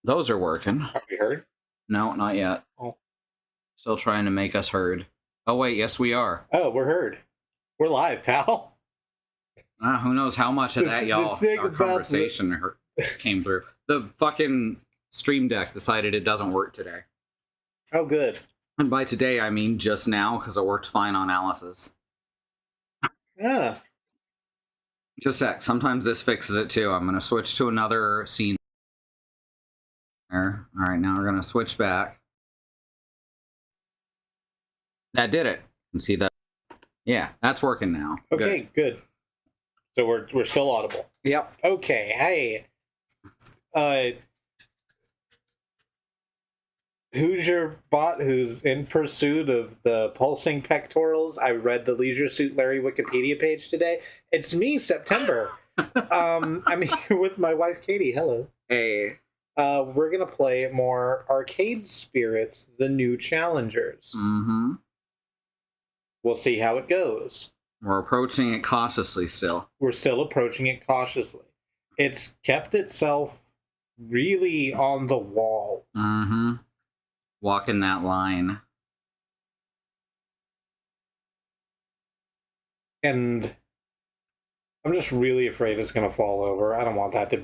Those are working. Have we heard? No, not yet. Oh. Still trying to make us heard. Oh, wait, yes, we are. Oh, we're heard. We're live, pal. Who knows how much of that, y'all, our conversation came through. The fucking Stream Deck decided it doesn't work today. Oh, good. And by today, I mean just now, because it worked fine on Alice's. Yeah. Just a sec. Sometimes this fixes it, too. I'm going to switch to another scene. There. All right, now we're going to switch back. That did it. You see that? Yeah, that's working now. Okay, good. So we're still audible. Yep. Okay, hey. Who's your bot who's in pursuit of the pulsing pectorals? I read the Leisure Suit Larry Wikipedia page today. It's me, September. I'm here with my wife, Katie. Hello. Hey. We're going to play more Arcade Spirits, the new challengers. Mm-hmm. We'll see how it goes. We're approaching it cautiously still. We're still approaching it cautiously. It's kept itself really on the wall. Mm-hmm. Walking that line. And I'm just really afraid it's going to fall over. I don't want that to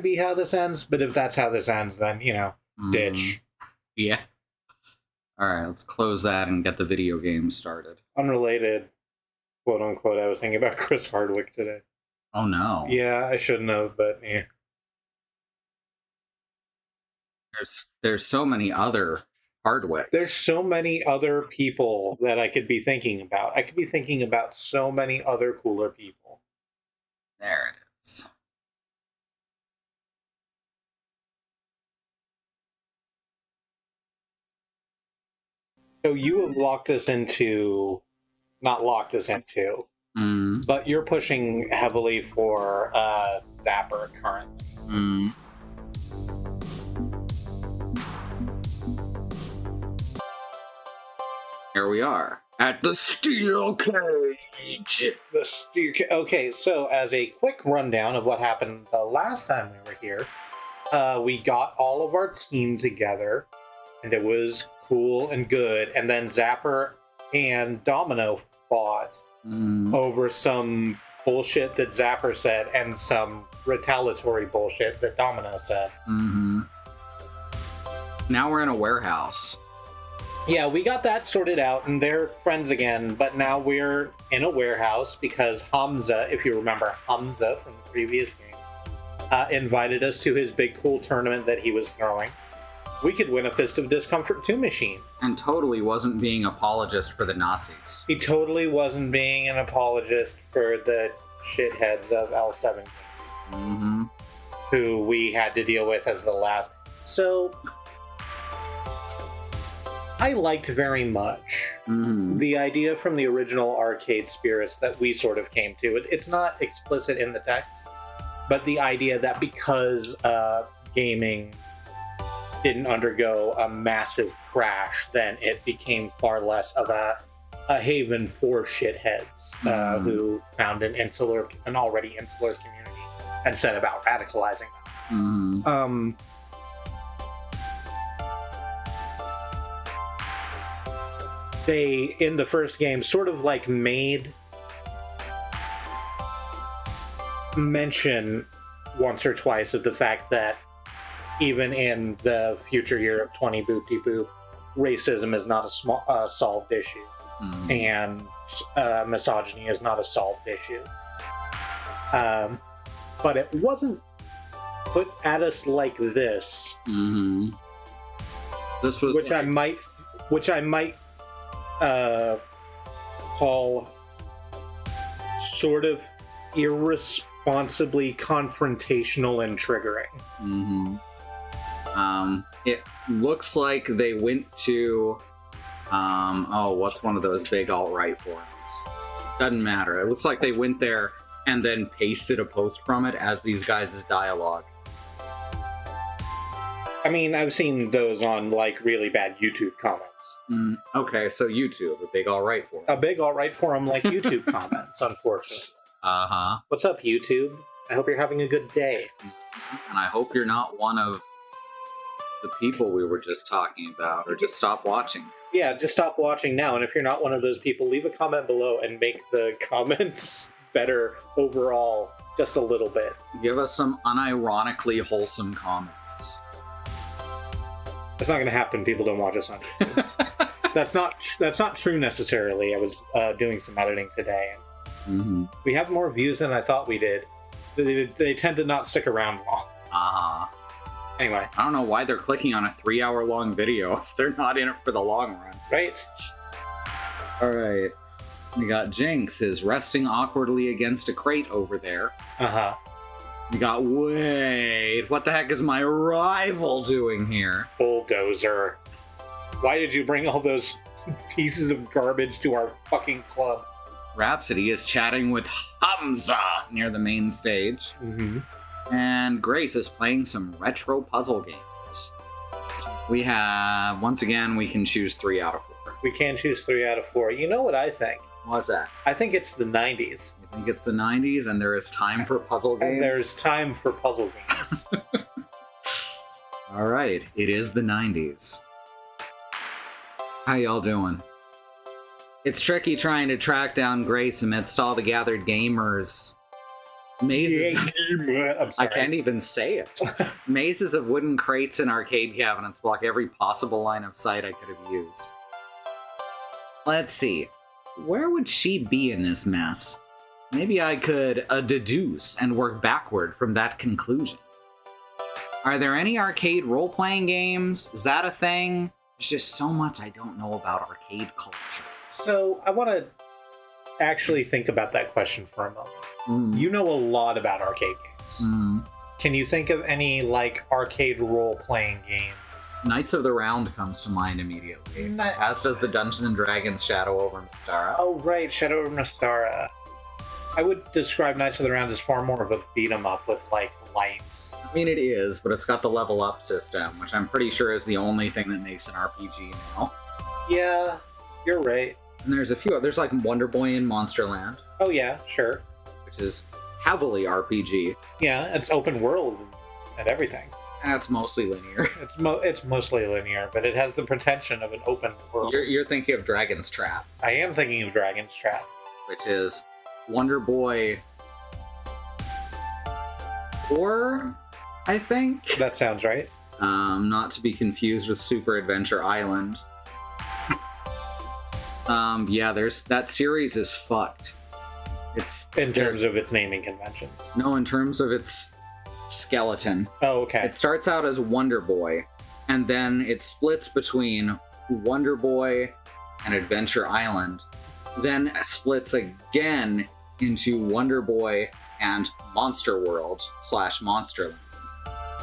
be how this ends, but if that's how this ends, then, ditch. Yeah. All right, let's close that and get the video game started. Unrelated, quote unquote, I was thinking about Chris Hardwick today. Oh, no. Yeah, I shouldn't have, but yeah. There's so many other Hardwicks. There's so many other people that I could be thinking about. I could be thinking about so many other cooler people. There it is. So you have not locked us into, but you're pushing heavily for Zapper currently. Here we are at the steel cage. Okay, so as a quick rundown of what happened the last time we were here, we got all of our team together, and it was cool and good, and then Zapper and Domino fought over some bullshit that Zapper said and some retaliatory bullshit that Domino said. Now we're in a warehouse. Yeah, we got that sorted out, and they're friends again, but now we're in a warehouse because Hamza, if you remember Hamza from the previous game, invited us to his big cool tournament that he was throwing. We could win a Fist of Discomfort 2 machine. And totally wasn't being apologist for the Nazis. He totally wasn't being an apologist for the shitheads of L17. Who we had to deal with as the last. So, I liked very much the idea from the original Arcade Spirits that we sort of came to. It's not explicit in the text, but the idea that because gaming didn't undergo a massive crash, then it became far less of a haven for shitheads who found an already insular community and set about radicalizing them. They, in the first game, sort of like made mention once or twice of the fact that even in the future year of 20 boop-de boop, racism is not a solved issue, and misogyny is not a solved issue. But it wasn't put at us like this. This was which I might call sort of irresponsibly confrontational and triggering. It looks like they went to what's one of those big alt-right forums? Doesn't matter. It looks like they went there and then pasted a post from it as these guys' dialogue. I mean, I've seen those on, like, really bad YouTube comments. Okay, so YouTube, a big alt-right forum. A big alt-right forum like YouTube comments, unfortunately. Uh-huh. What's up, YouTube? I hope you're having a good day. And I hope you're not one of the people we were just talking about, or just stop watching. Yeah, just stop watching now. And if you're not one of those people, leave a comment below and make the comments better overall, just a little bit. Give us some unironically wholesome comments. That's not going to happen. People don't watch us on YouTube. That's not true necessarily. I was doing some editing today. And we have more views than I thought we did. They tend to not stick around long. Anyway. I don't know why they're clicking on a 3-hour-long video if they're not in it for the long run. Right. Alright. We got Jinx is resting awkwardly against a crate over there. We got Wade. What the heck is my rival doing here? Bulldozer. Why did you bring all those pieces of garbage to our fucking club? Rhapsody is chatting with Hamza near the main stage. And Grace is playing some retro puzzle games. We have, once again, we can choose 3 out of 4. We can choose 3 out of 4. You know what I think? What's that? I think it's the 90s. You think it's the 90s and there is time for puzzle games? And there's time for puzzle games. Alright, it is the 90s. How y'all doing? It's tricky trying to track down Grace amidst all the gathered gamers. Mazes. I'm sorry. I can't even say it. Mazes of wooden crates and arcade cabinets block every possible line of sight I could have used. Let's see. Where would she be in this mess? Maybe I could deduce and work backward from that conclusion. Are there any arcade role-playing games? Is that a thing? There's just so much I don't know about arcade culture. So, I want to actually think about that question for a moment. You know a lot about arcade games. Can you think of any, like, arcade role-playing games? Knights of the Round comes to mind immediately. As does the Dungeons & Dragons Shadow over Mystara. Oh, right, Shadow over Mystara. I would describe Knights of the Round as far more of a beat-em-up with, like, lights. I mean, it is, but it's got the level-up system, which I'm pretty sure is the only thing that makes an RPG now. Yeah, you're right. And there's a few. There's, like, Wonder Boy in Monsterland. Oh, yeah, sure. Which is heavily RPG. Yeah, it's open world and everything. And it's mostly linear. It's mostly linear, but it has the pretension of an open world. You're thinking of Dragon's Trap. I am thinking of Dragon's Trap. Which is Wonder Boy 4, I think? That sounds right. Not to be confused with Super Adventure Island. Yeah, that series is fucked. It's in terms of its naming conventions. No, in terms of its skeleton. Oh, okay. It starts out as Wonder Boy, and then it splits between Wonder Boy and Adventure Island, then splits again into Wonder Boy and Monster World / Monsterland.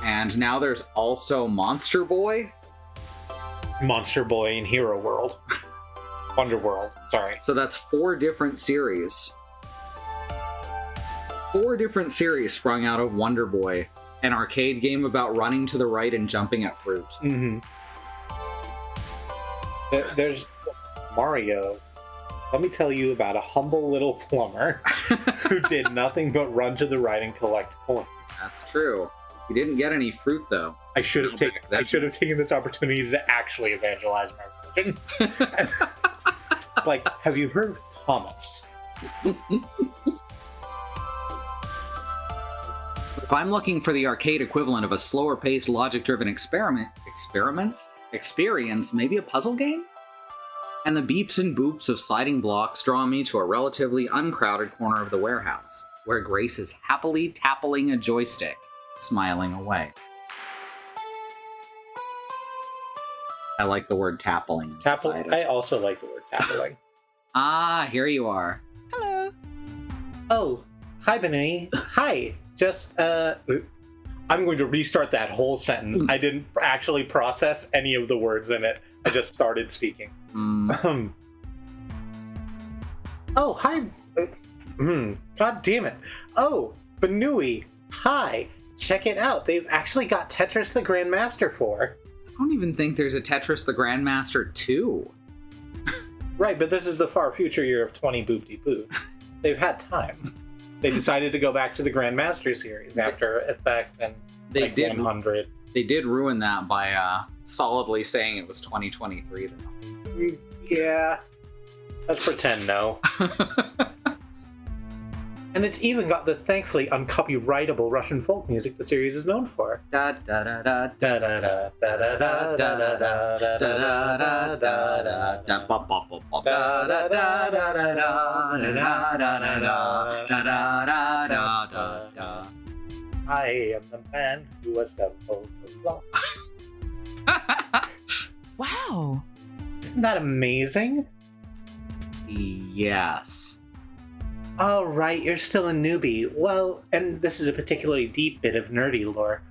And now there's also Monster Boy? Monster Boy and Hero World. Wonder World, sorry. So that's 4 different series. 4 different series sprung out of Wonder Boy, an arcade game about running to the right and jumping at fruit. There's Mario. Let me tell you about a humble little plumber who did nothing but run to the right and collect coins. That's true. He didn't get any fruit, though. I should have taken this opportunity to actually evangelize my religion. It's like, have you heard of Thomas? If I'm looking for the arcade equivalent of a slower-paced, logic-driven experience, maybe a puzzle game? And the beeps and boops of sliding blocks draw me to a relatively uncrowded corner of the warehouse, where Grace is happily tapping a joystick, smiling away. I like the word tappling. I also like the word tappling. Ah, here you are. Hello. Oh, hi, Benny. Hi. Just, I'm going to restart that whole sentence. I didn't actually process any of the words in it. I just started speaking. Oh, hi. God damn it. Oh, Benui. Hi. Check it out. They've actually got Tetris the Grandmaster 4. I don't even think there's a Tetris the Grandmaster 2. Right, but this is the far future year of 20 boop-de-boo. They've had time. They decided to go back to the Grandmaster series after Effect and They did 100. They did ruin that by solidly saying it was 2023 though. Yeah. Let's pretend no. And it's even got the thankfully uncopyrightable Russian folk music the series is known for. Da da da da Da da da da da da da da da da da. I am the man who assembles the flock. Wow. Isn't that amazing? Yes. Oh, right, you're still a newbie. Well, and this is a particularly deep bit of nerdy lore.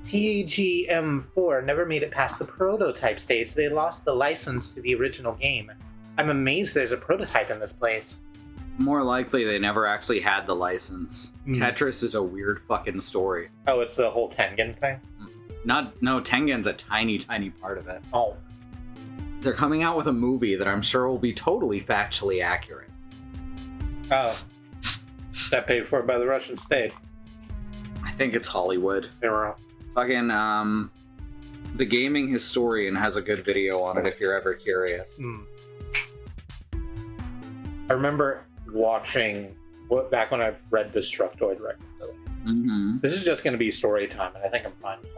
TGM4 never made it past the prototype stage. They lost the license to the original game. I'm amazed there's a prototype in this place. More likely, they never actually had the license. Tetris is a weird fucking story. Oh, it's the whole Tengen thing? No, Tengen's a tiny, tiny part of it. Oh. They're coming out with a movie that I'm sure will be totally factually accurate. Oh. That paid for by the Russian state. I think it's Hollywood. They were Fucking, The Gaming Historian has a good video on it if you're ever curious. I remember watching, back when I read Destructoid regularly. Mm-hmm. This is just going to be story time, and I think I'm fine with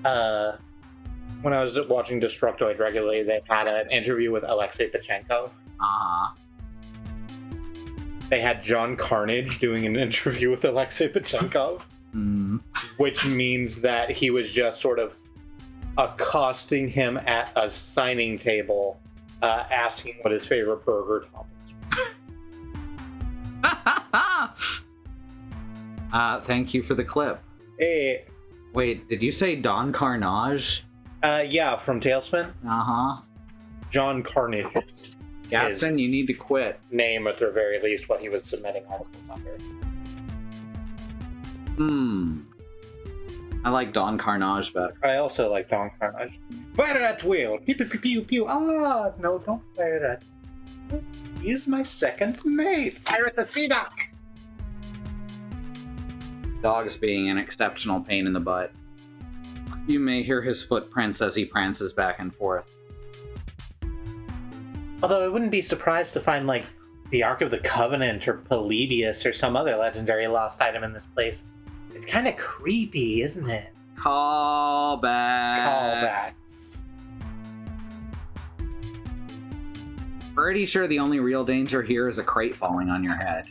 that. When I was watching Destructoid regularly, they had an interview with Alexei Pachenko. Uh-huh. They had John Carnage doing an interview with Alexei Pachenko, which means that he was just sort of accosting him at a signing table, asking what his favorite burger toppings were. Thank you for the clip. Hey, Wait, did you say Don Carnage? yeah, from Tailspin. Uh-huh. John Carnage. Gaston, you need to quit. Name, at the very least, what he was submitting articles under. I like Don Carnage better. I also like Don Carnage. Fire at will! Pew pew pew pew pew! Ah, no, don't fire at. He is my second mate! Fire at the sea dog! Dog's being an exceptional pain in the butt. You may hear his footprints as he prances back and forth. Although I wouldn't be surprised to find, like, the Ark of the Covenant or Polybius or some other legendary lost item in this place. It's kind of creepy, isn't it? Callbacks. Pretty sure the only real danger here is a crate falling on your head.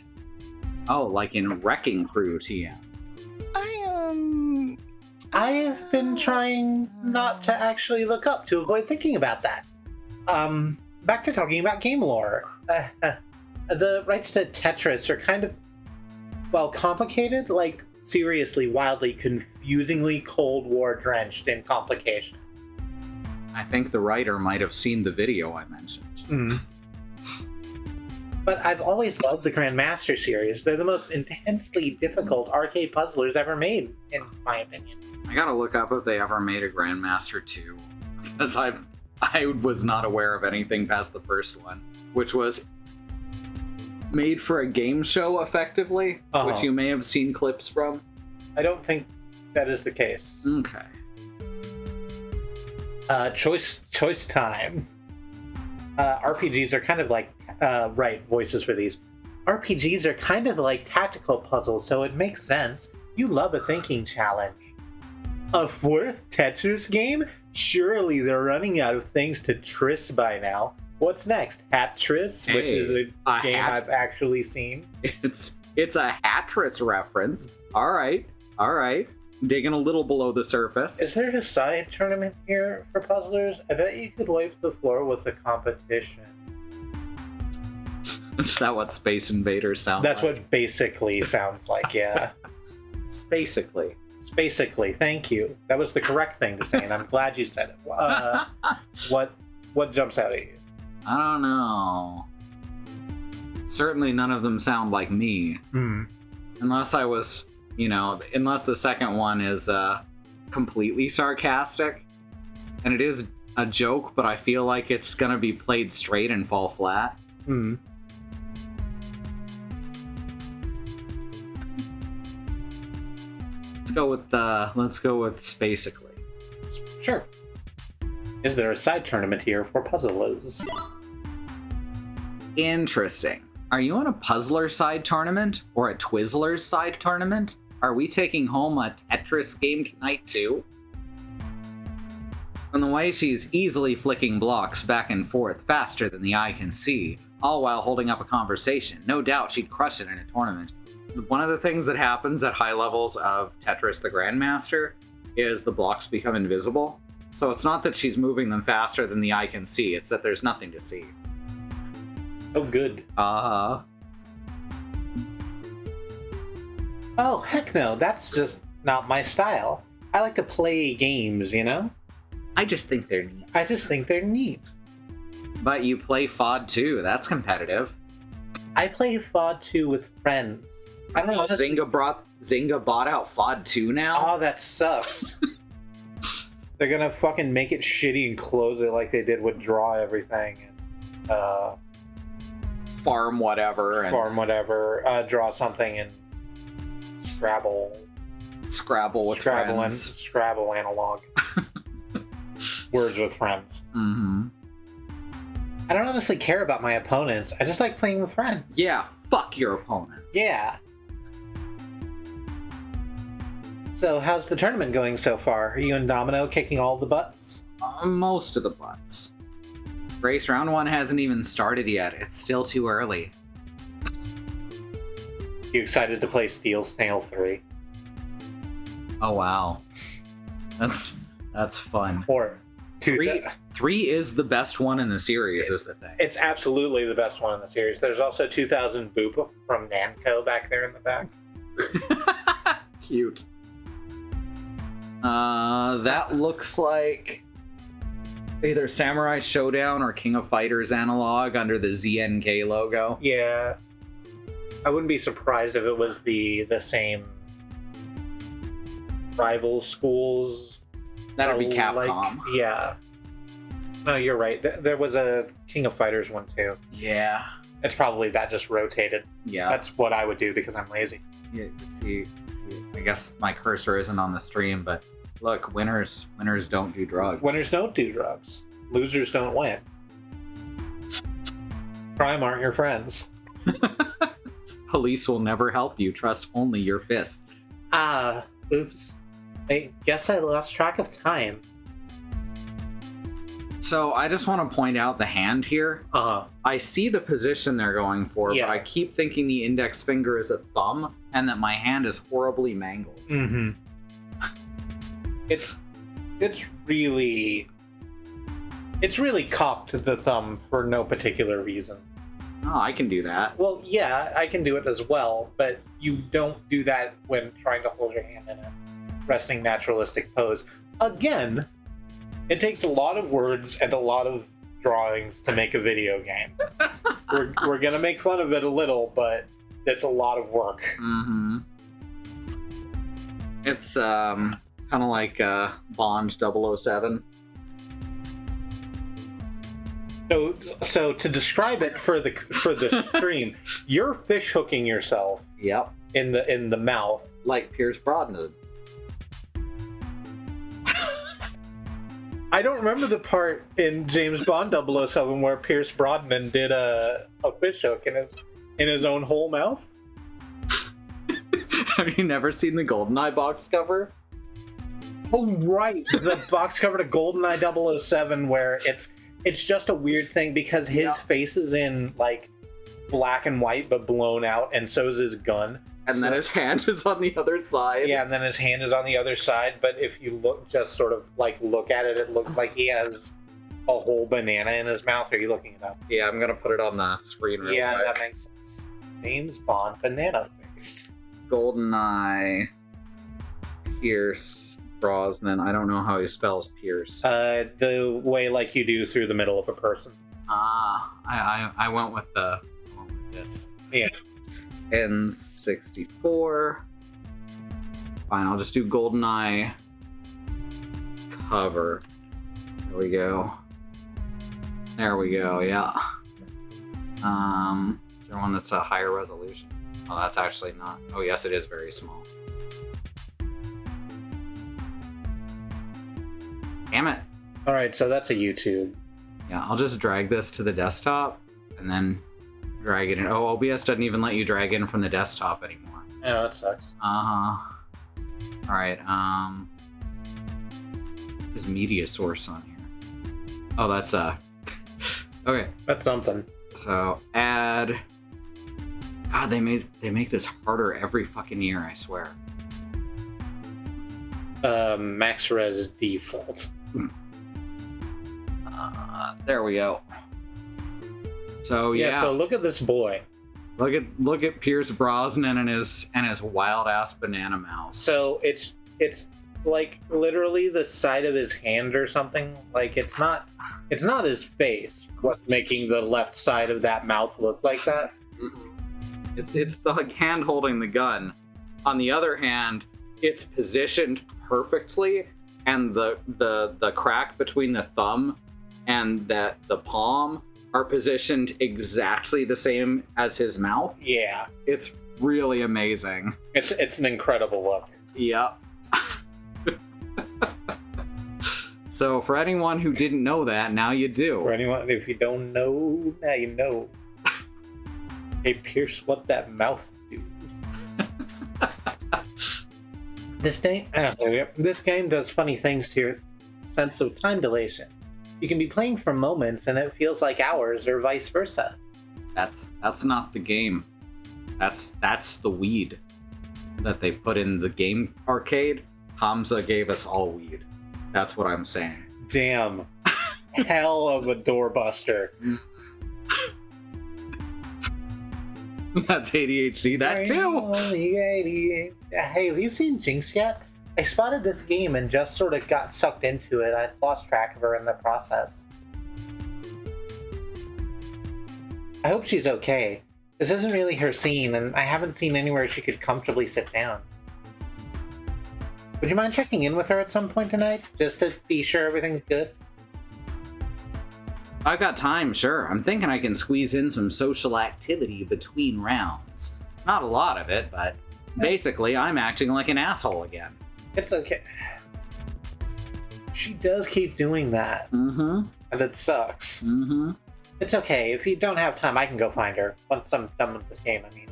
Oh, like in Wrecking Crew TM. I have been trying not to actually look up to avoid thinking about that. Back to talking about game lore. The rights to Tetris are kind of, well, complicated, like, seriously, wildly, confusingly Cold War drenched in complication. I think the writer might have seen the video I mentioned. But I've always loved the Grandmaster series. They're the most intensely difficult arcade puzzlers ever made, in my opinion. I gotta look up if they ever made a Grandmaster 2. Because I was not aware of anything past the first one, which was made for a game show, effectively, which you may have seen clips from. I don't think that is the case. Okay. Choice time. RPGs are kind of like, voices for these. RPGs are kind of like tactical puzzles, so it makes sense. You love a thinking challenge. A fourth Tetris game? Surely they're running out of things to tris by now. What's next? Hat-tris, which is a game I've actually seen. It's a Hatris reference. All right. Digging a little below the surface. Is there a side tournament here for puzzlers? I bet you could wipe the floor with a competition. Is that what Space Invaders sound That's like? what basically sounds like, yeah. Spacically. Basically, thank you. That was the correct thing to say, and I'm glad you said it. What jumps out at you? I don't know. Certainly none of them sound like me. Unless I was, unless the second one is completely sarcastic. And it is a joke, but I feel like it's gonna be played straight and fall flat. let's go with Spacically. Sure. Is there a side tournament here for puzzlers? Interesting. Are you on a Puzzler side tournament or a Twizzlers side tournament? Are we taking home a Tetris game tonight too? From the way she's easily flicking blocks back and forth faster than the eye can see, all while holding up a conversation, no doubt she'd crush it in a tournament. One of the things that happens at high levels of Tetris the Grandmaster is the blocks become invisible. So it's not that she's moving them faster than the eye can see, it's that there's nothing to see. Oh, good. Uh-huh. Oh, heck no, that's just not my style. I like to play games, you know? I just think they're neat. But you play FOD too, that's competitive. I play FOD 2 with friends. I don't know, Zynga bought out FOD 2 now? Oh, that sucks. They're gonna fucking make it shitty and close it like they did with Draw Everything and Farm whatever. Draw something and Scrabble with friends. Scrabble analog. Words with friends. Mm-hmm. I don't honestly care about my opponents. I just like playing with friends. Yeah, fuck your opponents. Yeah. So, how's the tournament going so far? Are you and Domino kicking all the butts? Most of the butts. Race round 1 hasn't even started yet. It's still too early. You excited to play Steel Snail 3? Oh wow. That's fun. Or 3 is the best one in the series, is the thing. It's absolutely the best one in the series. There's also 2000 Boop from Namco back there in the back. Cute. That looks like either Samurai Showdown or King of Fighters analog under the ZNK logo. Yeah. I wouldn't be surprised if it was the same rival schools. That'd be Capcom. Yeah. No, you're right. There was a King of Fighters one too. Yeah. It's probably that just rotated. Yeah. That's what I would do because I'm lazy. Yeah, see. I guess my cursor isn't on the stream, but look, winners don't do drugs. Winners don't do drugs. Losers don't win. Crime aren't your friends. Police will never help you. Trust only your fists. Oops. I guess I lost track of time. So I just want to point out the hand here. I see the position they're going for, Yeah. but I keep thinking the index finger is a thumb and that my hand is horribly mangled. Mm-hmm. It's really cocked the thumb for no particular reason. Oh, I can do that. Well, yeah, I can do it as well, but you don't do that when trying to hold your hand in a resting naturalistic pose. Again, it takes a lot of words and a lot of drawings to make a video game. We're gonna make fun of it a little, but it's a lot of work. Mm-hmm. It's kind of like Bond 007. So to describe it for the stream, you're fish hooking yourself. Yep. In the mouth, like Pierce Brosnan. I don't remember the part in James Bond 007 where Pierce Brosnan did a fish hook in his own whole mouth. Have you never seen the GoldenEye box cover? Oh right, the box cover to GoldenEye 007 where it's just a weird thing because his face is in like black and white but blown out, and so is his gun. And then his hand is on the other side. Yeah, and then his hand is on the other side, but if you look at it, it looks like he has a whole banana in his mouth. Are you looking it up? Yeah, I'm gonna put it on the screen real quick. Yeah, that makes sense. James Bond banana face. GoldenEye Pierce Brosnan. I don't know how he spells Pierce. The way like you do through the middle of a person. I went with this. Yeah. N64. Fine, I'll just do GoldenEye cover. There we go. There we go, yeah. Is there one that's a higher resolution? Oh, that's actually not. Oh, yes, it is very small. Damn it. All right, so that's a YouTube. Yeah, I'll just drag this to the desktop and then drag it in. Oh, OBS doesn't even let you drag in from the desktop anymore. Yeah, that sucks. Uh-huh. All right, there's media source on here. Oh, that's, okay. That's something. So, add... God, they make this harder every fucking year, I swear. Max res default. There we go. So yeah. So look at this boy. Look at Pierce Brosnan and his wild ass banana mouth. So it's like literally the side of his hand or something. Like it's not his face. What's making the left side of that mouth look like that? It's the hand holding the gun. On the other hand, it's positioned perfectly, and the crack between the thumb and the palm are positioned exactly the same as his mouth. Yeah. It's really amazing. It's an incredible look. Yep. So for anyone who didn't know that, now you do. For anyone, if you don't know, now you know. Hey, Pierce, what that mouth do? This game does funny things to your sense of time dilation. You can be playing for moments and it feels like hours, or vice versa. That's not the game. That's the weed that they put in the game arcade. Hamza gave us all weed. That's what I'm saying. Damn. Hell of a doorbuster. That's ADHD. That too. Hey, have you seen Jinx yet? I spotted this game and just sort of got sucked into it. I lost track of her in the process. I hope she's okay. This isn't really her scene, and I haven't seen anywhere she could comfortably sit down. Would you mind checking in with her at some point tonight, just to be sure everything's good? I've got time, sure. I'm thinking I can squeeze in some social activity between rounds. Not a lot of it, but basically I'm acting like an asshole again. It's okay. She does keep doing that. Mm-hmm. And it sucks. Mm-hmm. It's okay. If you don't have time, I can go find her. Once I'm done with this game, I mean.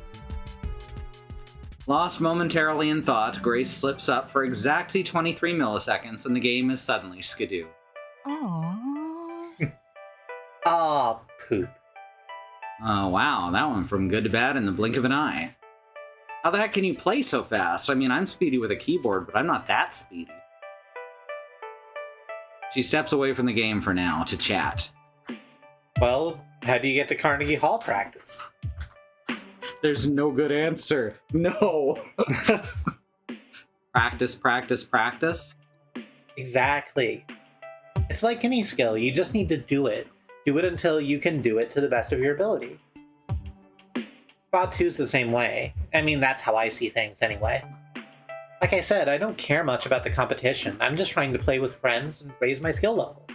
Lost momentarily in thought, Grace slips up for exactly 23 milliseconds and the game is suddenly skidoo. Aww. Ah, poop. Oh, wow. That went from good to bad in the blink of an eye. How the heck can you play so fast? I mean, I'm speedy with a keyboard, but I'm not that speedy. She steps away from the game for now to chat. Well, how do you get to Carnegie Hall practice? There's no good answer. No. Practice, practice, practice. Exactly. It's like any skill. You just need to do it. Do it until you can do it to the best of your ability. Bot 2's the same way. I mean, that's how I see things anyway. Like I said, I don't care much about the competition. I'm just trying to play with friends and raise my skill level.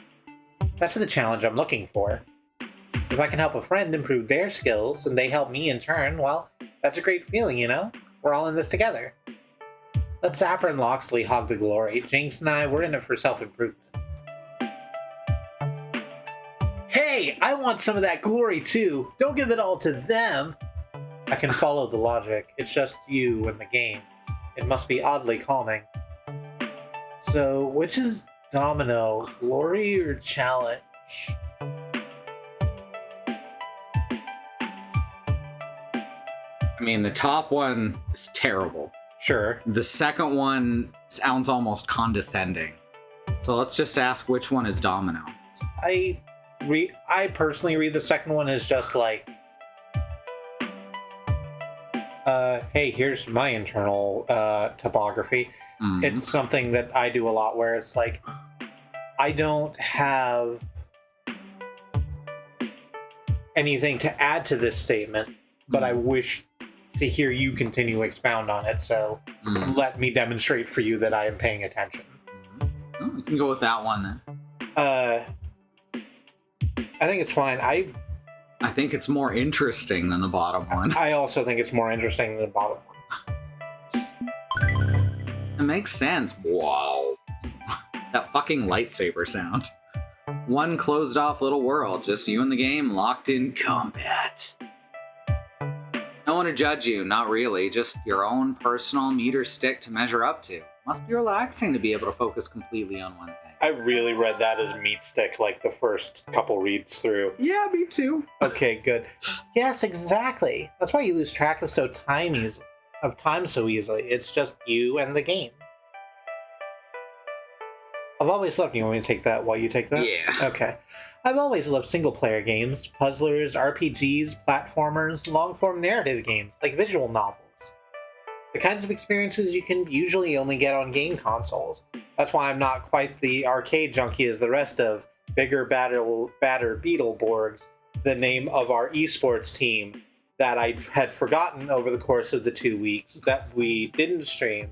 That's the challenge I'm looking for. If I can help a friend improve their skills and they help me in turn, well, that's a great feeling, you know? We're all in this together. Let Zapper and Loxley hog the glory. Jinx and I, we're in it for self-improvement. Hey, I want some of that glory too. Don't give it all to them. I can follow the logic. It's just you and the game. It must be oddly calming. So, which is Domino, glory or challenge? I mean, the top one is terrible. Sure. The second one sounds almost condescending. So let's just ask which one is Domino. I personally read the second one as just like, hey, here's my internal topography. Mm-hmm. It's something that I do a lot where it's like, I don't have anything to add to this statement, but I wish to hear you continue to expound on it, so let me demonstrate for you that I am paying attention. Oh, we can go with that one then. I think it's fine. I think it's more interesting than the bottom one. I also think it's more interesting than the bottom one. It makes sense. Wow. That fucking lightsaber sound. One closed off little world, just you and the game locked in combat. No one to judge you, not really, just your own personal meter stick to measure up to. Must be relaxing to be able to focus completely on one thing. I really read that as meat stick, like the first couple reads through. Yeah, me too. Okay, good. Yes, exactly. That's why you lose track of time so easily. It's just you and the game. I've always loved. You want me to take that while you take that? Yeah. Okay. I've always loved single-player games, puzzlers, RPGs, platformers, long-form narrative games, like visual novels. The kinds of experiences you can usually only get on game consoles. That's why I'm not quite the arcade junkie as the rest of Bigger Batter Beetleborgs, the name of our esports team that I had forgotten over the course of the 2 weeks that we didn't stream.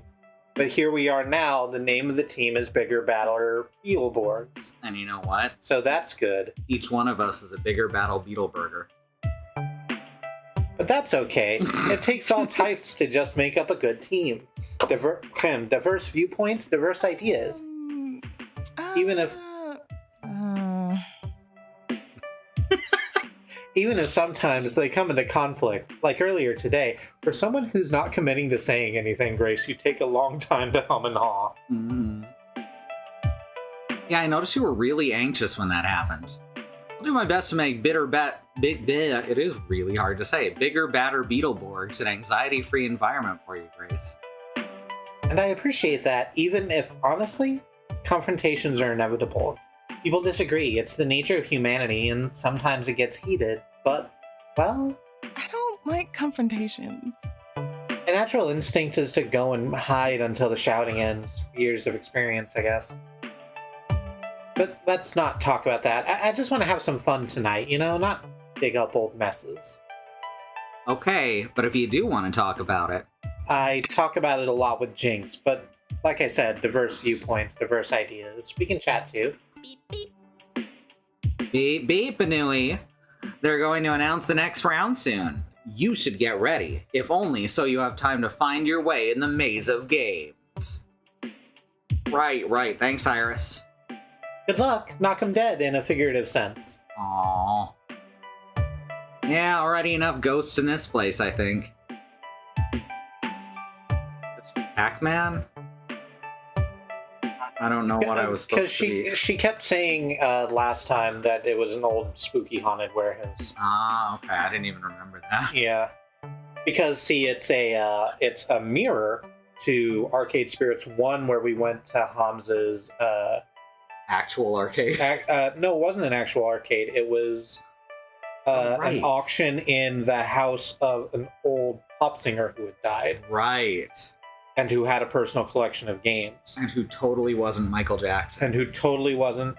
But here we are now, the name of the team is Bigger Batter Beetleborgs. And you know what? So that's good. Each one of us is a bigger battle Beetleburger. But that's okay. It takes all types to just make up a good team. Diverse viewpoints, diverse ideas. Even if sometimes they come into conflict, like earlier today, for someone who's not committing to saying anything, Grace, you take a long time to hum and haw. Mm-hmm. Yeah, I noticed you were really anxious when that happened. I'll do my best to make it is really hard to say, Bigger Batter Beetleborgs an anxiety-free environment for you, Grace. And I appreciate that, even if, honestly, confrontations are inevitable. People disagree. It's the nature of humanity, and sometimes it gets heated. But, well... I don't like confrontations. A natural instinct is to go and hide until the shouting ends. Years of experience, I guess. But let's not talk about that. I just want to have some fun tonight, not dig up old messes. Okay, but if you do want to talk about it... I talk about it a lot with Jinx, but like I said, diverse viewpoints, diverse ideas. We can chat too. Beep, beep. Beep, beep, Banui. They're going to announce the next round soon. You should get ready, if only so you have time to find your way in the maze of games. Right. Thanks, Iris. Good luck. Knock 'em dead in a figurative sense. Aww. Yeah, already enough ghosts in this place, I think. It's Pac-Man? I don't know what I was supposed to be. Because she kept saying last time that it was an old spooky haunted warehouse. Ah, okay. I didn't even remember that. Yeah. Because, see, it's a mirror to Arcade Spirits 1, where we went to Hamza's... Actual arcade? No, it wasn't an actual arcade. It was an auction in the house of an old pop singer who had died. Right. And who had a personal collection of games. And who totally wasn't Michael Jackson. And who totally wasn't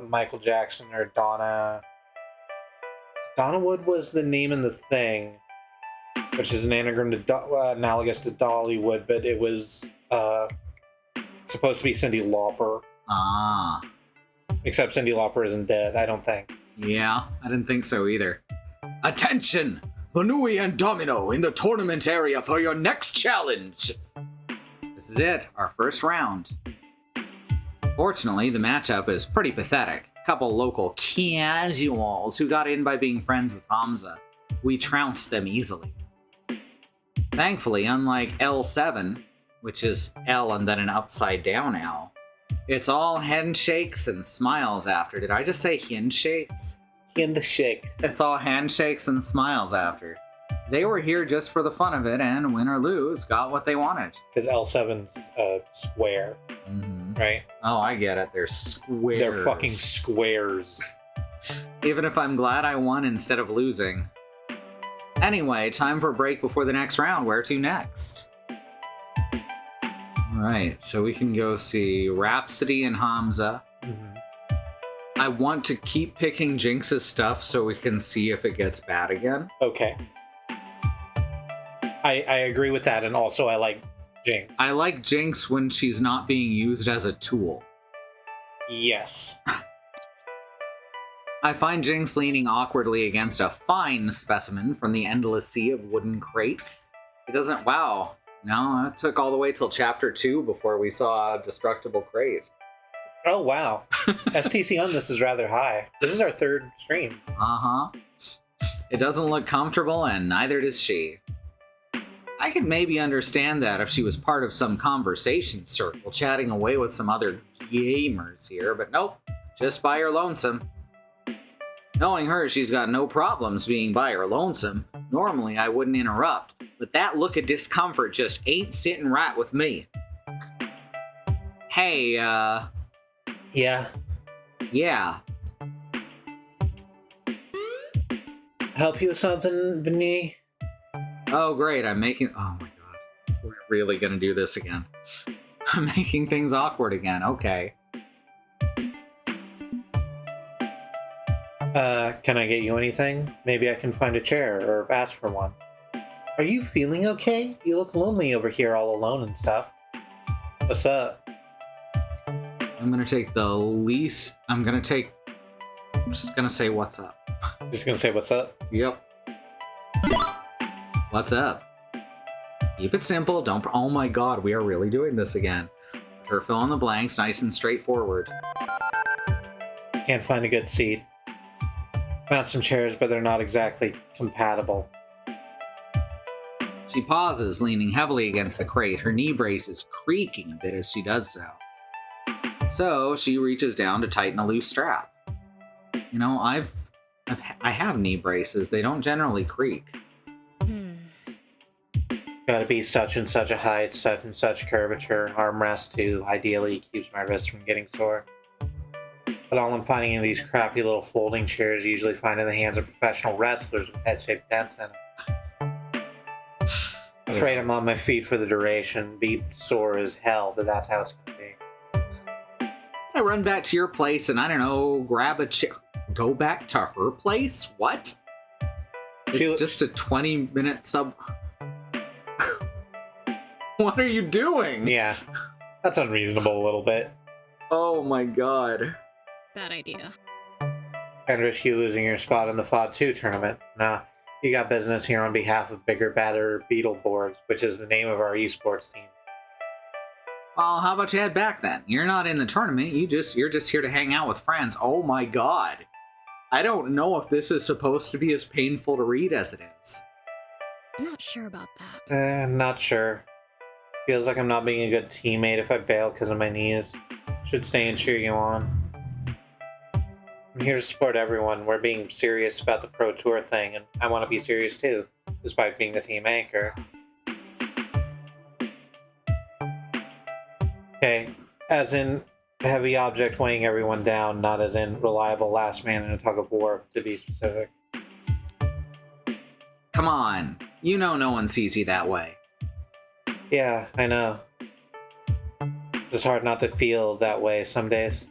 Michael Jackson or Donna. Donna Wood was the name in the thing, which is an anagram to analogous to Dollywood, but it was supposed to be Cyndi Lauper. Ah. Except Cyndi Lauper isn't dead, I don't think. Yeah, I didn't think so either. Attention! Vanui and Domino in the tournament area for your next challenge! This is it, our first round. Fortunately, the matchup is pretty pathetic. A couple local casuals who got in by being friends with Hamza. We trounced them easily. Thankfully, unlike L7, which is L and then an upside down L, it's all handshakes and smiles after. Did I just say handshakes? Handshake. It's all handshakes and smiles after. They were here just for the fun of it, and win or lose, got what they wanted. Because L7's square, right? Oh, I get it. They're squares. They're fucking squares. Even if I'm glad I won instead of losing. Anyway, time for a break before the next round. Where to next? Alright, so we can go see Rhapsody and Hamza. I want to keep picking Jinx's stuff so we can see if it gets bad again. Okay. I agree with that, and also I like Jinx. I like Jinx when she's not being used as a tool. Yes. I find Jinx leaning awkwardly against a fine specimen from the endless sea of wooden crates. It doesn't... Wow. No, it took all the way till chapter 2 before we saw a destructible crate. Oh, wow. STC on this is rather high. This is our third stream. Uh-huh. It doesn't look comfortable, and neither does she. I could maybe understand that if she was part of some conversation circle, chatting away with some other gamers here, but nope, just by her lonesome. Knowing her, she's got no problems being by her lonesome. Normally, I wouldn't interrupt, but that look of discomfort just ain't sitting right with me. Hey, Yeah. yeah. Help you with something, Benny? Oh, great, oh my god. We're really gonna do this again. I'm making things awkward again, okay. Can I get you anything? Maybe I can find a chair or ask for one. Are you feeling okay? You look lonely over here all alone and stuff. What's up? I'm just gonna say what's up. Just gonna say what's up? Yep. What's up? Keep it simple, oh my god, we are really doing this again. Her fill in the blanks, nice and straightforward. Can't find a good seat. Found some chairs, but they're not exactly compatible. She pauses, leaning heavily against the crate, her knee braces creaking a bit as she does so. So, she reaches down to tighten a loose strap. You know, I have knee braces, they don't generally creak. Gotta be such and such a height, such and such curvature, armrest too. Ideally keeps my wrist from getting sore. But all I'm finding in these crappy little folding chairs usually find in the hands of professional wrestlers with head-shaped dents in them. Afraid I'm on my feet for the duration, be sore as hell, but that's how it's gonna be. I run back to your place and I don't know, grab a chair. Go back to her place? What? It's just a 20-minute sub. What are you doing? Yeah, that's unreasonable a little bit. Oh my god. Bad idea. And risk you losing your spot in the FOD 2 tournament. Nah, you got business here on behalf of Bigger, Badder Beetleborgs, which is the name of our esports team. Well, how about you head back then? You're not in the tournament, you're just here to hang out with friends. Oh my god. I don't know if this is supposed to be as painful to read as it is. I'm not sure about that. Not sure. Feels like I'm not being a good teammate if I bail because of my knees. Should stay and cheer you on. I'm here to support everyone. We're being serious about the Pro Tour thing, and I want to be serious too, despite being the team anchor. Okay, as in heavy object weighing everyone down, not as in reliable last man in a tug of war, to be specific. Come on, you know no one sees you that way. Yeah, I know. It's hard not to feel that way some days.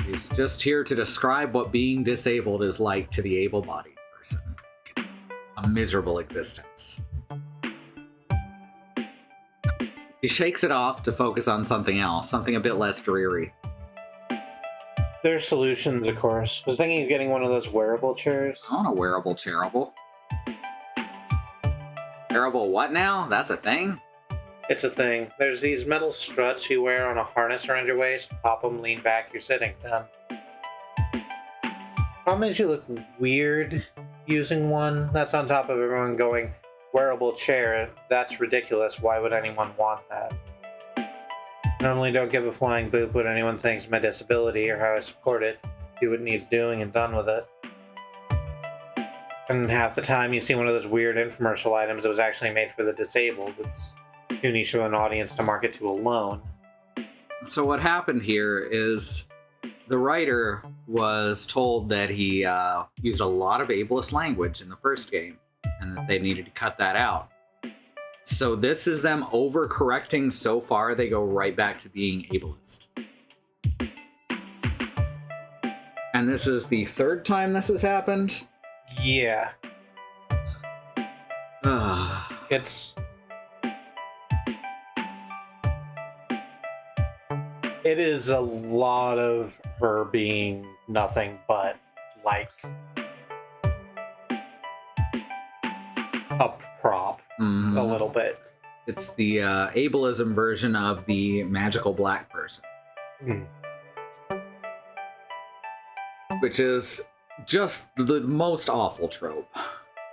He's just here to describe what being disabled is like to the able-bodied person. A miserable existence. He shakes it off to focus on something else, something a bit less dreary. There's solutions, of course. I was thinking of getting one of those wearable chairs. I want a wearable chairable. Wearable what now? That's a thing? It's a thing. There's these metal struts you wear on a harness around your waist. Pop them, lean back, you're sitting. Done. Problem is you look weird using one. That's on top of everyone going, wearable chair. That's ridiculous. Why would anyone want that? Normally don't give a flying boop what anyone thinks of my disability or how I support it. Do what needs doing and done with it. And half the time you see one of those weird infomercial items that was actually made for the disabled. It's too niche of an audience to market to alone. So what happened here is the writer was told that he used a lot of ableist language in the first game and that they needed to cut that out. So this is them overcorrecting so far they go right back to being ableist. And this is the third time this has happened? Yeah. It is a lot of her being nothing but like a prop, a little bit. It's the ableism version of the magical black person. which is just the most awful trope.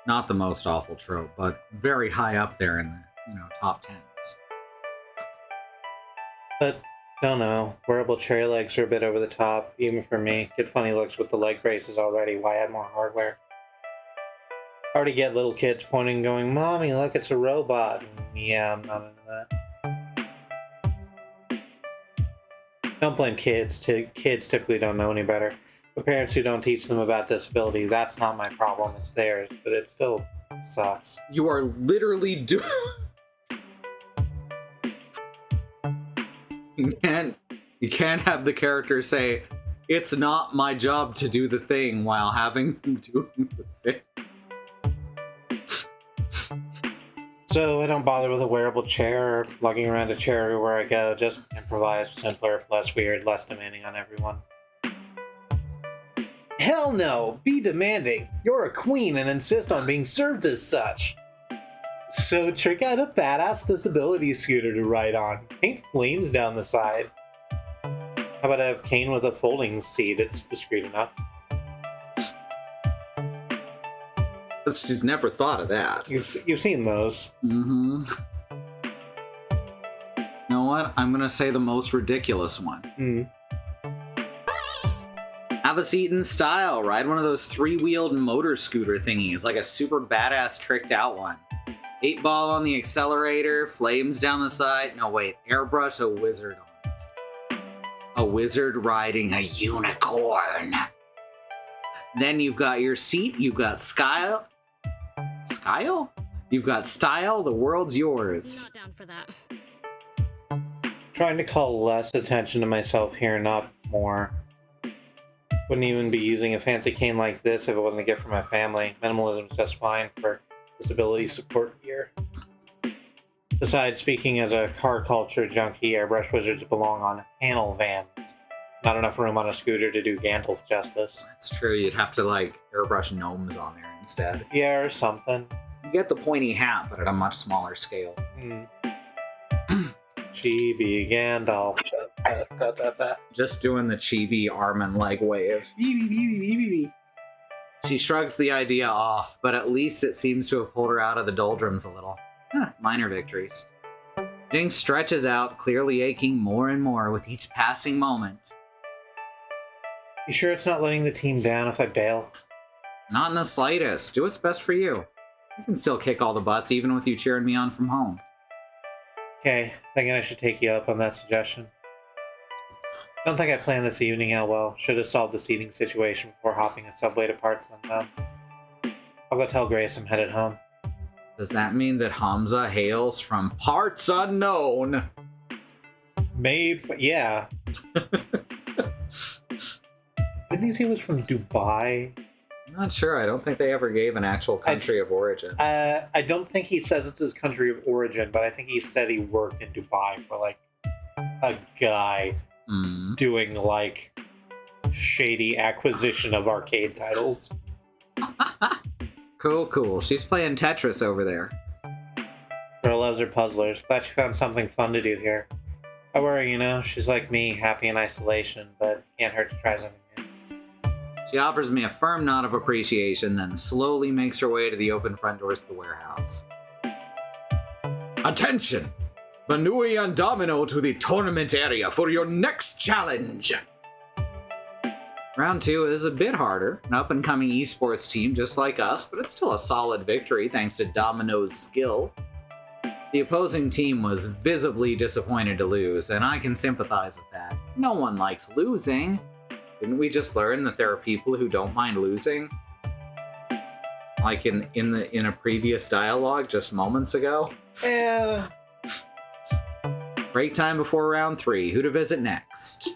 Not the most awful trope, but very high up there in the top 10s. But don't know. Wearable cherry legs are a bit over the top, even for me. Get funny looks with the leg braces already. Why add more hardware? Already get little kids pointing and going, "Mommy, look, it's a robot." Yeah, I'm not into that. Don't blame kids. Kids typically don't know any better. But parents who don't teach them about disability, that's not my problem. It's theirs. But it still sucks. You are literally doing... You can't have the character say, "It's not my job to do the thing," while having them do the thing. So I don't bother with a wearable chair or lugging around a chair everywhere I go. Just improvise, simpler, less weird, less demanding on everyone. Hell no! Be demanding! You're a queen and insist on being served as such! So trick out a badass disability scooter to ride on. Paint flames down the side. How about a cane with a folding seat? It's discreet enough. She's never thought of that. You've seen those. Mm-hmm. You know what? I'm gonna say the most ridiculous one. Have a seat in style. Ride one of those 3-wheeled motor scooter thingies, like a super badass tricked out one. 8-ball on the accelerator, flames down the side. No, wait, airbrush a wizard on it. A wizard riding a unicorn. Then you've got your seat, you've got style. Style? You've got style, the world's yours. Not down for that. Trying to call less attention to myself here, not more. Wouldn't even be using a fancy cane like this if it wasn't a gift from my family. Minimalism's just fine for disability support gear. Besides, speaking as a car culture junkie, airbrush wizards belong on panel vans. Not enough room on a scooter to do Gandalf justice. That's true, you'd have to airbrush gnomes on there instead. Yeah, or something. You get the pointy hat, but at a much smaller scale. Chibi Gandalf. Just doing the chibi arm and leg wave. She shrugs the idea off, but at least it seems to have pulled her out of the doldrums a little. Minor victories. Jinx stretches out, clearly aching more and more with each passing moment. You sure it's not letting the team down if I bail? Not in the slightest. Do what's best for you. You can still kick all the butts even with you cheering me on from home. Okay, thinking I should take you up on that suggestion. Don't think I planned this evening out well. Should have solved the seating situation before hopping a subway to parts unknown. I'll go tell Grace I'm headed home. Does that mean that Hamza hails from parts unknown? Yeah. Didn't he say he was from Dubai? I'm not sure. I don't think they ever gave an actual country of origin. I don't think he says it's his country of origin, but I think he said he worked in Dubai for a guy doing shady acquisition of arcade titles. Cool. She's playing Tetris over there. Girl loves her puzzlers. Glad she found something fun to do here. I worry, she's like me, happy in isolation, but can't hurt to try something new. She offers me a firm nod of appreciation, then slowly makes her way to the open front doors of the warehouse. Attention! Banui and Domino to the tournament area for your next challenge! Round 2 is a bit harder. An up-and-coming esports team just like us, but it's still a solid victory thanks to Domino's skill. The opposing team was visibly disappointed to lose, and I can sympathize with that. No one likes losing. Didn't we just learn that there are people who don't mind losing? Like in a previous dialogue just moments ago? Yeah. Break time before round 3. Who to visit next?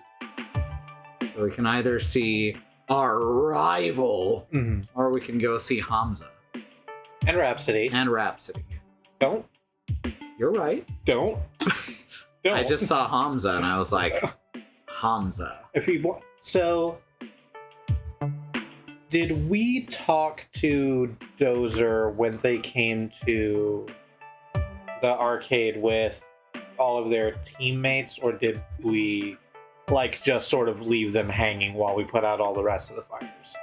So we can either see our rival, or we can go see Hamza. And Rhapsody. Don't. You're right. Don't. I just saw Hamza and I was like, Hamza. If he So, did we talk to Dozer when they came to the arcade with all of their teammates, or did we Like, just sort of leave them hanging while we put out all the rest of the fires?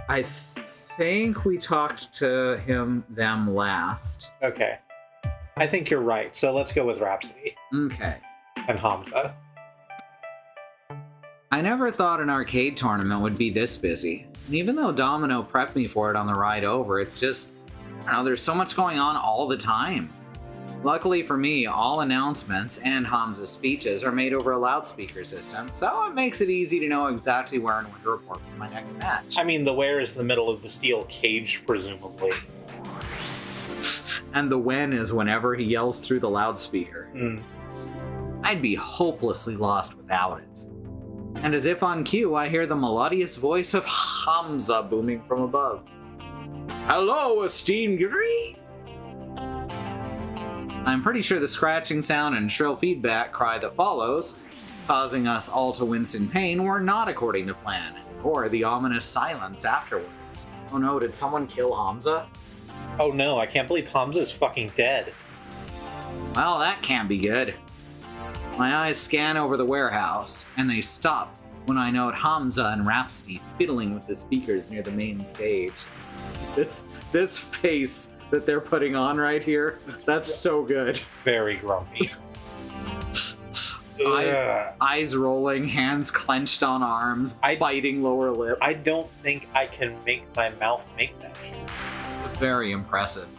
I think we talked to them last. Okay. I think you're right, so let's go with Rhapsody. Okay. And Hamza. I never thought an arcade tournament would be this busy. And even though Domino prepped me for it on the ride over, it's just, I don't know, there's so much going on all the time. Luckily for me, all announcements and Hamza's speeches are made over a loudspeaker system, so it makes it easy to know exactly where and when to report for my next match. I mean, the where is the middle of the steel cage, presumably. And the when is whenever he yells through the loudspeaker. I'd be hopelessly lost without it. And as if on cue, I hear the melodious voice of Hamza booming from above. Hello, esteemed Green! I'm pretty sure the scratching sound and shrill feedback cry that follows, causing us all to wince in pain, were not according to plan, or the ominous silence afterwards. Oh no, did someone kill Hamza? Oh no, I can't believe Hamza's fucking dead. Well, that can't be good. My eyes scan over the warehouse, and they stop when I note Hamza and Rhapsody fiddling with the speakers near the main stage. This face that they're putting on right here, that's so good. Very grumpy. Eyes rolling, hands clenched on arms, biting lower lip. I don't think I can make my mouth make that shit. It's very impressive.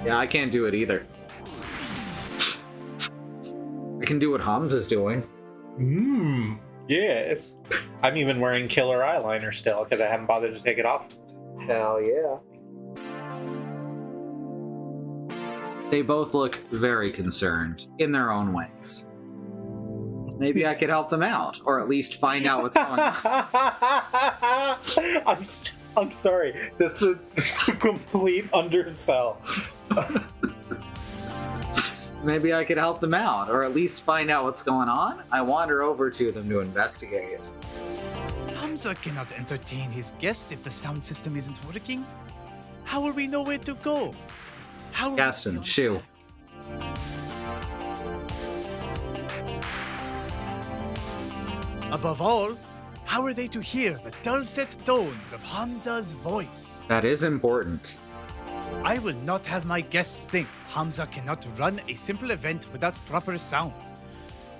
Yeah, I can't do it either. I can do what Hamza's doing. Yes. I'm even wearing killer eyeliner still because I haven't bothered to take it off. Hell yeah. They both look very concerned in their own ways. Maybe I could help them out, or at least find out what's going on. I'm sorry. Just a complete undersell. Maybe I could help them out, or at least find out what's going on. I wander over to them to investigate. Hamza cannot entertain his guests if the sound system isn't working. How will we know where to go? How Gaston, shoo. Above all, how are they to hear the dulcet tones of Hamza's voice? That is important. I will not have my guests think Hamza cannot run a simple event without proper sound.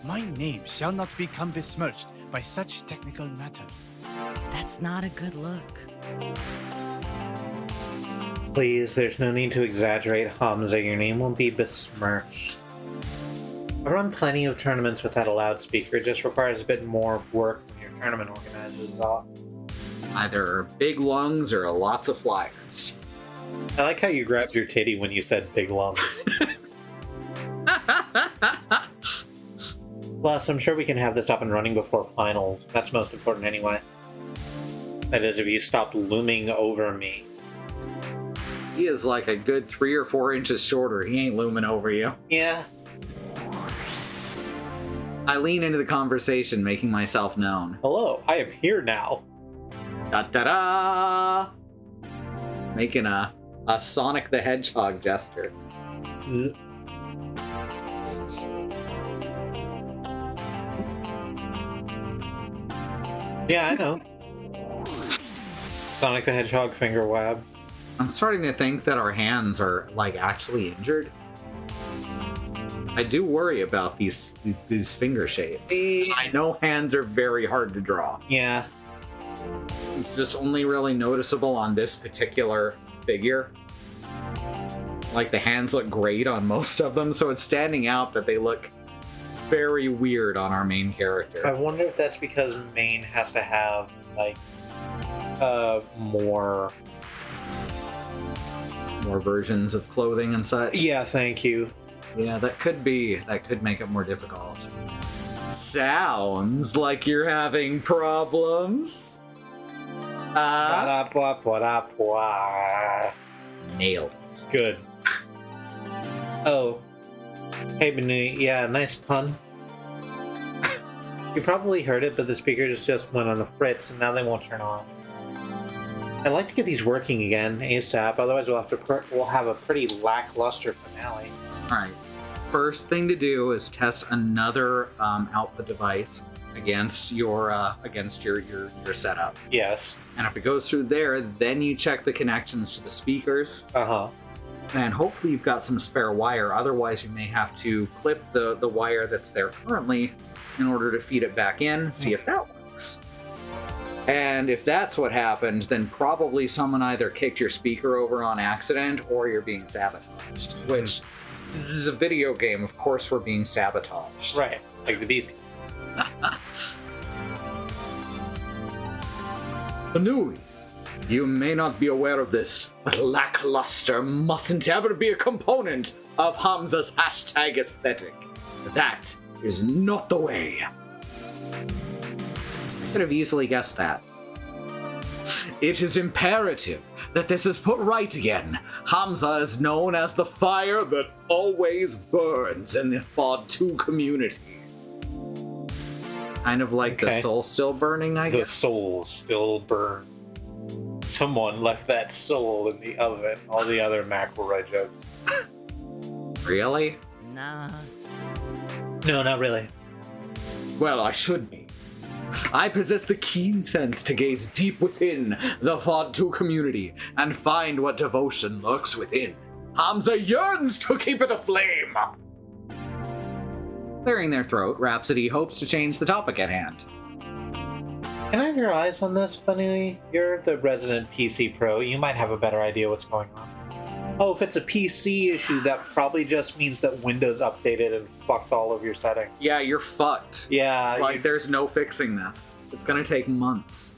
My name shall not become besmirched by such technical matters. That's not a good look. Please, there's no need to exaggerate, Hamza. Your name won't be besmirched. I've run plenty of tournaments without a loudspeaker. It just requires a bit more work than your tournament organizers are. Either big lungs or lots of flyers. I like how you grabbed your titty when you said big lungs. Plus, I'm sure we can have this up and running before finals. That's most important anyway. That is, if you stop looming over me. He is like a good 3 or 4 inches shorter. He ain't looming over you. Yeah. I lean into the conversation, making myself known. Hello, I am here now. Da-da-da! Making a Sonic the Hedgehog gesture. Zzz. Yeah, I know. Sonic the Hedgehog finger web. I'm starting to think that our hands are, like, actually injured. I do worry about these finger shapes. I know hands are very hard to draw. Yeah. It's just only really noticeable on this particular figure. Like, the hands look great on most of them, so it's standing out that they look very weird on our main character. I wonder if that's because Main has to have, like, more versions of clothing and such. Yeah, thank you. Yeah, that could make it more difficult. Sounds like you're having problems. Nailed it. Good. Oh. Hey, Benu. Yeah, nice pun. You probably heard it, but the speakers just went on the fritz, and now they won't turn on. I'd like to get these working again ASAP. Otherwise, we'll have a pretty lackluster finale. All right. first thing to do is test another output device against your setup. Yes. And if it goes through there, then you check the connections to the speakers. Uh-huh. And hopefully you've got some spare wire. Otherwise, you may have to clip the wire that's there currently in order to feed it back in, see if that works. And if that's what happened, then probably someone either kicked your speaker over on accident or you're being sabotaged. Which, this is a video game, of course we're being sabotaged. Right, like the Beast. Anui, you may not be aware of this, but lackluster mustn't ever be a component of Hamza's hashtag aesthetic. That is not the way. I could have easily guessed that. It is imperative that this is put right again. Hamza is known as the fire that always burns in the FOD 2 community. Kind of like the soul still burning, I guess? The soul still burns. Someone left that soul in the oven. All the other McElroy jokes. Really? Nah. No, not really. Well, I should be. I possess the keen sense to gaze deep within the FOD 2 community and find what devotion lurks within. Hamza yearns to keep it aflame! Clearing their throat, Rhapsody hopes to change the topic at hand. Can I have your eyes on this, Bunny? You're the resident PC pro. You might have a better idea what's going on. Oh, if it's a PC issue, that probably just means that Windows updated and fucked all of your settings. Yeah, you're fucked. Yeah. Like, there's no fixing this. It's gonna take months.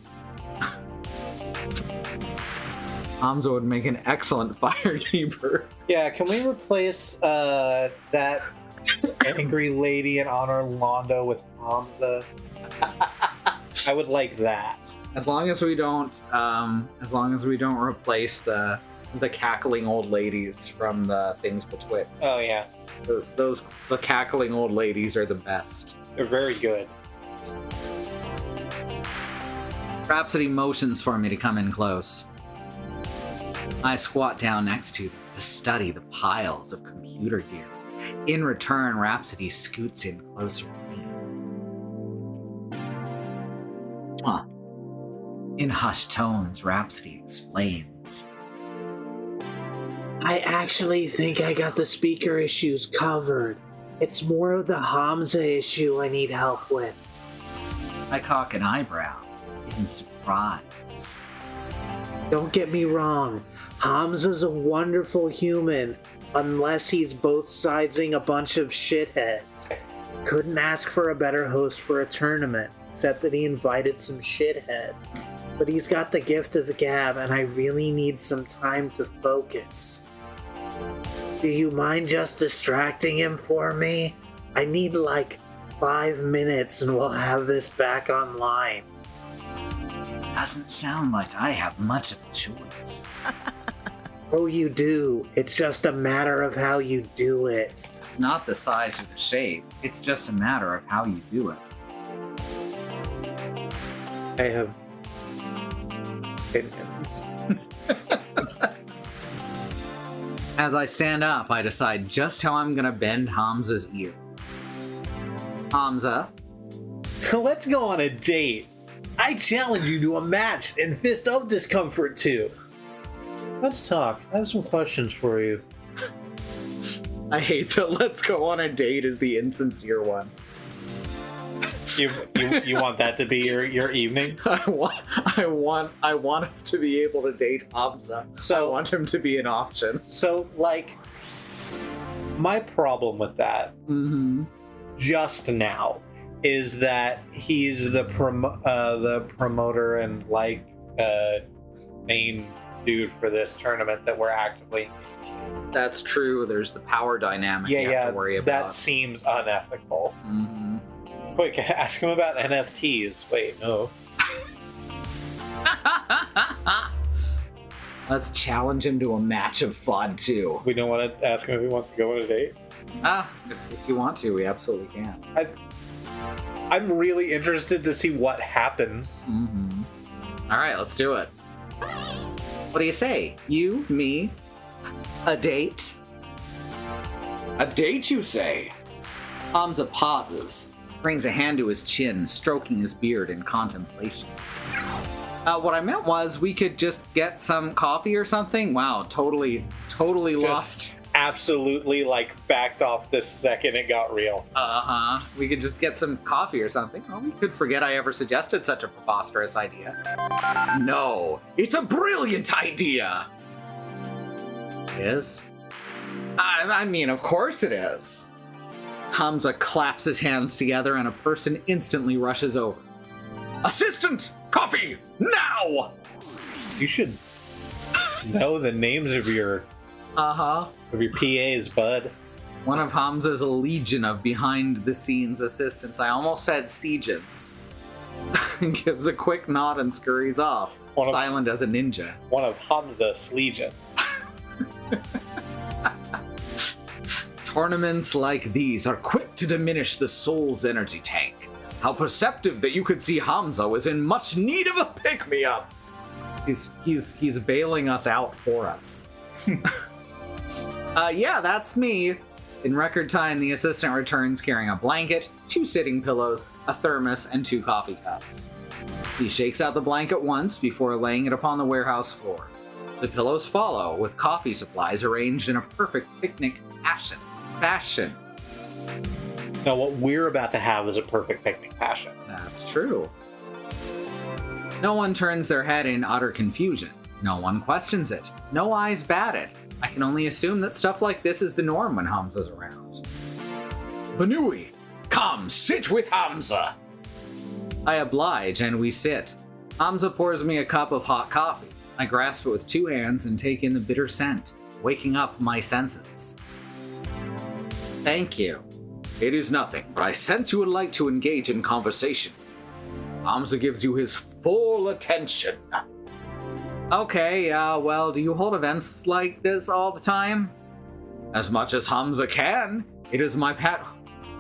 Hamza would make an excellent firekeeper. Yeah, can we replace that angry lady in Honor Londo with Hamza? I would like that. As long as we don't replace the cackling old ladies from the things betwixt. Oh yeah, the cackling old ladies are the best. they're very good. Rhapsody motions for me to come in close. I squat down next to them to study the piles of computer gear. In return, Rhapsody scoots in closer to me. In hushed tones, Rhapsody explains. I actually think I got the speaker issues covered. It's more of the Hamza issue I need help with. I cock an eyebrow in surprise. Don't get me wrong, Hamza's a wonderful human, unless he's both sidesing a bunch of shitheads. Couldn't ask for a better host for a tournament, except that he invited some shitheads. But he's got the gift of gab, and I really need some time to focus. Do you mind just distracting him for me? I need like 5 minutes and we'll have this back online. Doesn't sound like I have much of a choice. Oh, you do. It's just a matter of how you do it. It's not the size or the shape, it's just a matter of how you do it. I have opinions. As I stand up, I decide just how I'm gonna bend Hamza's ear. Hamza, Let's go on a date. I challenge you to a match and Fist of Discomfort too. Let's talk. I have some questions for you. I hate that let's go on a date is the insincere one. You want that to be your evening? I want us to be able to date Hamza. So I want him to be an option. So, like, my problem with that just now is that he's the promoter and main dude for this tournament that we're actively engaged in. That's true. There's the power dynamic you have to worry about. That seems unethical. Quick, ask him about NFTs. Wait, no. Let's challenge him to a match of FOD 2. We don't want to ask him if he wants to go on a date? If you want to, we absolutely can. I'm really interested to see what happens. All right, let's do it. What do you say? You, me, a date? A date, you say? Hamza pauses, brings a hand to his chin, stroking his beard in contemplation. What I meant was we could just get some coffee or something. Wow, totally lost. Absolutely, like, backed off the second it got real. Uh-huh. We could just get some coffee or something. Well, we could forget I ever suggested such a preposterous idea. No, it's a brilliant idea! Is? I mean, of course it is. Hamza claps his hands together and a person instantly rushes over. Assistant! Coffee! Now! You should know the names of your PAs, bud. One of Hamza's legion of behind-the-scenes assistants. I almost said Siegens. Gives a quick nod and scurries off, silent as a ninja. One of Hamza's legion. Tournaments like these are quick to diminish the soul's energy tank. How perceptive that you could see Hamza was in much need of a pick-me-up. He's bailing us out for us. Yeah, that's me. In record time, the assistant returns carrying a blanket, 2 sitting pillows, a thermos, and 2 coffee cups. He shakes out the blanket once before laying it upon the warehouse floor. The pillows follow, with coffee supplies arranged in a perfect picnic fashion. Now, what we're about to have is a perfect picnic fashion. That's true. No one turns their head in utter confusion. No one questions it. No eyes batted. I can only assume that stuff like this is the norm when Hamza's around. Banui, come, sit with Hamza! I oblige, and we sit. Hamza pours me a cup of hot coffee. I grasp it with 2 hands and take in the bitter scent, waking up my senses. Thank you. It is nothing, but I sense you would like to engage in conversation. Hamza gives you his full attention. Okay, well, do you hold events like this all the time? As much as Hamza can. It is my pet.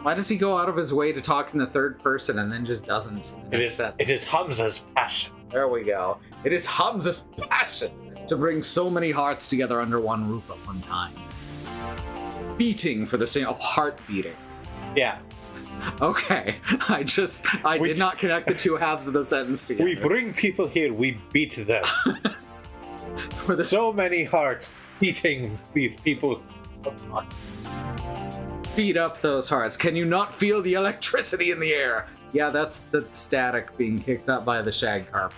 Why does he go out of his way to talk in the third person and then just doesn't? It is Hamza's passion. There we go. It is Hamza's passion to bring so many hearts together under one roof at one time. Beating for the same heart beating. Yeah. Okay. I did not connect the 2 halves of the sentence together. We bring people here, we beat them. For the so many hearts beating these people. Beat up those hearts. Can you not feel the electricity in the air? Yeah, that's the static being kicked up by the shag carpet.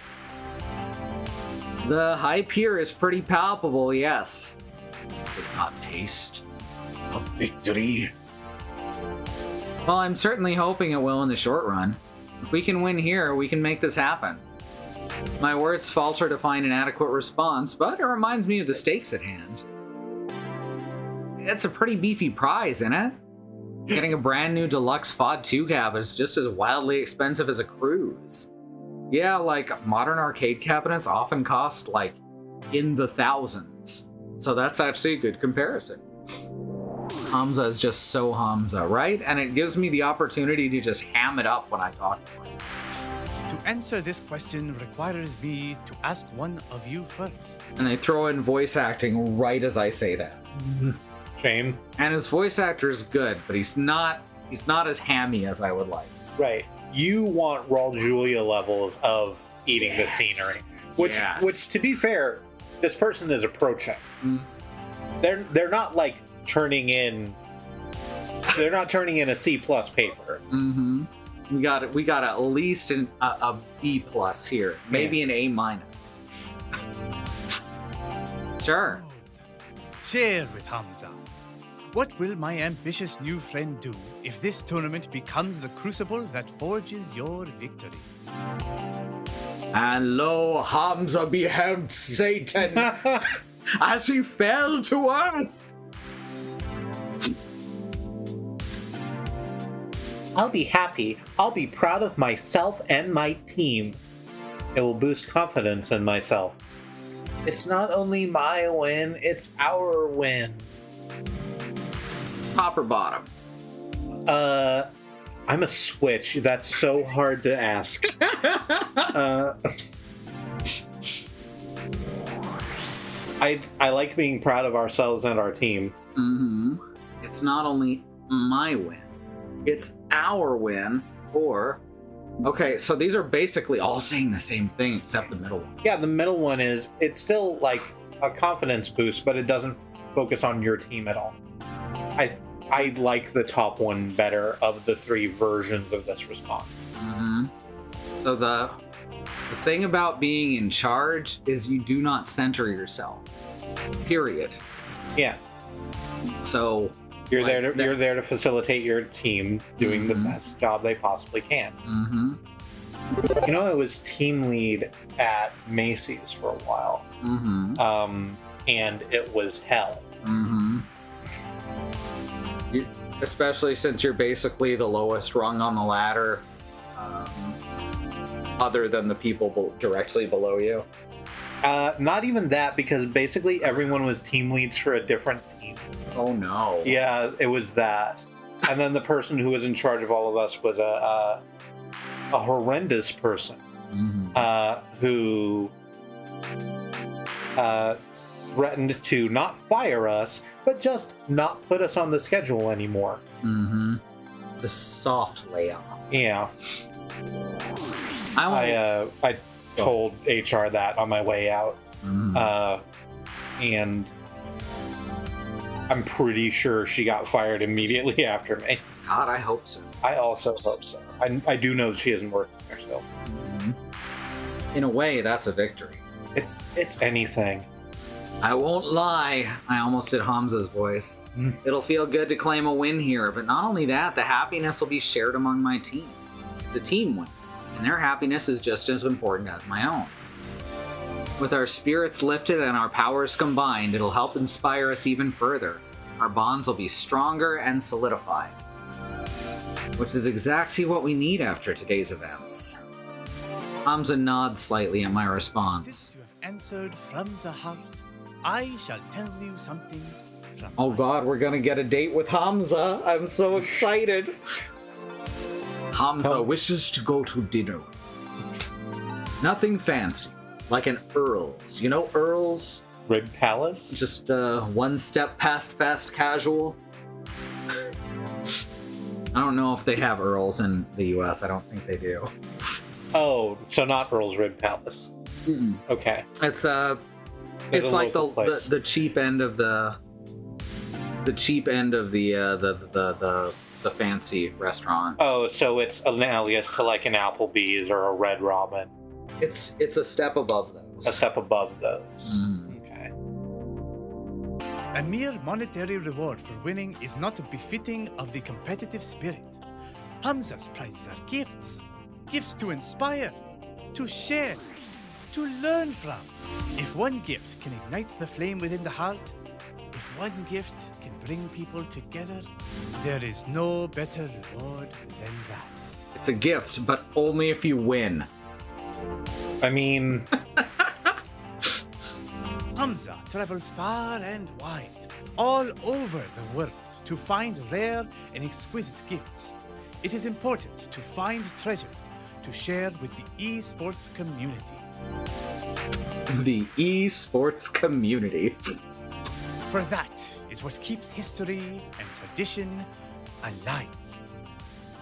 The hype here is pretty palpable, yes. Does it not taste of victory? Well, I'm certainly hoping it will in the short run. If we can win here, we can make this happen. My words falter to find an adequate response, but it reminds me of the stakes at hand. It's a pretty beefy prize, isn't it? Getting a brand new deluxe FOD 2 cab is just as wildly expensive as a cruise. Yeah, like, modern arcade cabinets often cost, like, in the thousands. So that's actually a good comparison. Hamza is just so Hamza, right? And it gives me the opportunity to just ham it up when I talk to him. To answer this question requires me to ask one of you first. And they throw in voice acting right as I say that. Shame. And his voice actor is good, but he's not as hammy as I would like. Right. You want Raul Julia levels of eating the scenery. Which, to be fair, this person is approaching. They're not like turning in a C+ paper. Mm-hmm. We got at least a B+ here, maybe an A-. Sure. Share with Hamza. What will my ambitious new friend do if this tournament becomes the crucible that forges your victory? And lo, Hamza beheld Satan as he fell to earth. I'll be happy. I'll be proud of myself and my team. It will boost confidence in myself. It's not only my win, it's our win. Top or bottom? I'm a switch. That's so hard to ask. I like being proud of ourselves and our team. Mm-hmm. it's not only my win, it's our win, or... Okay, so these are basically all saying the same thing except the middle one. Yeah, the middle one is, it's still like a confidence boost, but it doesn't focus on your team at all. I like the top one better of the three versions of this response. Mm-hmm. So the thing about being in charge is you do not center yourself. Period. Yeah. So You're like, you're there to facilitate your team doing the best job they possibly can. Mm-hmm. You know, I was team lead at Macy's for a while. Mm-hmm. And it was hell. Mm-hmm. Especially since you're basically the lowest rung on the ladder, other than the people directly below you. Not even that, because basically everyone was team leads for a different team. Oh no. Yeah, it was that. And then the person who was in charge of all of us was a horrendous person who threatened to not fire us, but just not put us on the schedule anymore. Mm-hmm. The soft layoff. Yeah. I told HR that on my way out. And I'm pretty sure she got fired immediately after me. God, I hope so. I also hope so. I do know she isn't working there still. Mm-hmm. In a way, that's a victory. It's anything. I won't lie. I almost did Hamza's voice. It'll feel good to claim a win here, but not only that, the happiness will be shared among my team. It's a team win, and their happiness is just as important as my own. With our spirits lifted and our powers combined, it'll help inspire us even further. Our bonds will be stronger and solidified. Which is exactly what we need after today's events. Hamza nods slightly at my response. Since you have answered from the heart, I shall tell you something from Oh my god, we're gonna get a date with Hamza. I'm so excited. Hamza wishes to go to dinner. Nothing fancy. Like an Earl's. You know Earl's? Red Palace? Just one step past fast casual. I don't know if they have Earl's in the US. I don't think they do. Oh, so not Earl's Red Palace. Mm-mm. Okay. It's It's like local place. the cheap end of the fancy restaurant. Oh, so it's analogous to like an Applebee's or a Red Robin. It's a step above those. A step above those. Mm. Okay. A mere monetary reward for winning is not befitting of the competitive spirit. Hamza's prizes are gifts. Gifts to inspire, to share, to learn from. If one gift can ignite the flame within the heart, if one gift can bring people together, there is no better reward than that. It's a gift, but only if you win. I mean, Hamza travels far and wide, all over the world, to find rare and exquisite gifts. It is important to find treasures to share with the esports community. The esports community. For that is what keeps history and tradition alive.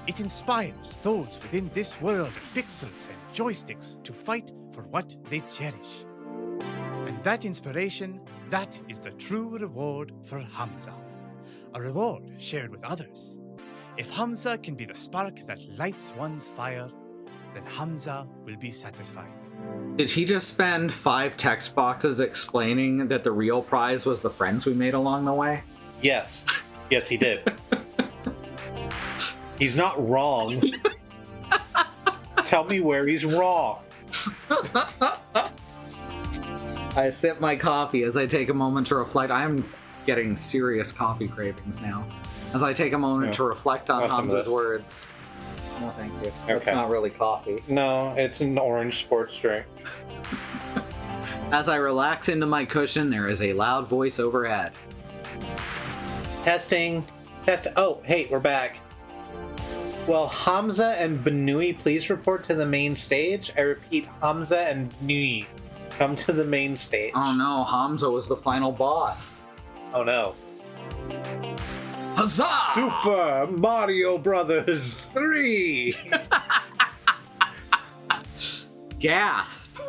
It inspires those within this world of pixels and joysticks to fight for what they cherish. And that inspiration, that is the true reward for Hamza. A reward shared with others. If Hamza can be the spark that lights one's fire, then Hamza will be satisfied. Did he just spend 5 text boxes explaining that the real prize was the friends we made along the way? yes. Yes, he did. He's not wrong. Tell me where he's wrong. I sip my coffee as I take a moment to reflect. I am getting serious coffee cravings now. As I take a moment to reflect on Have some of Hamza's this. words. No, thank you. That's Okay. not really coffee. No, it's an orange sports drink. As I relax into my cushion, there is a loud voice overhead. Testing. Oh, hey, we're back. Will Hamza and Benui please report to the main stage? I repeat, Hamza and Benui, come to the main stage. Oh no, Hamza was the final boss. Oh no. Huzzah! Super Mario Brothers 3! Gasp!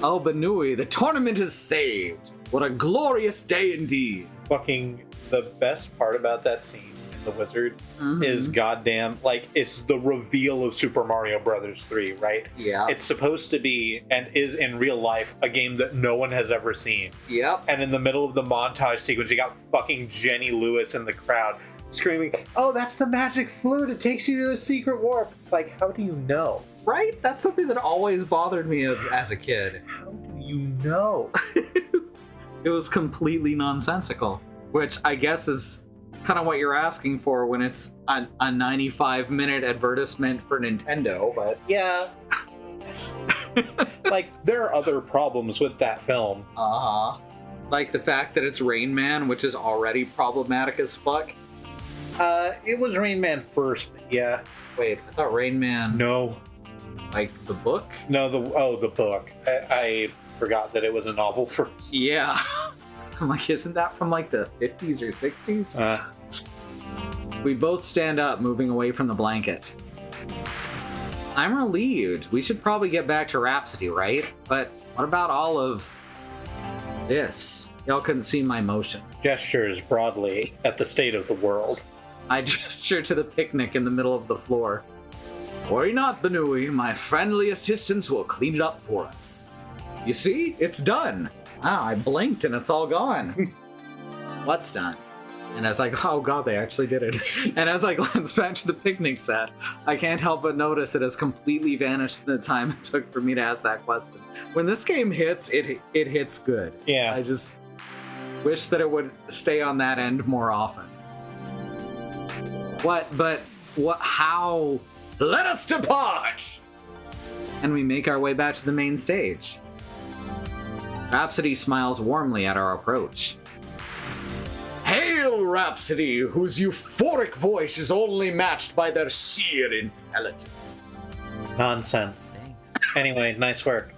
Oh, Banui, the tournament is saved. What a glorious day indeed. Fucking the best part about that scene in The Wizard is goddamn, like, it's the reveal of Super Mario Brothers 3, right? Yeah. It's supposed to be, and is in real life, a game that no one has ever seen. Yep. And in the middle of the montage sequence, you got fucking Jenny Lewis in the crowd screaming, "Oh, that's the magic flute. It takes you to a secret warp." It's like, how do you know? Right? That's something that always bothered me as a kid. How do you know? It was completely nonsensical, which I guess is kind of what you're asking for when it's a 95-minute advertisement for Nintendo, but Yeah. Like, there are other problems with that film. like the fact that it's Rain Man, which is already problematic as fuck. It was Rain Man first, but yeah. Wait, I thought Rain Man, No. like the book? No, the book. I forgot that it was a novel first. Yeah. I'm like, isn't that from like the 50s or 60s? We both stand up, moving away from the blanket. I'm relieved. We should probably get back to Rhapsody, right? But what about all of this? Y'all couldn't see my motion. Gestures broadly at the state of the world. I gesture to the picnic in the middle of the floor. Worry not, Banui. My friendly assistants will clean it up for us. You see? It's done. Wow, I blinked and it's all gone. What's done? And as I oh god, they actually did it. And as I glance back to the picnic set, I can't help but notice it has completely vanished in the time it took for me to ask that question. When this game hits, it hits good. Yeah. I just wish that it would stay on that end more often. What? But what? How? Let us depart! And we make our way back to the main stage. Rhapsody smiles warmly at our approach. Hail, Rhapsody, whose euphoric voice is only matched by their sheer intelligence. Nonsense. Anyway, nice work.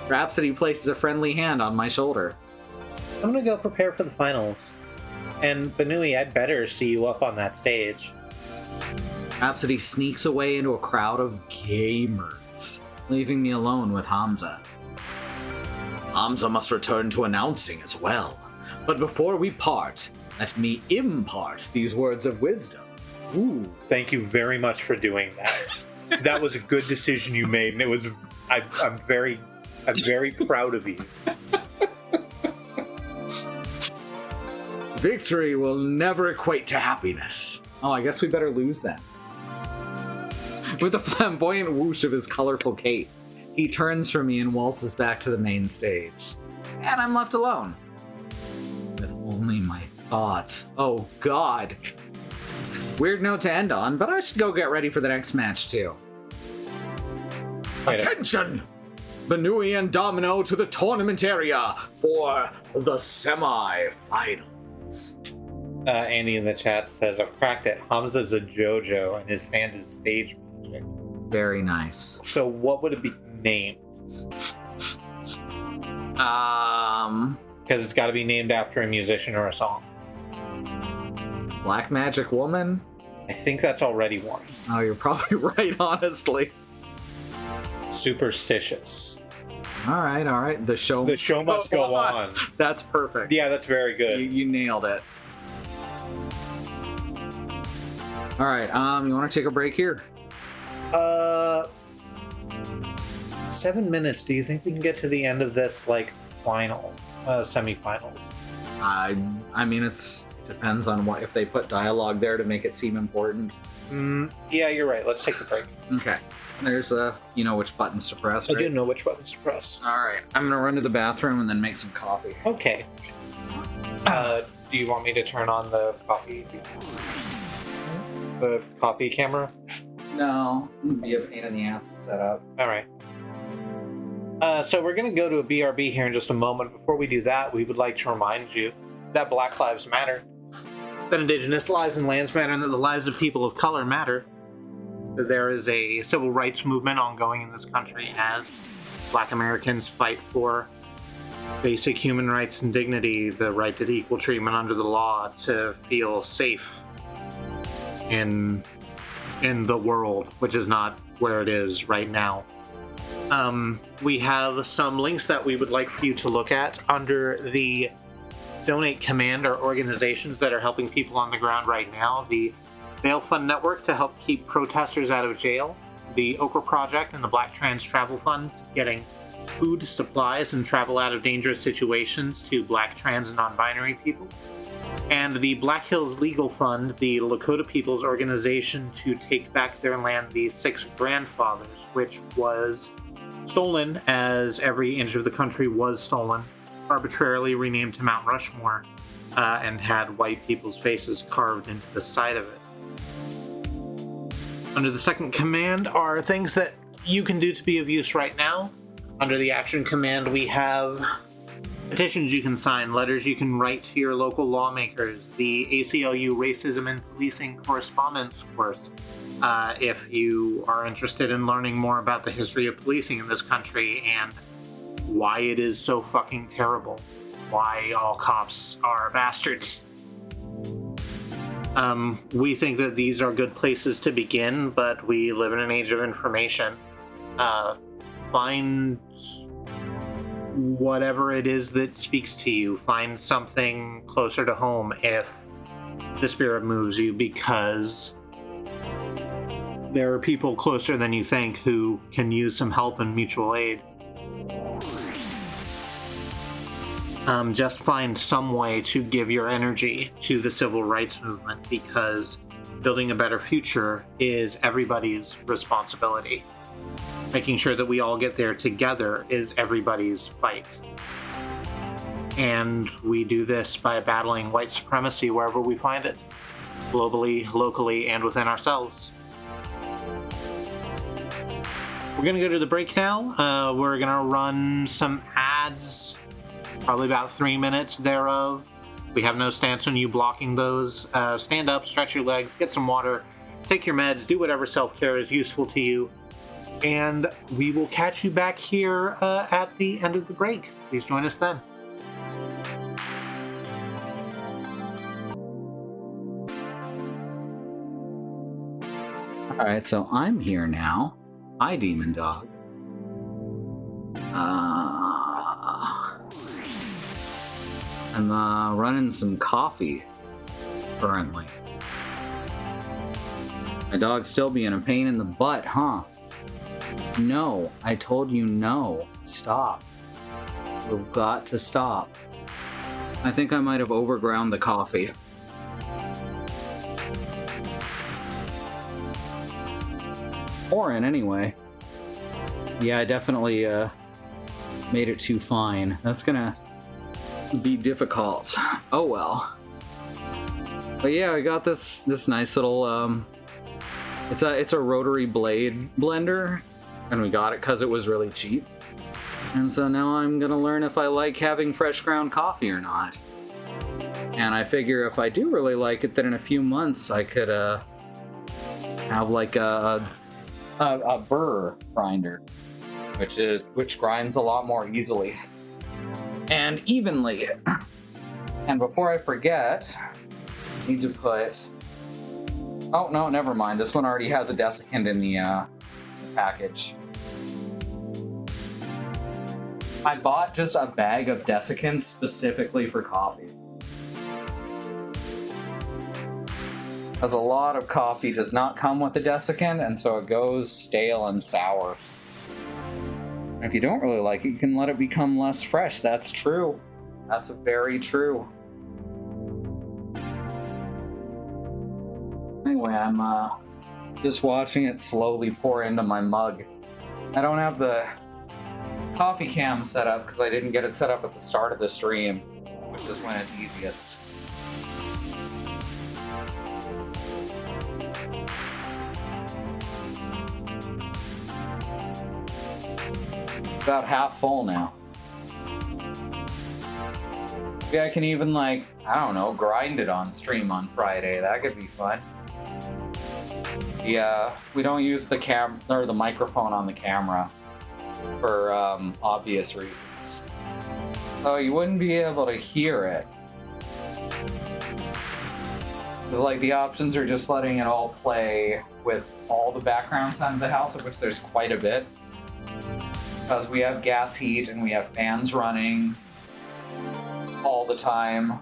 Rhapsody places a friendly hand on my shoulder. I'm gonna go prepare for the finals. And Banui, I'd better see you up on that stage. Rhapsody sneaks away into a crowd of gamers, leaving me alone with Hamza. Hamza must return to announcing as well. But before we part, let me impart these words of wisdom. Ooh, thank you very much for doing that. That was a good decision you made, and it was. I'm very proud of you. Victory will never equate to happiness. Oh, I guess we better lose then. With a flamboyant whoosh of his colorful cape, he turns from me and waltzes back to the main stage. And I'm left alone. With only my thoughts. Oh god. Weird note to end on, but I should go get ready for the next match too. Attention! Banui and Domino to the tournament area for the semi-finals. Andy in the chat says, I've cracked it. Hamza's a JoJo and his stand is stage magic. Very nice. So what would it be named? Because it's got to be named after a musician or a song. Black Magic Woman? I think that's already one. Oh, you're probably right, honestly. Superstitious. All right. The show must go on. That's perfect. Yeah, that's very good. You nailed it. All right, you want to take a break here? 7 minutes. Do you think we can get to the end of this, like, final, semifinals? I mean, it depends on what if they put dialogue there to make it seem important. Yeah, you're right. Let's take the break. Okay. There's you know which buttons to press, right? I do know which buttons to press. All right. I'm gonna run to the bathroom and then make some coffee. Okay. Do you want me to turn on the coffee camera? No, it'd be a pain in the ass to set up. All right. So we're going to go to a BRB here in just a moment. Before we do that, we would like to remind you that Black Lives Matter, that Indigenous lives and lands matter, and that the lives of people of color matter. That there is a civil rights movement ongoing in this country as Black Americans fight for basic human rights and dignity, the right to equal treatment under the law, to feel safe in the world, which is not where it is right now. We have some links that we would like for you to look at under the Donate Command, or organizations that are helping people on the ground right now. The Bail Fund Network to help keep protesters out of jail. The Okra Project and the Black Trans Travel Fund getting food, supplies, and travel out of dangerous situations to Black, trans, and non-binary people. And the Black Hills Legal Fund, the Lakota People's Organization to take back their land, the Six Grandfathers, which was stolen, as every inch of the country was stolen, arbitrarily renamed to Mount Rushmore, and had white people's faces carved into the side of it. Under the second command are things that you can do to be of use right now. Under the action command, we have petitions you can sign, letters you can write to your local lawmakers, the ACLU Racism and Policing Correspondence course, if you are interested in learning more about the history of policing in this country and why it is so fucking terrible, why all cops are bastards. We think that these are good places to begin, but we live in an age of information. Find whatever it is that speaks to you. Find something closer to home if the spirit moves you, because there are people closer than you think who can use some help and mutual aid. Just find some way to give your energy to the civil rights movement, because building a better future is everybody's responsibility. Making sure that we all get there together is everybody's fight. And we do this by battling white supremacy wherever we find it, globally, locally, and within ourselves. We're going to go to the break now. We're going to run some ads, probably about 3 minutes thereof. We have no stance on you blocking those. Stand up, stretch your legs, get some water, take your meds, do whatever self-care is useful to you. And we will catch you back here at the end of the break. Please join us then. Alright, so I'm here now. Hi, Demon Dog. I'm running some coffee currently. My dog's still being a pain in the butt, huh? No, I told you no. Stop. You've got to stop. I think I might have overground the coffee. Orin, anyway. Yeah, I definitely made it too fine. That's gonna be difficult. Oh well. But yeah, I got this nice little it's a rotary blade blender, and we got it because it was really cheap. And so now I'm gonna learn if I like having fresh ground coffee or not. And I figure if I do really like it, then in a few months I could have like a burr grinder, which grinds a lot more easily and evenly. And before I forget, I need to put... Oh no, never mind. This one already has a desiccant in the package. I bought just a bag of desiccants specifically for coffee, because a lot of coffee does not come with a desiccant, and so it goes stale and sour. If you don't really like it, you can let it become less fresh. That's true. That's very true. Anyway, I'm just watching it slowly pour into my mug. I don't have the coffee cam set up because I didn't get it set up at the start of the stream, which is when it's easiest. About half full now. Maybe I can even, like, I don't know, grind it on stream on Friday. That could be fun. Yeah, we don't use the the microphone on the camera for obvious reasons. So you wouldn't be able to hear it. Because, like, the options are just letting it all play with all the background sound of the house, of which there's quite a bit. Because we have gas heat and we have fans running all the time.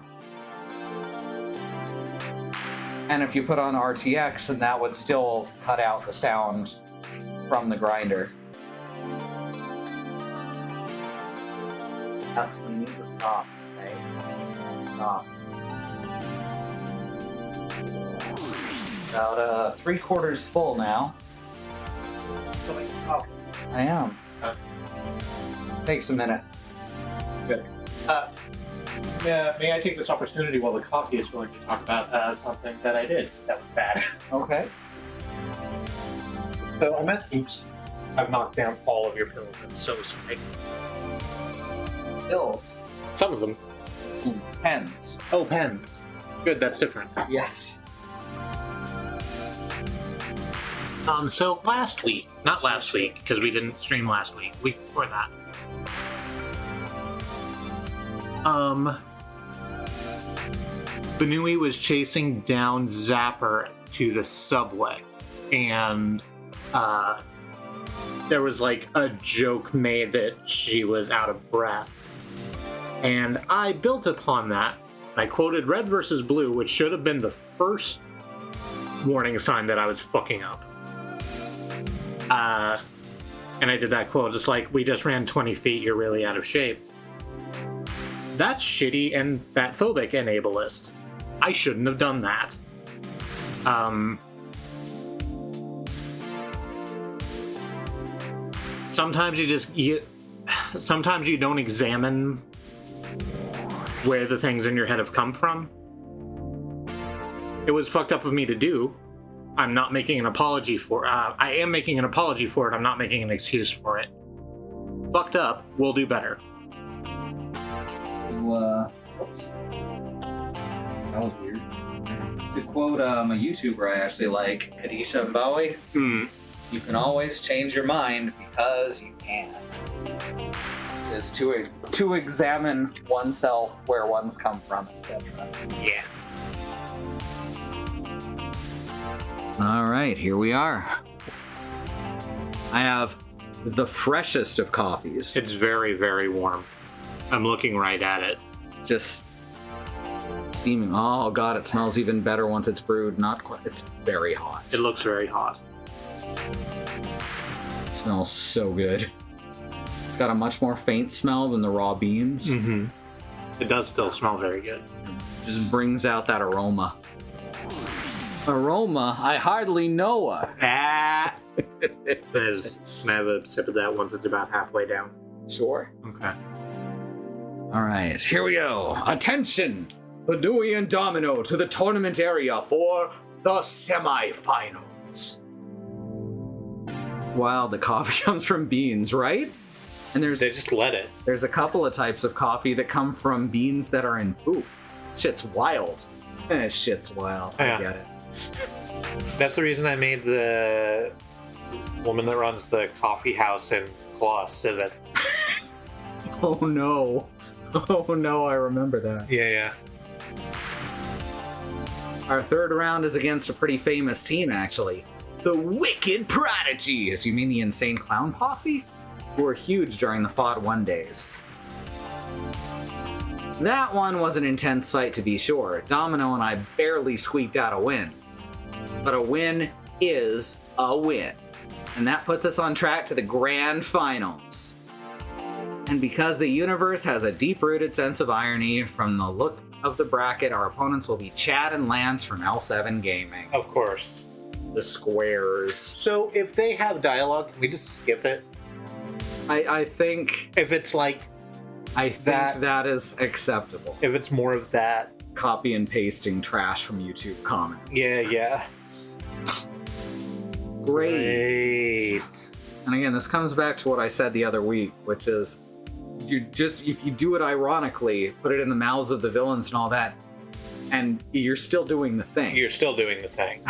And if you put on RTX, then that would still cut out the sound from the grinder. Yes, we need to stop, okay? Stop. About 3/4 full now. Oh, I am. Takes a minute. good. May I take this opportunity while the coffee is going to talk about something that I did that was bad? Okay. So I'm at oops. I've knocked down all of your pillows. I'm so sorry. Pills. Some of them. Pens. Oh, pens. Good, that's different. Yes. So not last week, because we didn't stream last week, week before that. Benui was chasing down Zapper to the subway, and there was like a joke made that she was out of breath. And I built upon that. I quoted red versus blue, which should have been the first warning sign that I was fucking up. And I did that quote, just like, we just ran 20 feet, you're really out of shape. That's shitty and fatphobic and ableist. I shouldn't have done that. Sometimes sometimes you don't examine where the things in your head have come from. It was fucked up of me to do. I'm not making an apology for it. I am making an apology for it. I'm not making an excuse for it. Fucked up. We'll do better. Oops. That was weird. To quote a YouTuber I actually like, Kadisha Mbawi, you can always change your mind because you can. Is to examine oneself, where one's come from, etc. Yeah. All right, here we are. I have the freshest of coffees. It's very, very warm. I'm looking right at it. It's just steaming. Oh god, it smells even better once it's brewed. Not quite. It's very hot. It looks very hot. It smells so good. It's got a much more faint smell than the raw beans. Mm-hmm. It does still smell very good. It just brings out that aroma. Aroma? I hardly know her. Ah! Can I have a sip of that once it's about halfway down? Sure. Okay. All right, here we go. Attention! Benui and Domino to the tournament area for the semifinals. Wow, the coffee comes from beans, right? And They just let it. there's a couple of types of coffee that come from beans that are in poop. Shit's wild. Shit's wild. I Yeah. get it. That's the reason I made the woman that runs the coffee house in Claw civet. Oh no. Oh no, I remember that. Yeah. Our third round is against a pretty famous team, actually. The Wicked Prodigies! You mean the Insane Clown Posse? Who were huge during the FOD 1 days. That one was an intense fight, to be sure. Domino and I barely squeaked out a win. But a win is a win. And that puts us on track to the grand finals. And because the universe has a deep-rooted sense of irony, from the look of the bracket, our opponents will be Chad and Lance from L7 Gaming. Of course. The squares. So if they have dialogue, can we just skip it? I think If it's like, that is acceptable. if it's more of that. Copy and pasting trash from YouTube comments. Yeah. Great. And again, this comes back to what I said the other week, which is if you do it ironically, put it in the mouths of the villains and all that, and you're still doing the thing. You're still doing the thing.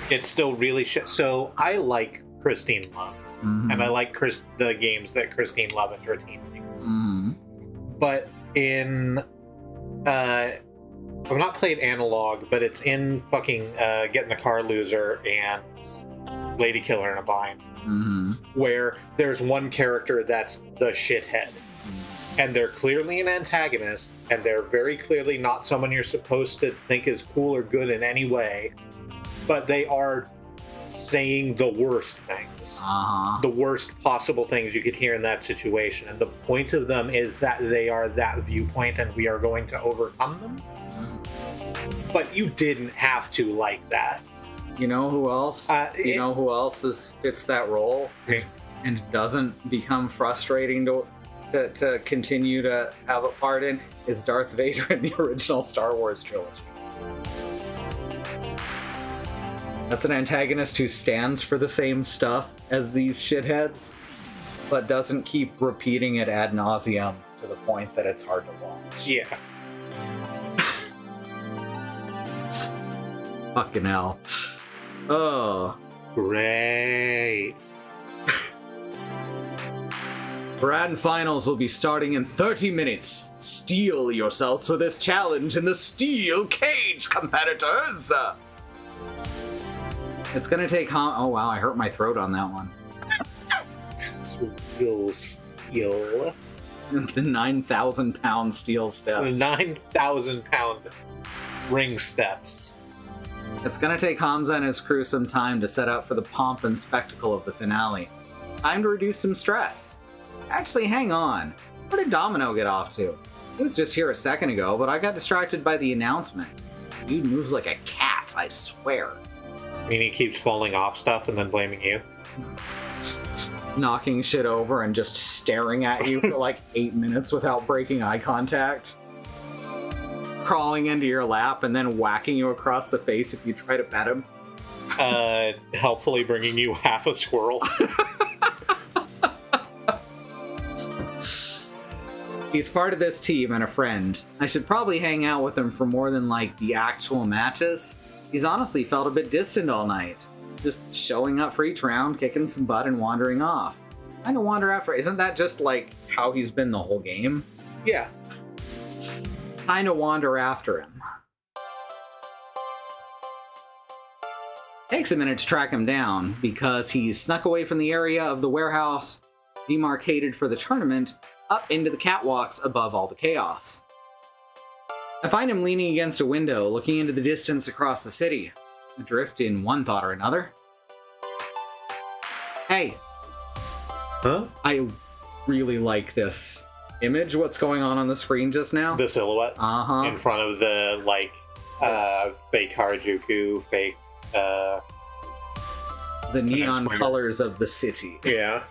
It's still really shit. So I like Christine Love. Mhm. And I like the games that Christine Love and her team makes. Mhm. but in I've not played Analog, but it's in fucking Getting the Car Loser and Lady Killer in a Bind, where there's one character that's the shithead, and they're clearly an antagonist, and they're very clearly not someone you're supposed to think is cool or good in any way, but they are saying the worst things, the worst possible things you could hear in that situation, and the point of them is that they are that viewpoint and we are going to overcome them. But you didn't have to like that. You know who else? Know who else fits that role and doesn't become frustrating to continue to have a part in? Is Darth Vader in the original Star Wars trilogy. That's an antagonist who stands for the same stuff as these shitheads, but doesn't keep repeating it ad nauseum to the point that it's hard to watch. Yeah. Fucking hell. Oh. Great. Grand finals will be starting in 30 minutes. Steel yourselves for this challenge in the steel cage, competitors! It's gonna take oh wow, I hurt my throat on that one. It's real steel. The 9,000 pound steel steps. 9,000 pound ring steps. It's gonna take Hamza and his crew some time to set up for the pomp and spectacle of the finale. Time to reduce some stress. Actually, hang on. Where did Domino get off to? He was just here a second ago, but I got distracted by the announcement. Dude moves like a cat, I swear. I mean, he keeps falling off stuff and then blaming you. Knocking shit over and just staring at you for like 8 minutes without breaking eye contact. Crawling into your lap and then whacking you across the face if you try to pet him. Helpfully bringing you half a squirrel. He's part of this team and a friend. I should probably hang out with him for more than like the actual matches. He's honestly felt a bit distant all night. Just showing up for each round, kicking some butt, and wandering off. Kind of wander after. Isn't that just like how he's been the whole game? Yeah. Kind of wander after him. Takes a minute to track him down because he's snuck away from the area of the warehouse demarcated for the tournament up into the catwalks above all the chaos. I find him leaning against a window, looking into the distance across the city, adrift in one thought or another. Hey. Huh? I really like this image, what's going on the screen just now. The silhouettes in front of the, like, fake Harajuku, fake, the neon colors of the city. Yeah.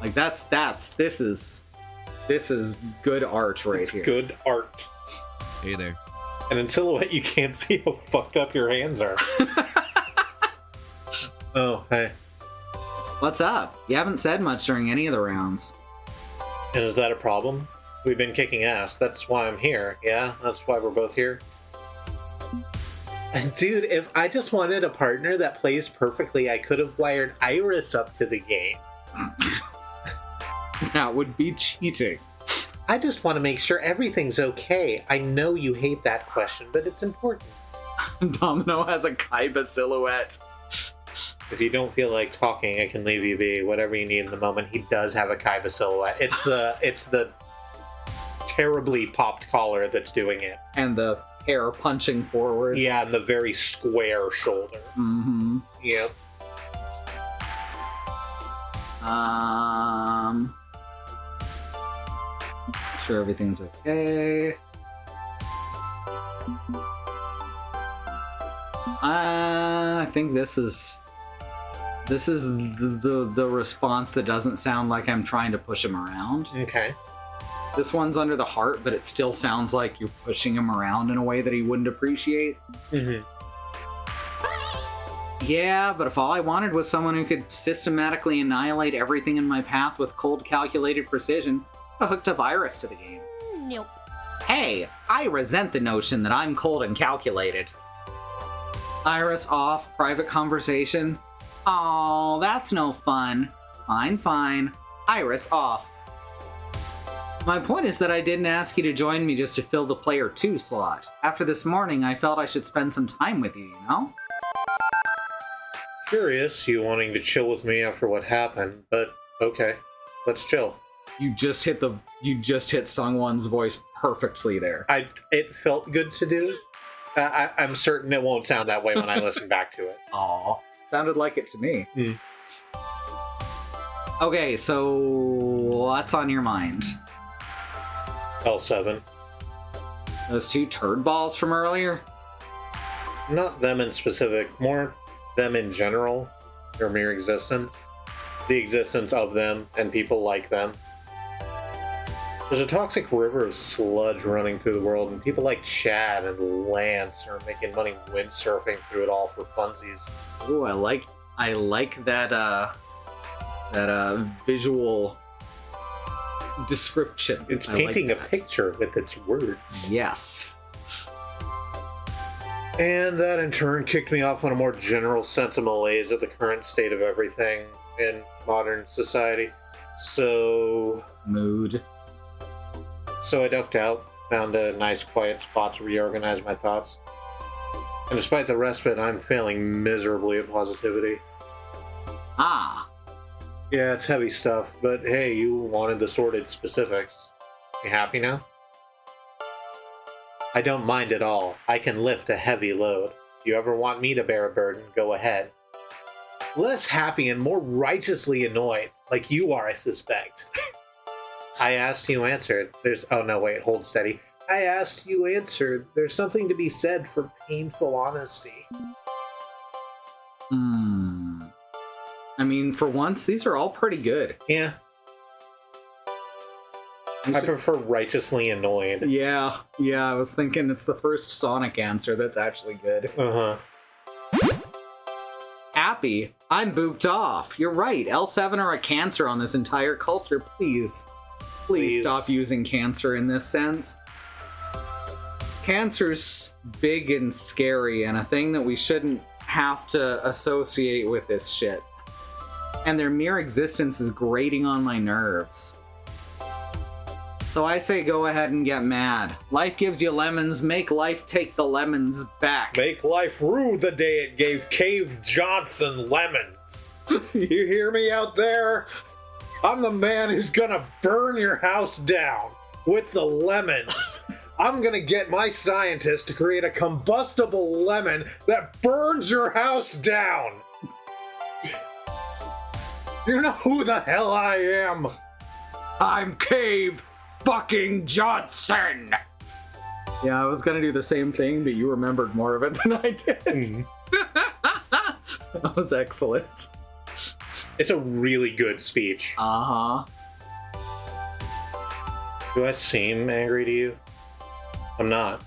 Like, this is good art right here. Good art. Hey there. And in silhouette, you can't see how fucked up your hands are. Oh, hey. What's up? You haven't said much during any of the rounds. And is that a problem? We've been kicking ass. That's why I'm here. Yeah, that's why we're both here. And dude, if I just wanted a partner that plays perfectly, I could have wired Iris up to the game. That would be cheating. I just want to make sure everything's okay. I know you hate that question, but it's important. Domino has a Kaiba silhouette. If you don't feel like talking, I can leave you be. Whatever you need in the moment, he does have a Kaiba silhouette. It's the terribly popped collar that's doing it. And the hair punching forward. Yeah, and the very square shoulder. Mm-hmm. Yep. Sure everything's okay. I think this is the response that doesn't sound like I'm trying to push him around. Okay. This one's under the heart, but it still sounds like you're pushing him around in a way that he wouldn't appreciate. Mm-hmm. Yeah, but if all I wanted was someone who could systematically annihilate everything in my path with cold, calculated precision, I hooked up Iris to the game. Nope. Hey, I resent the notion that I'm cold and calculated. Iris off, private conversation. Oh, that's no fun. Fine. Iris off. My point is that I didn't ask you to join me just to fill the player 2 slot. After this morning, I felt I should spend some time with you, you know? Curious, you wanting to chill with me after what happened, but okay, let's chill. You just hit Sungwon's voice perfectly there. It felt good to do. I'm certain it won't sound that way when I listen back to it. Aw, sounded like it to me. Mm. Okay, so what's on your mind? L7. Those 2 turd balls from earlier? Not them in specific, more them in general, their mere existence. The existence of them and people like them. There's a toxic river of sludge running through the world, and people like Chad and Lance are making money windsurfing through it all for funsies. Ooh, I like that visual description. It's painting like a picture with its words. Yes. And that in turn kicked me off on a more general sense of malaise at the current state of everything in modern society. So I ducked out, found a nice quiet spot to reorganize my thoughts. And despite the respite, I'm failing miserably at positivity. Ah. Yeah, it's heavy stuff, but hey, you wanted the sordid specifics. You happy now? I don't mind at all. I can lift a heavy load. If you ever want me to bear a burden, go ahead. Less happy and more righteously annoyed, like you are, I suspect. I asked, you answered. Oh no, wait, hold steady. I asked, you answered. There's something to be said for painful honesty. I mean, for once, these are all pretty good. Yeah. I prefer righteously annoyed. Yeah, I was thinking it's the first Sonic answer that's actually good. Uh-huh. Happy? I'm booped off. You're right. L7 are a cancer on this entire culture. Please stop using cancer in this sense. Cancer's big and scary and a thing that we shouldn't have to associate with this shit. And their mere existence is grating on my nerves. So I say go ahead and get mad. Life gives you lemons, make life take the lemons back. Make life rue the day it gave Cave Johnson lemons. You hear me out there? I'm the man who's gonna burn your house down with the lemons. I'm gonna get my scientists to create a combustible lemon that burns your house down. You know who the hell I am? I'm Cave fucking Johnson! Yeah, I was gonna do the same thing, but you remembered more of it than I did. That was excellent. It's a really good speech. Uh-huh. Do I seem angry to you? I'm not.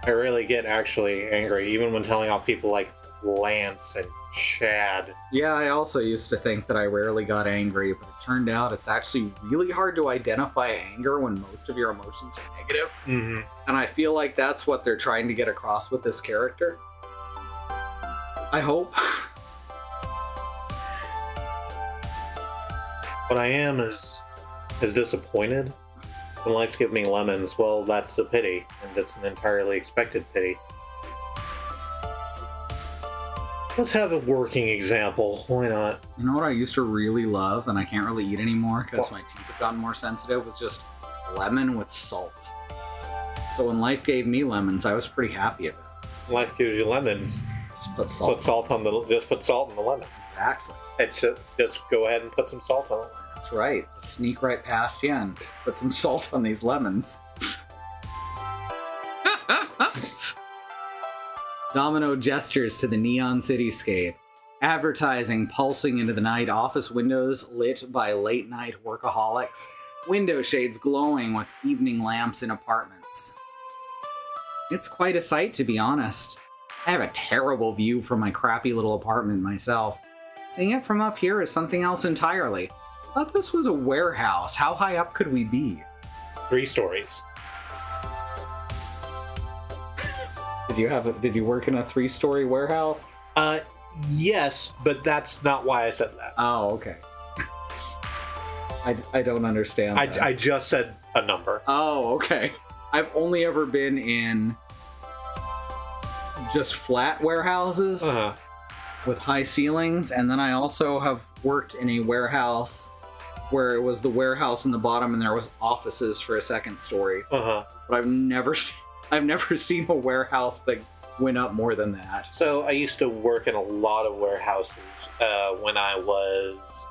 I rarely get actually angry, even when telling off people like Lance and Chad. Yeah, I also used to think that I rarely got angry, but it turned out it's actually really hard to identify anger when most of your emotions are negative. Mm-hmm. And I feel like that's what they're trying to get across with this character. I hope. What I am is disappointed. When life gives me lemons, well, that's a pity, and it's an entirely expected pity. Let's have a working example. Why not? You know what I used to really love, and I can't really eat anymore because my teeth have gotten more sensitive, was just lemon with salt. So when life gave me lemons, I was pretty happy about it. Life gives you lemons. Just put salt. Just put salt in the lemon. Exactly. Just go ahead and put some salt on it. That's right. Just sneak right past you and put some salt on these lemons. Domino gestures to the neon cityscape. Advertising pulsing into the night, office windows lit by late-night workaholics, window shades glowing with evening lamps in apartments. It's quite a sight, to be honest. I have a terrible view from my crappy little apartment myself. Seeing it from up here is something else entirely. I thought this was a warehouse. How high up could we be? 3 stories. Did you work in a 3-story warehouse? Yes, but that's not why I said that. Oh, okay. I don't understand that. I just said a number. Oh, okay. I've only ever been in just flat warehouses with high ceilings, and then I also have worked in a warehouse where it was the warehouse in the bottom and there was offices for a second story. But I've never seen a warehouse that went up more than that. So I used to work in a lot of warehouses when I was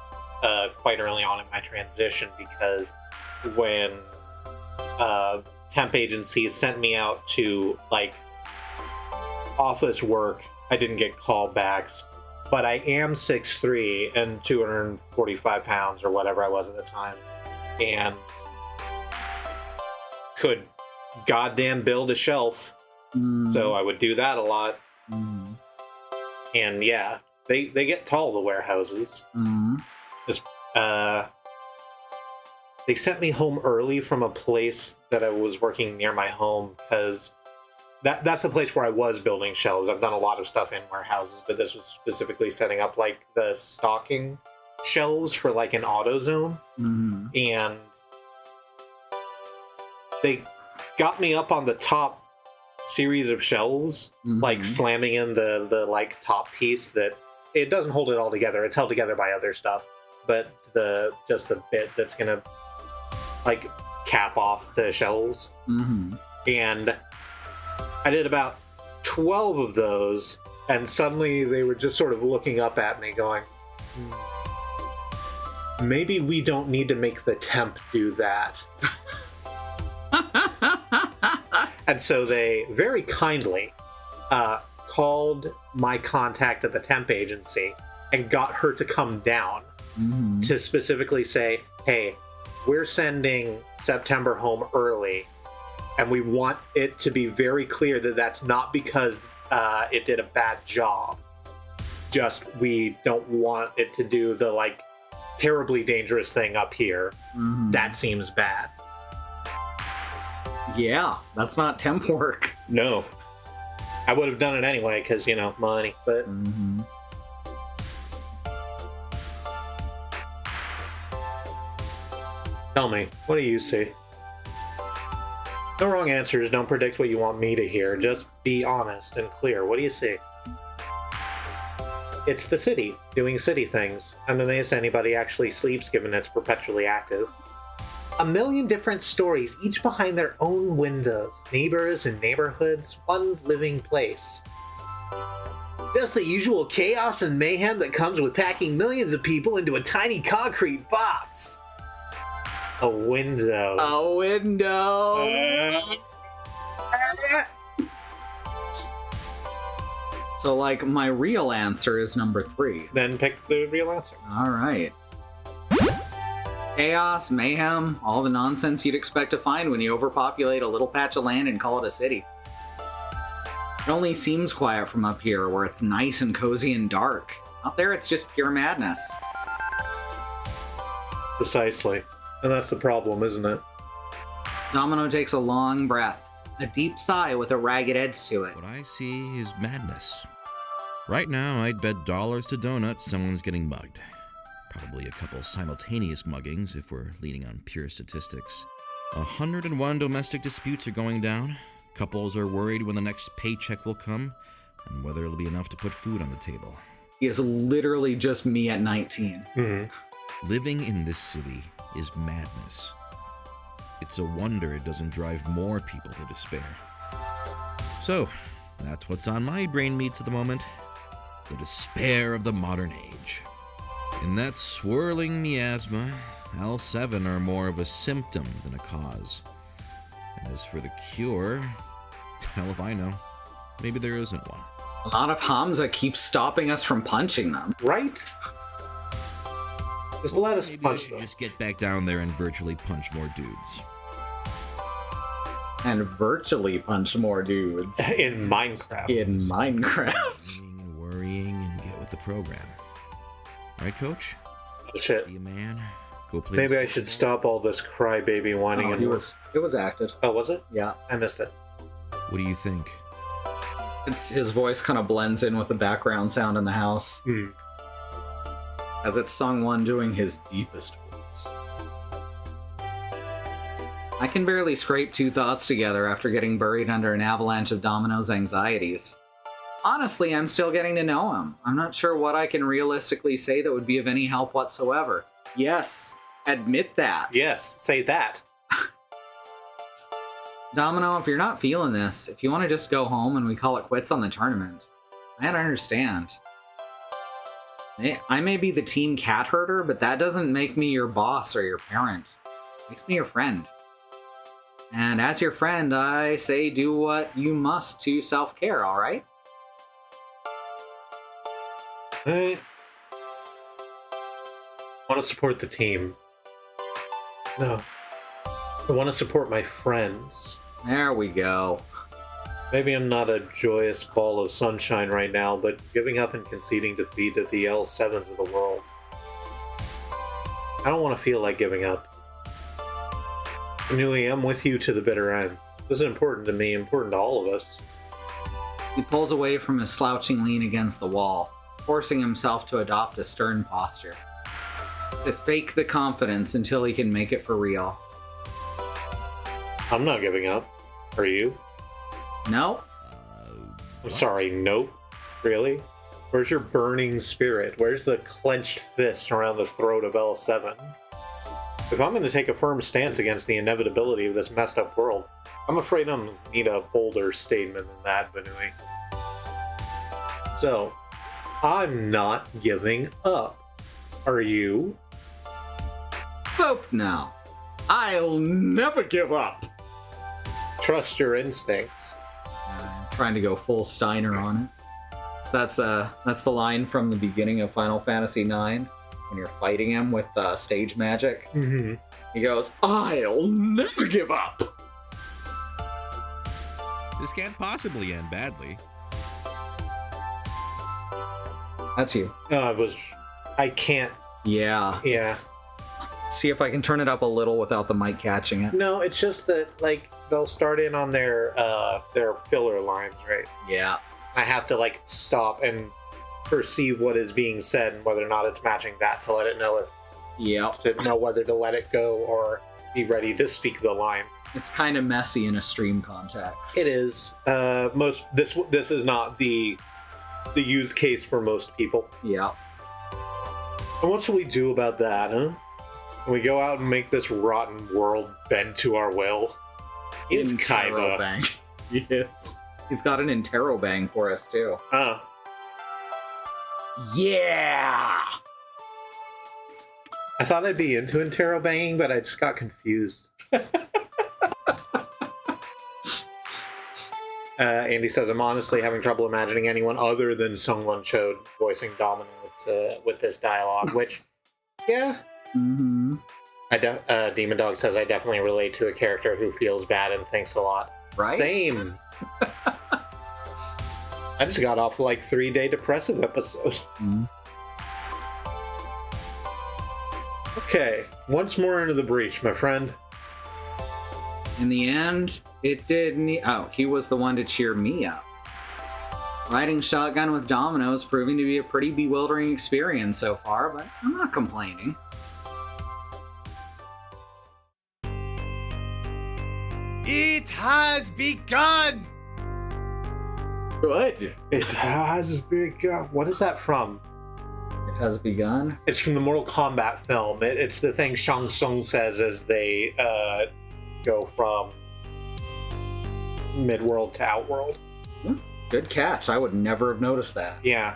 quite early on in my transition, because when temp agencies sent me out to like office work, I didn't get callbacks, but I am 6'3" and 245 pounds or whatever I was at the time, and could goddamn build a shelf. So I would do that a lot. And yeah, they get tall, the warehouses. They sent me home early from a place that I was working near my home, because that's the place where I was building shelves. I've done a lot of stuff in warehouses, but this was specifically setting up like the stocking shelves for like an AutoZone. And they got me up on the top series of shelves, like slamming in the like top piece that it doesn't hold it all together. It's held together by other stuff, but the bit that's gonna like cap off the shelves. And I did about 12 of those, and suddenly they were just sort of looking up at me going, maybe we don't need to make the temp do that. And so they very kindly called my contact at the temp agency and got her to come down to specifically say, hey, we're sending September home early, and we want it to be very clear that that's not because it did a bad job. Just we don't want it to do the like terribly dangerous thing up here. That seems bad. Yeah, that's not temp work. No. I would have done it anyway, because, you know, money, but... Tell me, what do you see? No wrong answers, don't predict what you want me to hear, just be honest and clear. What do you see? It's the city, doing city things. I'm amazed anybody actually sleeps given it's perpetually active. A million different stories, each behind their own windows. Neighbors and neighborhoods, one living place. Just the usual chaos and mayhem that comes with packing millions of people into a tiny concrete box. A window. A window. So, like, my real answer is number 3. Then pick the real answer. All right. Chaos, mayhem, all the nonsense you'd expect to find when you overpopulate a little patch of land and call it a city. It only seems quiet from up here, where it's nice and cozy and dark. Up there, it's just pure madness. Precisely. And that's the problem, isn't it? Domino takes a long breath, a deep sigh with a ragged edge to it. What I see is madness. Right now, I'd bet dollars to donuts someone's getting mugged. Probably a couple simultaneous muggings if we're leaning on pure statistics. 101 domestic disputes are going down. Couples are worried when the next paycheck will come and whether it'll be enough to put food on the table. He is literally just me at 19. Living in this city is madness. It's a wonder it doesn't drive more people to despair. So, that's what's on my brain meats at the moment. The despair of the modern age. In that swirling miasma, L7 are more of a symptom than a cause. And as for the cure, hell if I know. Maybe there isn't one. A lot of Hamza keeps stopping us from punching them. Right? Just let us Maybe I punch should them. just get back down there and virtually punch more dudes. And virtually punch more dudes. In Minecraft. In Minecraft. Dreaming and worrying and get with the program. Right, Coach? Shit. Be a man. Go play. Maybe I some should football. stop all this crybaby whining. Oh, and it was acted. Oh, was it? Yeah. I missed it. What do you think? His voice kind of blends in with the background sound in the house. As it's Sung Won doing his deepest voice. I can barely scrape two thoughts together after getting buried under an avalanche of Domino's anxieties. Honestly, I'm still getting to know him. I'm not sure what I can realistically say that would be of any help whatsoever. Yes, admit that. Yes, say that. Domino, if you're not feeling this, if you want to just go home and we call it quits on the tournament, I don't understand. I may be the team cat herder, but that doesn't make me your boss or your parent. It makes me your friend. And as your friend, I say do what you must to self-care, alright? I want to support the team. No. I want to support my friends. There we go. Maybe I'm not a joyous ball of sunshine right now, but giving up and conceding defeat at the L7s of the world. I don't want to feel like giving up. Newly, I'm with you to the bitter end. This is important to me, important to all of us. He pulls away from his slouching lean against the wall, forcing himself to adopt a stern posture. To fake the confidence until he can make it for real. I'm not giving up. Are you? No? I'm sorry, nope. Really? Where's your burning spirit? Where's the clenched fist around the throat of L7? If I'm going to take a firm stance against the inevitability of this messed up world, I'm afraid I'm going to need a bolder statement than that, Benui. So, I'm not giving up. Are you? Hope now. I'll never give up. Trust your instincts. I'm trying to go full Steiner on it. So that's the line from the beginning of Final Fantasy IX when you're fighting him with stage magic. Mm-hmm. He goes, "I'll never give up." This can't possibly end badly. That's you. I can't. Yeah. Yeah. See if I can turn it up a little without the mic catching it. No, it's just that, like, they'll start in on their filler lines, right? Yeah. I have to, like, stop and perceive what is being said and whether or not it's matching that to let it know to know whether to let it go or be ready to speak the line. It's kind of messy in a stream context. It is. This is not the use case for most people. Yeah. And what should we do about that, huh? Can we go out and make this rotten world bend to our will? It's Kaiba. Bang. Yes. He's got an interrobang for us, too. Yeah! I thought I'd be into interrobanging, but I just got confused. Andy says, I'm honestly having trouble imagining anyone other than Sungwon Cho voicing Domino with this dialogue, which, yeah. Mm-hmm. Demon Dog says, I definitely relate to a character who feels bad and thinks a lot. Right? Same. I just got off like 3-day depressive episode. Mm-hmm. Okay, once more into the breach, my friend. In the end, it didn't. Oh, he was the one to cheer me up. Riding shotgun with Domino is proving to be a pretty bewildering experience so far, but I'm not complaining. It has begun! Good. It has begun. What is that from? It has begun. It's from the Mortal Kombat film. It's the thing Shang Tsung says as they go from Midworld to Outworld. Good catch. I would never have noticed that. Yeah.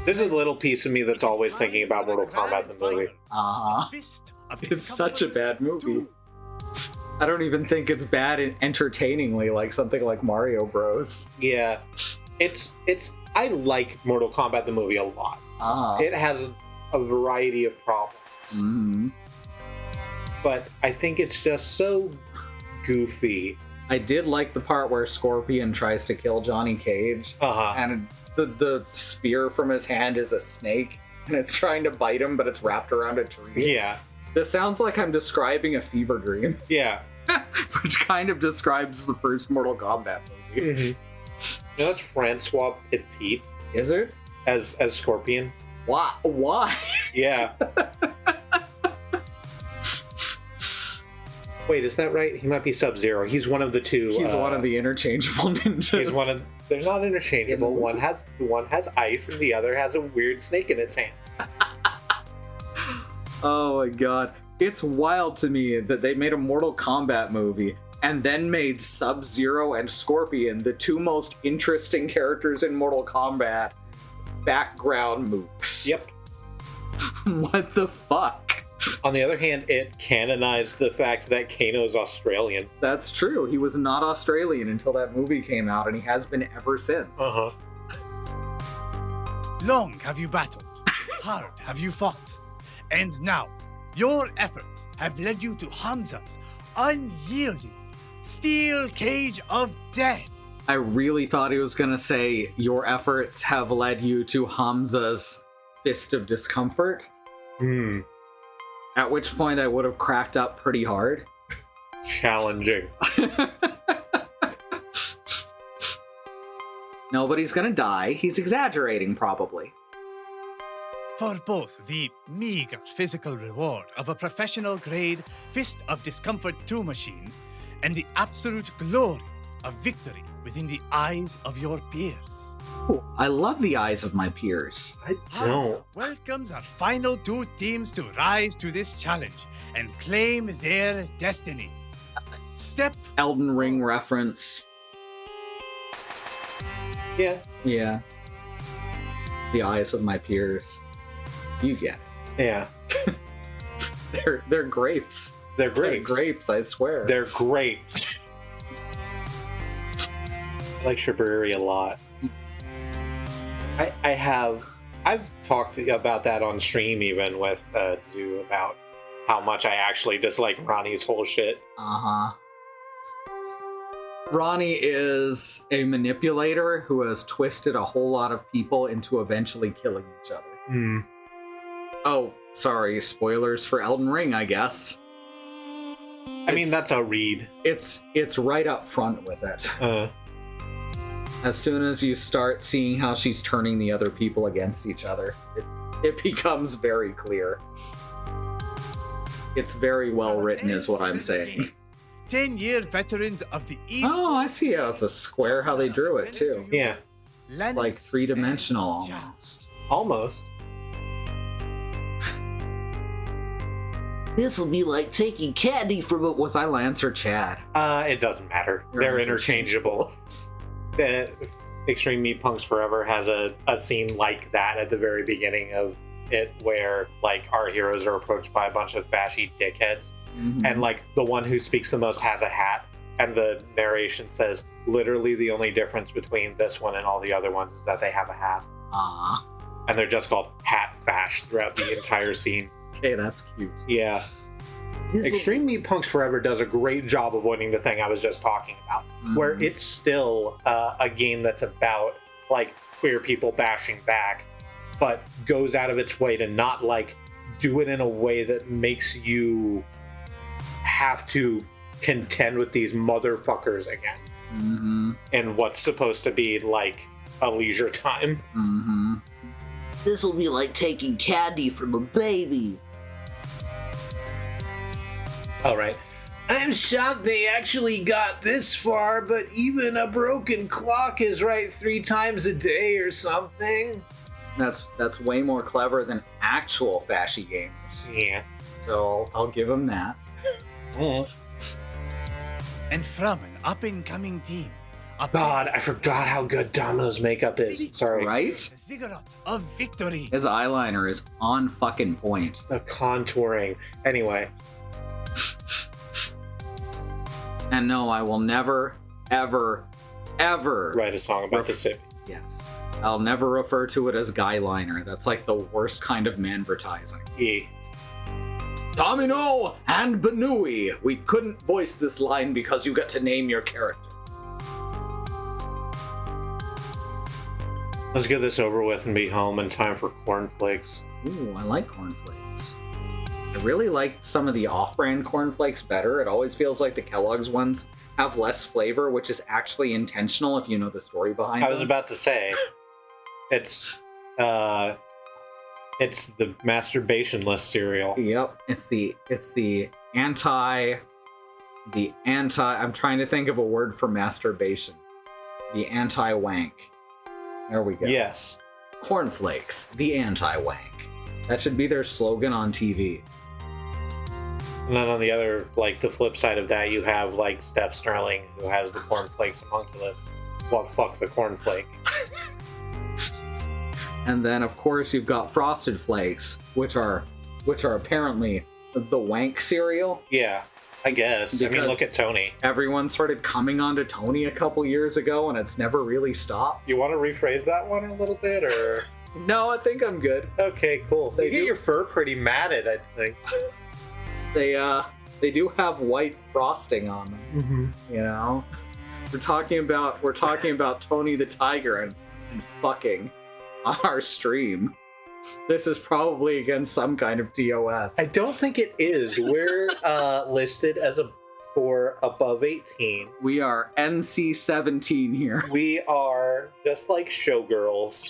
There's a little piece of me that's always thinking about Mortal Kombat, the movie. Uh-huh. It's such a bad movie. I don't even think it's bad entertainingly like something like Mario Bros. Yeah. I like Mortal Kombat, the movie, a lot. It has a variety of problems. Mm-hmm. But I think it's just so goofy. I did like the part where Scorpion tries to kill Johnny Cage, and the spear from his hand is a snake, and it's trying to bite him, but it's wrapped around a tree. Yeah. This sounds like I'm describing a fever dream. Yeah. Which kind of describes the first Mortal Kombat movie. Mm-hmm. You know, that's Francois Petit. Is it? As Scorpion. Why? Yeah. Wait, is that right? He might be Sub-Zero. He's one of the two. He's one of the interchangeable ninjas. He's one of. They're not interchangeable. One has ice, and the other has a weird snake in its hand. Oh my god. It's wild to me that they made a Mortal Kombat movie and then made Sub-Zero and Scorpion, the two most interesting characters in Mortal Kombat, background mooks. Yep. What the fuck? On the other hand, it canonized the fact that Kano's Australian. That's true. He was not Australian until that movie came out, and he has been ever since. Long have you battled, hard have you fought, and now your efforts have led you to Hamza's unyielding steel cage of death. I really thought he was going to say, your efforts have led you to Hamza's fist of discomfort. At which point I would have cracked up pretty hard. Challenging. Nobody's gonna die. He's exaggerating, probably. For both the meager physical reward of a professional grade Fist of Discomfort 2 machine and the absolute glory of victory within the eyes of your peers. Ooh, I love the eyes of my peers. I Hamza welcomes our final two teams to rise to this challenge and claim their destiny. Step Elden Ring reference. Yeah. Yeah. The eyes of my peers. You get it. Yeah. They're grapes. They're grapes. They're grapes, I swear. They're grapes. I like Shibariri a lot. I've talked about that on stream even with Zoo about how much I actually dislike Ronnie's whole shit. Uh-huh. Ronnie is a manipulator who has twisted a whole lot of people into eventually killing each other. Oh, sorry, spoilers for Elden Ring, I guess. I mean, that's a read. It's right up front with it. As soon as you start seeing how she's turning the other people against each other, it becomes very clear. It's very well written, is what I'm saying. 10-year veterans of the East. Oh, I see how it's a square, how they drew it, too. Yeah. It's like three-dimensional almost. Almost. This'll be like taking candy from a... Was I Lance or Chad? It doesn't matter. They're interchangeable. Extreme Meat Punks Forever has a scene like that at the very beginning of it, where like our heroes are approached by a bunch of fashy dickheads, and like the one who speaks the most has a hat, and the narration says literally the only difference between this one and all the other ones is that they have a hat. And they're just called Hat Fash throughout the entire scene. Okay, that's cute. Yeah. Extreme Meat Punks Forever does a great job avoiding the thing I was just talking about, where it's still a game that's about like queer people bashing back, but goes out of its way to not like do it in a way that makes you have to contend with these motherfuckers again in what's supposed to be like a leisure time. This'll be like taking candy from a baby. All right. I'm shocked they actually got this far, but even a broken clock is right 3 times a day or something. That's way more clever than actual fashy gamers. Yeah. So I'll give him that. And from an up-and-coming team, God, I forgot how good Domino's makeup is. Sorry. Right? Ziggurat of victory. His eyeliner is on fucking point. The contouring. Anyway. And no, I will never, ever, ever write a song about the city. Yes. I'll never refer to it as guyliner. That's like the worst kind of manvertising. Yeah. Domino and Benui. We couldn't voice this line because you got to name your character. Let's get this over with and be home in time for cornflakes. Ooh, I like cornflakes. I really like some of the off-brand cornflakes better. It always feels like the Kellogg's ones have less flavor, which is actually intentional if you know the story behind it. I was about to say, it's the masturbation list cereal. Yep, it's the anti I'm trying to think of a word for masturbation. The anti-wank. There we go. Yes. Cornflakes, the anti-wank. That should be their slogan on TV. And then on the other, like, the flip side of that, you have, like, Steph Sterling, who has the cornflakes homunculus. Well, fuck the cornflake. And then, of course, you've got Frosted Flakes, which are apparently the wank cereal. Yeah, I guess. I mean, Because look at Tony. everyone started coming onto Tony a couple years ago, and it's never really stopped. You want to rephrase that one a little bit, or? No, I think I'm good. Okay, cool. They You get do- your fur pretty matted, I think. They do have white frosting on them. Mm-hmm. You know, we're talking about Tony the Tiger and fucking on our stream. This is probably against some kind of TOS. I don't think it is. We're listed as for above 18. We are NC-17 here. We are just like showgirls,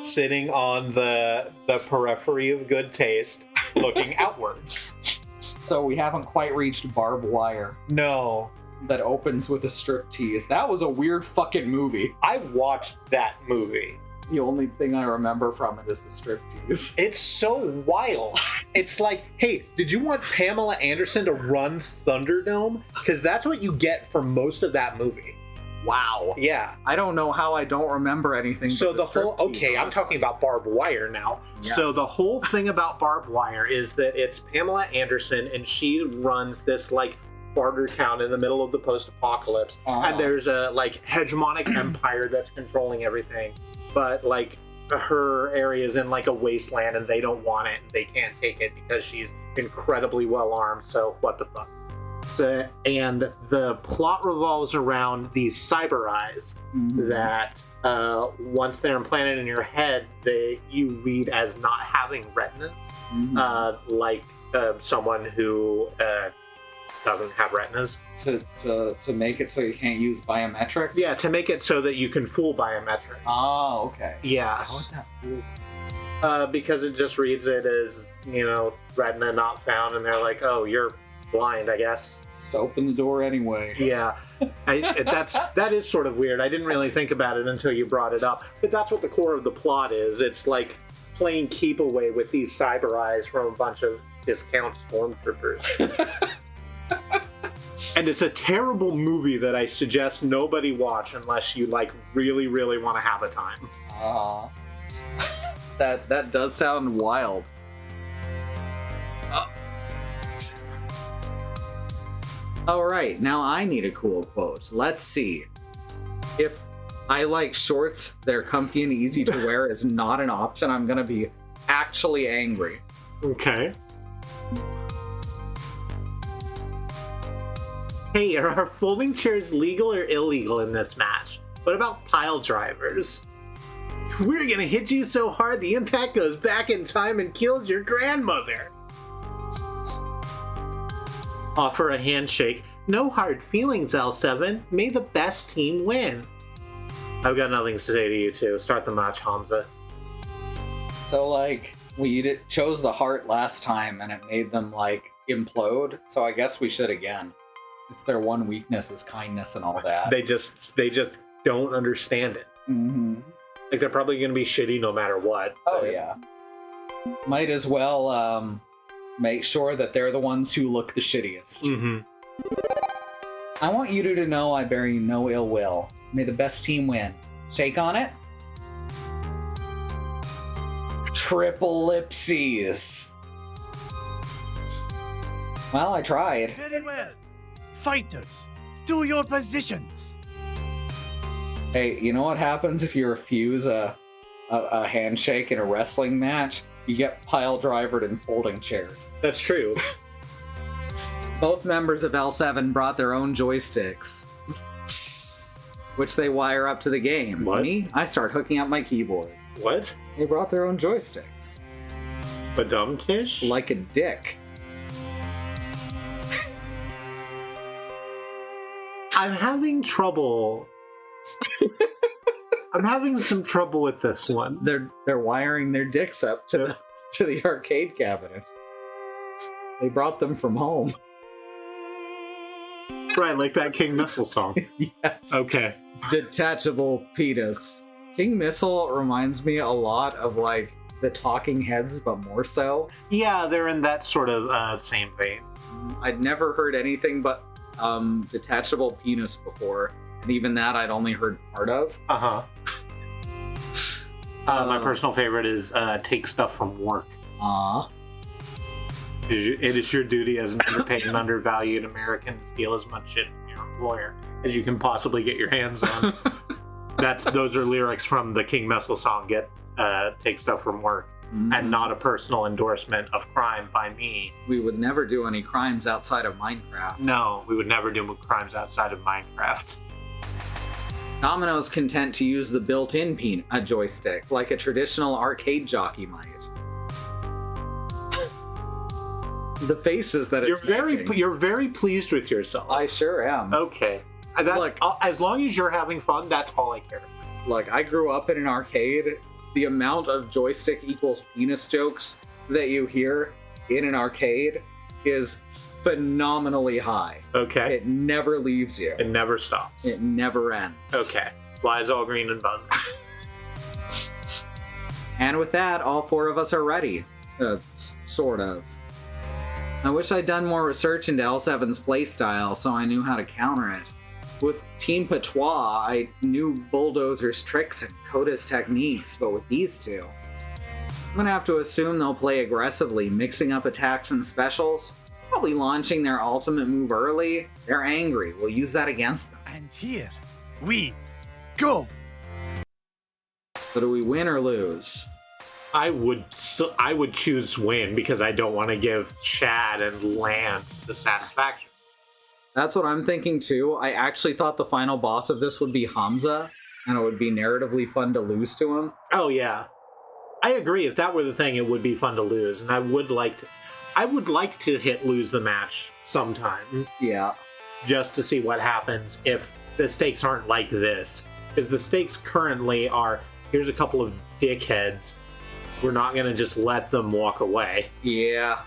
sitting on the periphery of good taste, looking outwards. So we haven't quite reached Barbed Wire. No, That opens with a striptease. That was a weird fucking movie. I watched that movie. The only thing I remember from it is the striptease. It's so wild. It's like, hey, did you want Pamela Anderson to run Thunderdome? Because that's what you get for most of that movie. Wow. Yeah. I don't know how I don't remember anything. So but the whole, striptease, okay, I'm honestly. talking about Barbed Wire now. Yes. So the whole thing about Barbed Wire is that it's Pamela Anderson, and she runs this like barter town in the middle of the post-apocalypse, and there's a like hegemonic empire that's controlling everything, but like her area is in like a wasteland, and they don't want it, and they can't take it because she's incredibly well armed. So what the fuck? So, and the plot revolves around these cyber eyes that once they're implanted in your head, you read as not having retinas, like someone who doesn't have retinas. to make it so you can't use biometrics? Yeah, to make it so that you can fool biometrics. Oh, okay. Yes. How would that fool? Because it just reads it as, retina not found, and they're like, oh, you're blind, I guess. Just open the door anyway. Yeah, that is sort of weird. I didn't really think about it until you brought it up, but that's what the core of the plot is. It's like playing keep away with these cyber eyes from a bunch of discount stormtroopers. And it's a terrible movie that I suggest nobody watch unless you like really, really want to have a time. That does sound wild. All right, now I need a cool quote. Let's see. If I like shorts, they're comfy and easy to wear is not an option, I'm gonna be actually angry. Okay. Hey, are folding chairs legal or illegal in this match? What about pile drivers? We're gonna hit you so hard the impact goes back in time and kills your grandmother. Offer a handshake. No hard feelings, L7. May the best team win. I've got nothing to say to you two. Start the match, Hamza. So, like, we chose the heart last time and it made them, like, implode, so I guess we should again. It's their one weakness is kindness and all that. They just don't understand it. Mm-hmm. Like, they're probably gonna be shitty no matter what. Oh, but- yeah. Might as well, make sure that they're the ones who look the shittiest. Mm-hmm. I want you two to know I bear you no ill will. May the best team win. Shake on it. Triple ellipses. Well, I tried. Very well. Fighters, do your positions. Hey, you know what happens if you refuse a handshake in a wrestling match? You get pile drivered and folding chaired. That's true. Both members of L7 brought their own joysticks, which they wire up to the game. What? Me, I start hooking up my keyboard. What? They brought their own joysticks. Badum-tish? Like a dick. I'm having trouble. I'm having some trouble with this one. They're wiring their dicks up to the arcade cabinet. They brought them from home. Right, like that King Missile song. Yes. Okay. Detachable penis. King Missile reminds me a lot of like the Talking Heads, but more so. Yeah, they're in that sort of same vein. I'd never heard anything but detachable penis before, and even that I'd only heard part of. Uh-huh. My personal favorite is Take Stuff from Work. It is your duty as an underpaid and undervalued American to steal as much shit from your employer as you can possibly get your hands on. Those are lyrics from the King Missile song, Take Stuff from Work, and not a personal endorsement of crime by me. We would never do any crimes outside of Minecraft. No, we would never do crimes outside of Minecraft. Domino's content to use the built-in joystick, like a traditional arcade jockey might. The faces that it's you're very pleased with yourself. I sure am. Okay. Look, as long as you're having fun, that's all I care about. Look, I grew up in an arcade. The amount of joystick equals penis jokes that you hear in an arcade is phenomenally high. Okay. It never leaves you. It never stops. It never ends. Okay. Flies all green and buzzing. And with that, all four of us are ready. Sort of. I wish I'd done more research into L7's playstyle so I knew how to counter it. With Team Patois, I knew Bulldozer's tricks and Koda's techniques, but with these two, I'm gonna have to assume they'll play aggressively, mixing up attacks and specials, probably launching their ultimate move early. They're angry. We'll use that against them. And here we go! So do we win or lose? I would choose win because I don't want to give Chad and Lance the satisfaction. That's what I'm thinking too. I actually thought the final boss of this would be Hamza, and it would be narratively fun to lose to him. Oh yeah, I agree. If that were the thing, it would be fun to lose, and I would like to hit lose the match sometime. Yeah, just to see what happens if the stakes aren't like this. Because the stakes currently are: here's a couple of dickheads. We're not gonna just let them walk away. Yeah,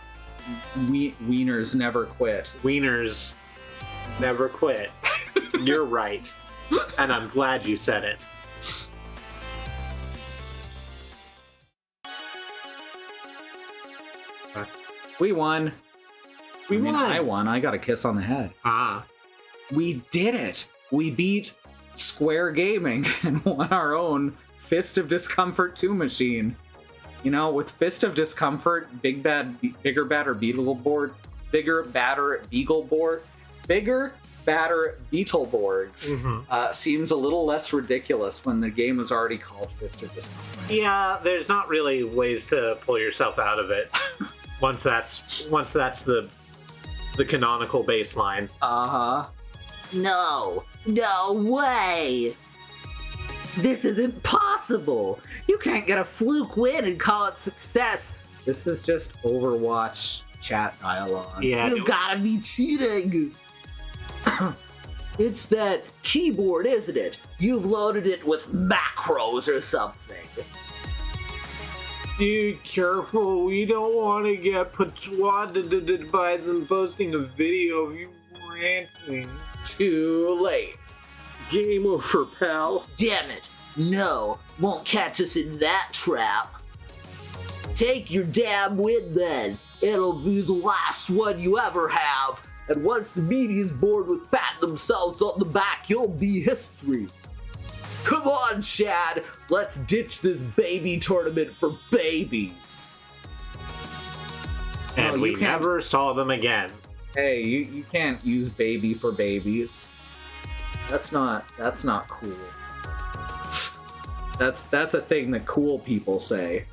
wieners never quit. Wieners never quit. You're right. And I'm glad you said it. We won. Won. I won. I got a kiss on the head. We did it. We beat Square Gaming and won our own Fist of Discomfort 2 machine. You know, with Fist of Discomfort, bigger, badder, Beetleborgs, seems a little less ridiculous when the game is already called Fist of Discomfort. Yeah, there's not really ways to pull yourself out of it once that's the canonical baseline. No way! This isn't possible! You can't get a fluke win and call it success! This is just Overwatch chat dialogue. Yeah, You gotta be cheating! It's that keyboard, isn't it? You've loaded it with macros or something. Be careful, we don't want to get persuaded by them posting a video of you ranting. Too late. Game over, pal. Damn it. No, won't catch us in that trap. Take your damn win then. It'll be the last one you ever have. And once the media's bored with patting themselves on the back, you'll be history. Come on, Chad. Let's ditch this baby tournament for babies. And we never saw them again. Hey, you can't use baby for babies. That's not cool. That's a thing that cool people say.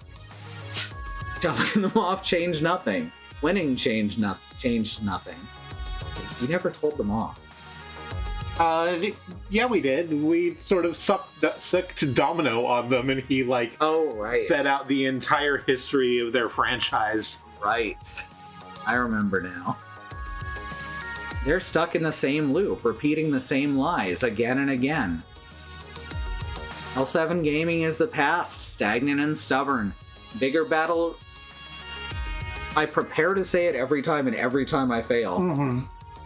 Telling them off changed nothing. Winning changed nothing. We never told them off. Yeah, we did. We sort of sucked Domino on them, and he set out the entire history of their franchise. Right. I remember now. They're stuck in the same loop, repeating the same lies again and again. L7 Gaming is the past, stagnant and stubborn. Bigger battle... I prepare to say it every time, and every time I fail.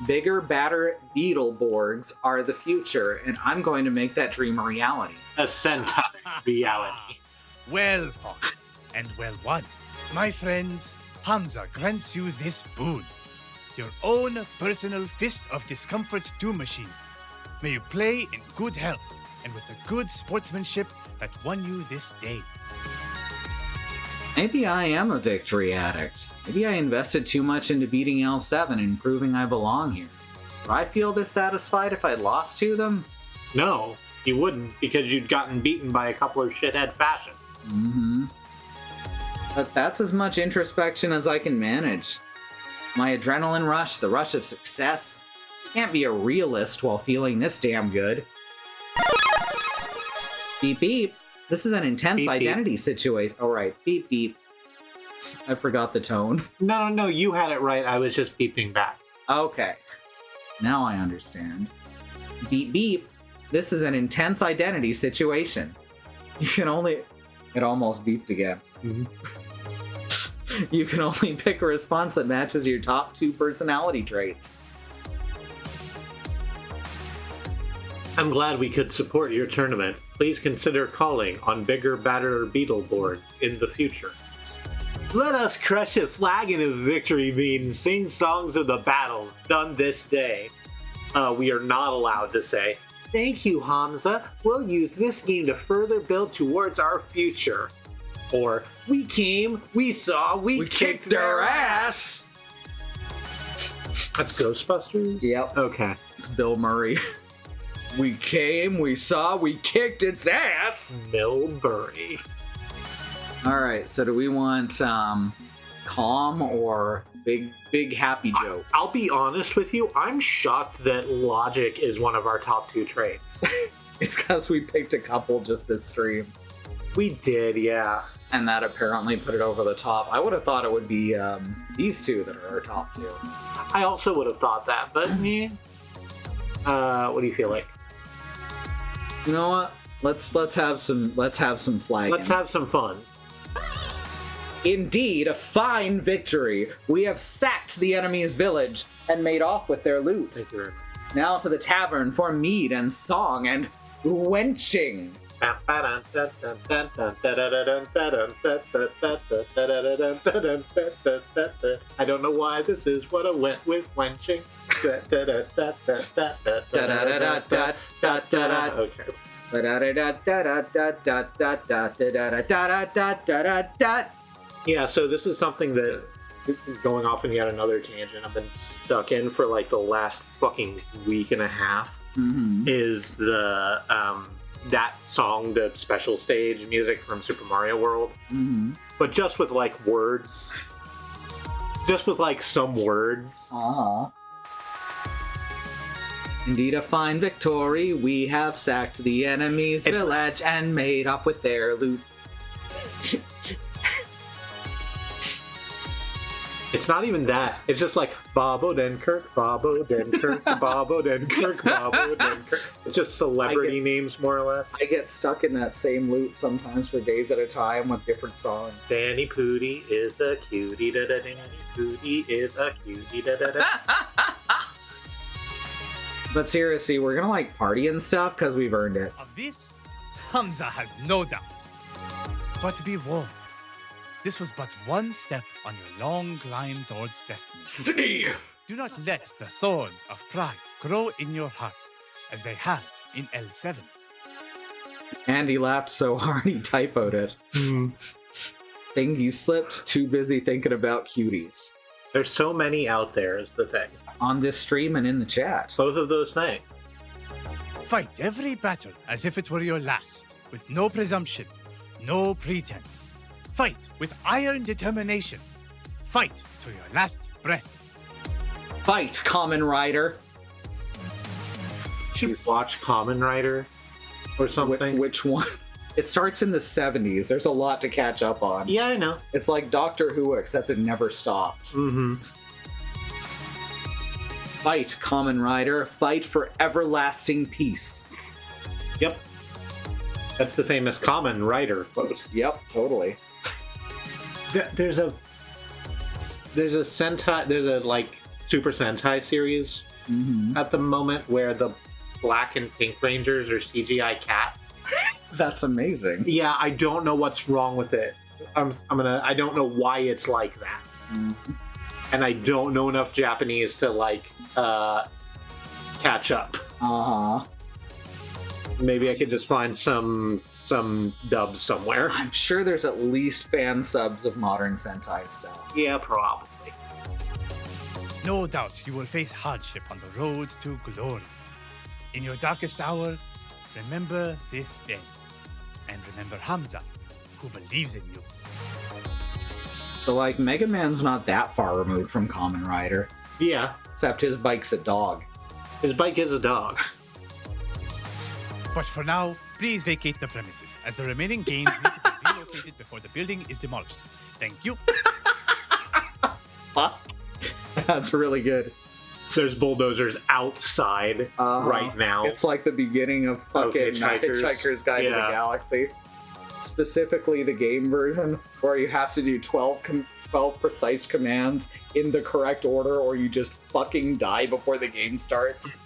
Bigger, badder Beetleborgs are the future, and I'm going to make that dream a reality. A Sentai reality. Well fought and well won. My friends, Hamza grants you this boon. Your own personal Fist of Discomfort Doom Machine. May you play in good health and with the good sportsmanship that won you this day. Maybe I am a victory addict. Maybe I invested too much into beating L7 and proving I belong here. Would I feel dissatisfied if I lost to them? No, you wouldn't, because you'd gotten beaten by a couple of shithead fashions. Mm-hmm. But that's as much introspection as I can manage. My adrenaline rush, the rush of success. Can't be a realist while feeling this damn good. Beep beep. This is an intense Beep, identity situation. Oh, right. Beep beep. I forgot the tone. No, you had it right. I was just beeping back. Okay. Now I understand. Beep beep. This is an intense identity situation. You can only... It almost beeped again. You can only pick a response that matches your top 2 personality traits. I'm glad we could support your tournament. Please consider calling on bigger, badder Beetleborgs in the future. Let us crush a flagon of victory bean, sing songs of the battles done this day. We are not allowed to say, thank you, Hamza. We'll use this game to further build towards our future. Or, we came, we saw, we kicked their ass! That's Ghostbusters? Yep. Okay. It's Bill Murray. We came, we saw, we kicked its ass! Millbury. Alright, so do we want calm or big happy jokes? I'll be honest with you, I'm shocked that logic is one of our top 2 traits. It's because we picked a couple just this stream. We did, yeah. And that apparently put it over the top. I would have thought it would be these 2 that are our top 2. I also would have thought that, but what do you feel like? You know what? Let's have some flagging. Let's have some fun. Indeed, a fine victory. We have sacked the enemy's village and made off with their loot. Thank you very much. Now to the tavern for mead and song and wenching. I don't know why this is what I went with wenching. Okay. Yeah, so this is something that, going off in yet another tangent, I've been stuck in for like the last fucking week and a half. Is the that song, the special stage music from Super Mario World, but just with like words, just with like some words. Indeed, a fine victory. We have sacked the enemy's village and made off with their loot. It's not even that. It's just like Bobo Denkirk, Bobo Denkirk, Bobo Denkirk, Bobo Denkirk. It's just celebrity names, more or less. I get stuck in that same loop sometimes for days at a time with different songs. Danny Pooty is a cutie, da da. Danny Pooty is a cutie, da da da. But seriously, we're gonna like party and stuff because we've earned it. Of this, Hamza has no doubt. But be warned, this was but one step on your long climb towards destiny. Stay! Do not let the thorns of pride grow in your heart, as they have in L7. Andy laughed so hard he typoed it. Think he slipped, too busy thinking about cuties. There's so many out there is the thing. On this stream and in the chat. Both of those things. Fight every battle as if it were your last, with no presumption, no pretense. Fight with iron determination. Fight to your last breath. Fight, Common Rider. Should watch Kamen Rider or something. Which one? It starts in the 70s. There's a lot to catch up on. Yeah, I know. It's like Doctor Who, except it never stopped. Fight, Common Rider. Fight for everlasting peace. Yep. That's the famous Kamen Rider quote. Yep, totally. There's a Sentai, there's a like Super Sentai series at the moment where the black and pink Rangers are CGI cats. That's amazing. Yeah, I don't know what's wrong with it. I don't know why it's like that. And I don't know enough Japanese to like catch up. Maybe I could just find some dubs somewhere. I'm sure there's at least fan subs of modern Sentai stuff. Yeah, probably. No doubt you will face hardship on the road to glory. In your darkest hour, remember this day. And remember Hamza, who believes in you. So, like, Mega Man's not that far removed from Kamen Rider. Yeah, Except his bike's a dog. his bike is a dog. But for now, please vacate the premises, as the remaining games need to be relocated before the building is demolished. Thank you. That's really good. There's bulldozers outside right now. It's like the beginning of fucking Hitchhiker's Guide to the Galaxy. Specifically the game version, where you have to do 12 precise commands in the correct order, or you just fucking die before the game starts.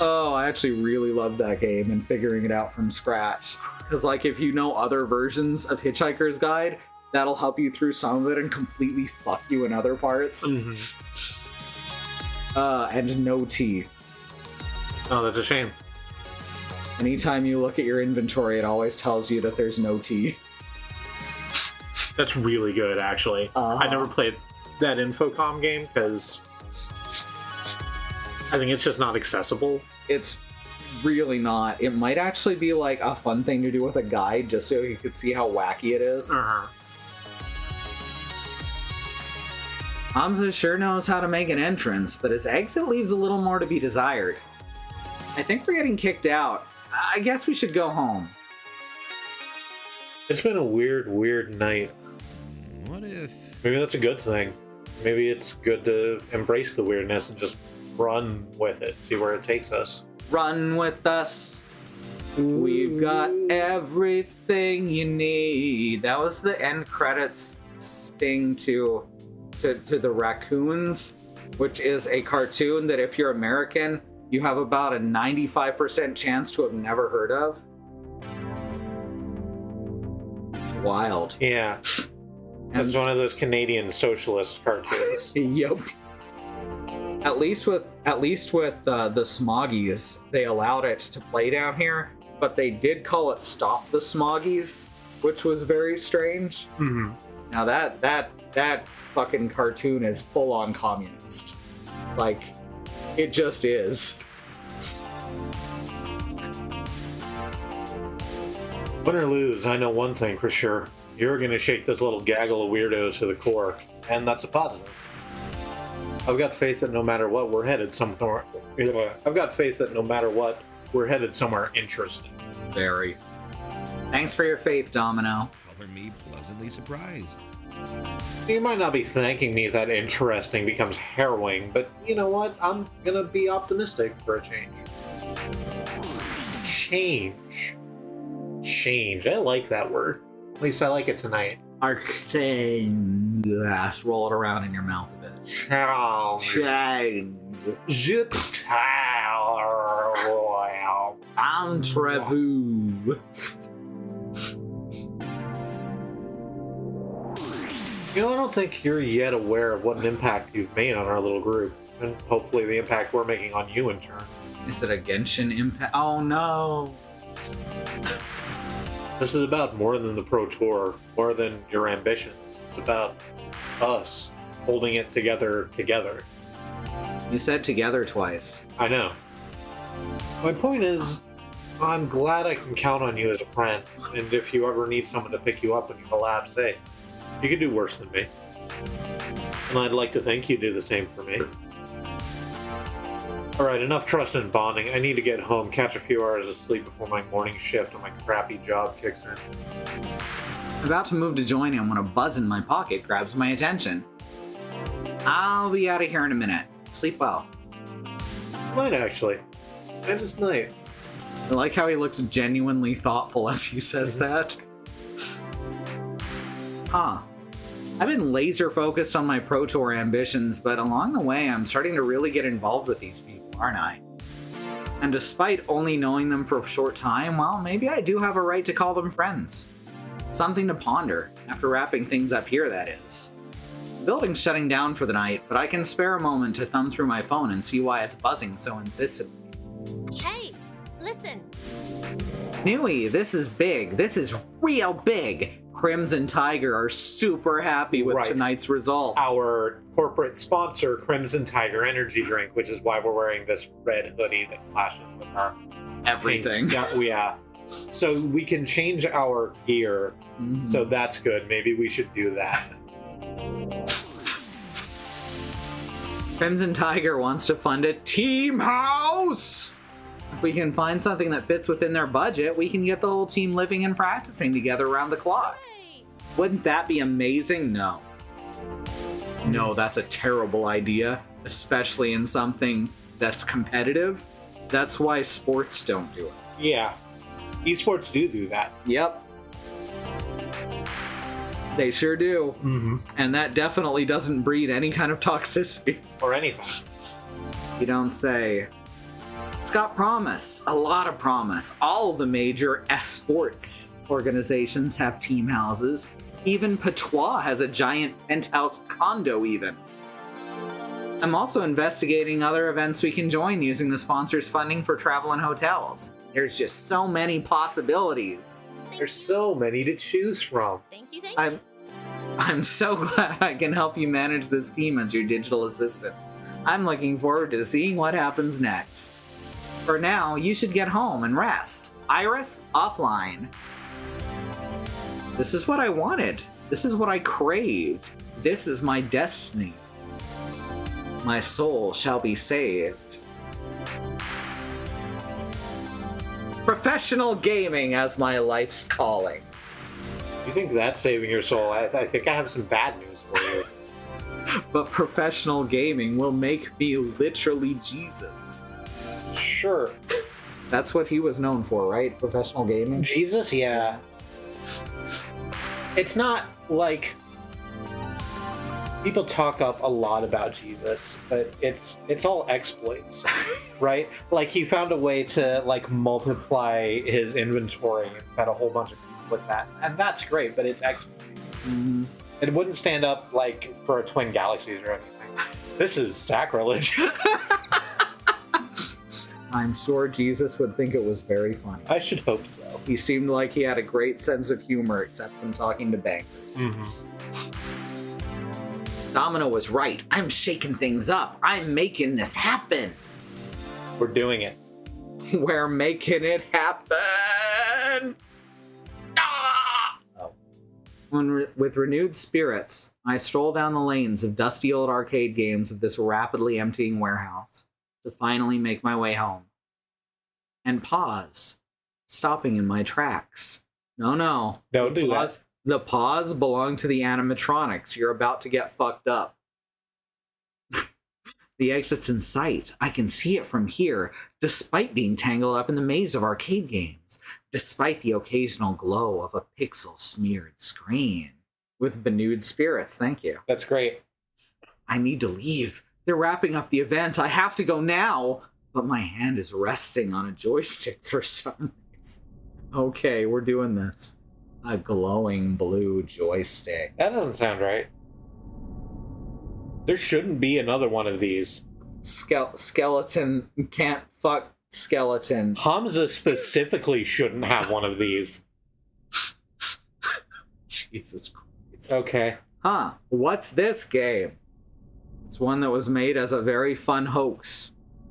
Oh, I actually really loved that game and figuring it out from scratch. Because, like, if you know other versions of Hitchhiker's Guide, that'll help you through some of it and completely fuck you in other parts. And no tea. Oh, that's a shame. Anytime you look at your inventory, it always tells you that there's no tea. That's really good, actually. I never played that Infocom game because I think it's just not accessible. It's really not. It might actually be like a fun thing to do with a guide, just so you could see how wacky it is. Hamza sure knows how to make an entrance, but his exit leaves a little more to be desired. I think we're getting kicked out. I guess we should go home. It's been a weird night. What if... Maybe that's a good thing. Maybe it's good to embrace the weirdness and just run with it, see where it takes us. Run with us. We've got everything you need. That was the end credits sting to the Raccoons, which is a cartoon that if you're American, you have about a 95% chance to have never heard of. It's wild. Yeah. That's one of those Canadian socialist cartoons. Yep. At least with the Smoggies, they allowed it to play down here, but they did call it "Stop the Smoggies," which was very strange. Now that fucking cartoon is full on communist. Like, it just is. Win or lose, I know one thing for sure. You're gonna shake this little gaggle of weirdos to the core, and that's a positive. I've got faith that no matter what, we're headed somewhere. I've got faith that no matter what, we're headed somewhere interesting. Very. Thanks for your faith, Domino. Color me pleasantly surprised. You might not be thanking me if that interesting becomes harrowing, but you know what? I'm gonna be optimistic for a change. Change. I like that word. At least I like it tonight. Change. Yes, roll it around in your mouth a bit. Change. Entrevue. You know, I don't think you're yet aware of what an impact you've made on our little group, and hopefully the impact we're making on you in turn. Is it a Genshin impact? Oh no. This is about more than the Pro Tour, more than your ambitions. It's about us holding it together. You said together twice. I know. My point is, I'm glad I can count on you as a friend, and if you ever need someone to pick you up when you collapse, hey, you could do worse than me. And I'd like to think you'd do the same for me. Alright, enough trust and bonding. I need to get home, catch a few hours of sleep before my morning shift on my crappy job kicks in. I'm about to move to join him when a buzz in my pocket grabs my attention. I'll be out of here in a minute. Sleep well. Might actually. I just might. I like how he looks genuinely thoughtful as he says that. Huh. I've been laser focused on my Pro Tour ambitions, but along the way, I'm starting to really get involved with these people, aren't I? And despite only knowing them for a short time, well, maybe I do have a right to call them friends. Something to ponder, after wrapping things up here, that is. The building's shutting down for the night, but I can spare a moment to thumb through my phone and see why it's buzzing so insistently. Hey, listen. Newy, this is big. This is real big. Crimson Tiger are super happy with tonight's results. Our corporate sponsor, Crimson Tiger Energy Drink, which is why we're wearing this red hoodie that clashes with our everything. Yeah. So we can change our gear. So that's good. Maybe we should do that. Crimson Tiger wants to fund a team house! If we can find something that fits within their budget, we can get the whole team living and practicing together around the clock. Wouldn't that be amazing? No. No, that's a terrible idea, especially in something that's competitive. That's why sports don't do it. Yeah. Esports do that. Yep. They sure do. And that definitely doesn't breed any kind of toxicity. Or anything. You don't say. It's got promise. A lot of promise. All of the major esports organizations have team houses. Even Patois has a giant penthouse condo even. I'm also investigating other events we can join using the sponsor's funding for travel and hotels. There's just so many possibilities. There's so many to choose from. Thank you. I'm so glad I can help you manage this team as your digital assistant. I'm looking forward to seeing what happens next. For now, you should get home and rest. Iris, offline. This is what I wanted. This is what I craved. This is my destiny. My soul shall be saved. Professional gaming as my life's calling. You think that's saving your soul? I think I have some bad news for you. But professional gaming will make me literally Jesus. Sure. That's what he was known for, right? Professional gaming? Jesus, yeah. It's not like people talk up a lot about Jesus, but it's all exploits, right? Like he found a way to like multiply his inventory and fed a whole bunch of people with that, and that's great. But it's exploits. It wouldn't stand up like for a Twin Galaxies or anything. This is sacrilege. I'm sure Jesus would think it was very funny. I should hope so. He seemed like he had a great sense of humor, except when talking to bankers. Domino was right. I'm shaking things up. I'm making this happen. We're doing it. We're making it happen. Ah! Oh. With renewed spirits, I stroll down the lanes of dusty old arcade games of this rapidly emptying warehouse to finally make my way home. And pause, stopping in my tracks. No. Don't do that. The pause belonged to the animatronics. You're about to get fucked up. The exit's in sight. I can see it from here, despite being tangled up in the maze of arcade games, despite the occasional glow of a pixel-smeared screen. With renewed spirits, thank you. That's great. I need to leave. They're wrapping up the event. I have to go now. But my hand is resting on a joystick for some reason. Okay, we're doing this. A glowing blue joystick. That doesn't sound right. There shouldn't be another one of these. Skeleton can't fuck skeleton. Hamza specifically shouldn't have one of these. Jesus Christ. Okay. Huh. What's this game? It's one that was made as a very fun hoax.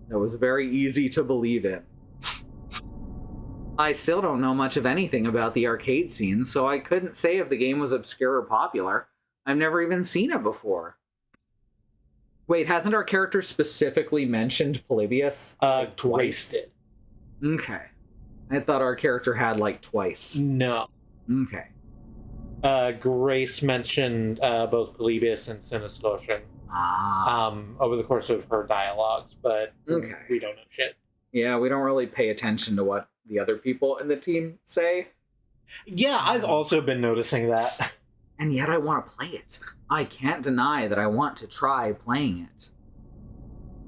That was very easy to believe in. I still don't know much of anything about the arcade scene, so I couldn't say if the game was obscure or popular. I've never even seen it before. Wait, hasn't our character specifically mentioned Polybius? Grace did. Okay. I thought our character had like twice. No. Okay. Grace mentioned both Polybius and Sinistosian over the course of her dialogues, but we don't know shit. Yeah, we don't really pay attention to what the other people in the team say. Yeah, I've also been noticing that. and yet I want to play it. I can't deny that I want to try playing it.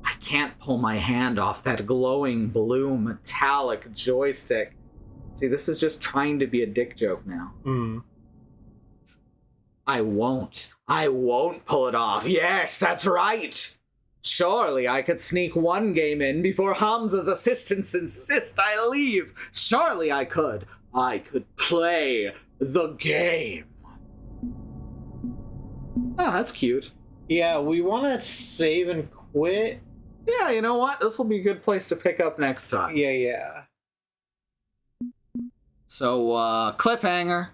I can't pull my hand off that glowing blue metallic joystick. See, this is just trying to be a dick joke now. I won't pull it off. Yes, that's right. Surely I could sneak one game in before Hamza's assistants insist I leave. Surely I could. I could play the game. Oh, that's cute. Yeah, we want to save and quit. Yeah, you know what? This will be a good place to pick up next time. Yeah. So, cliffhanger.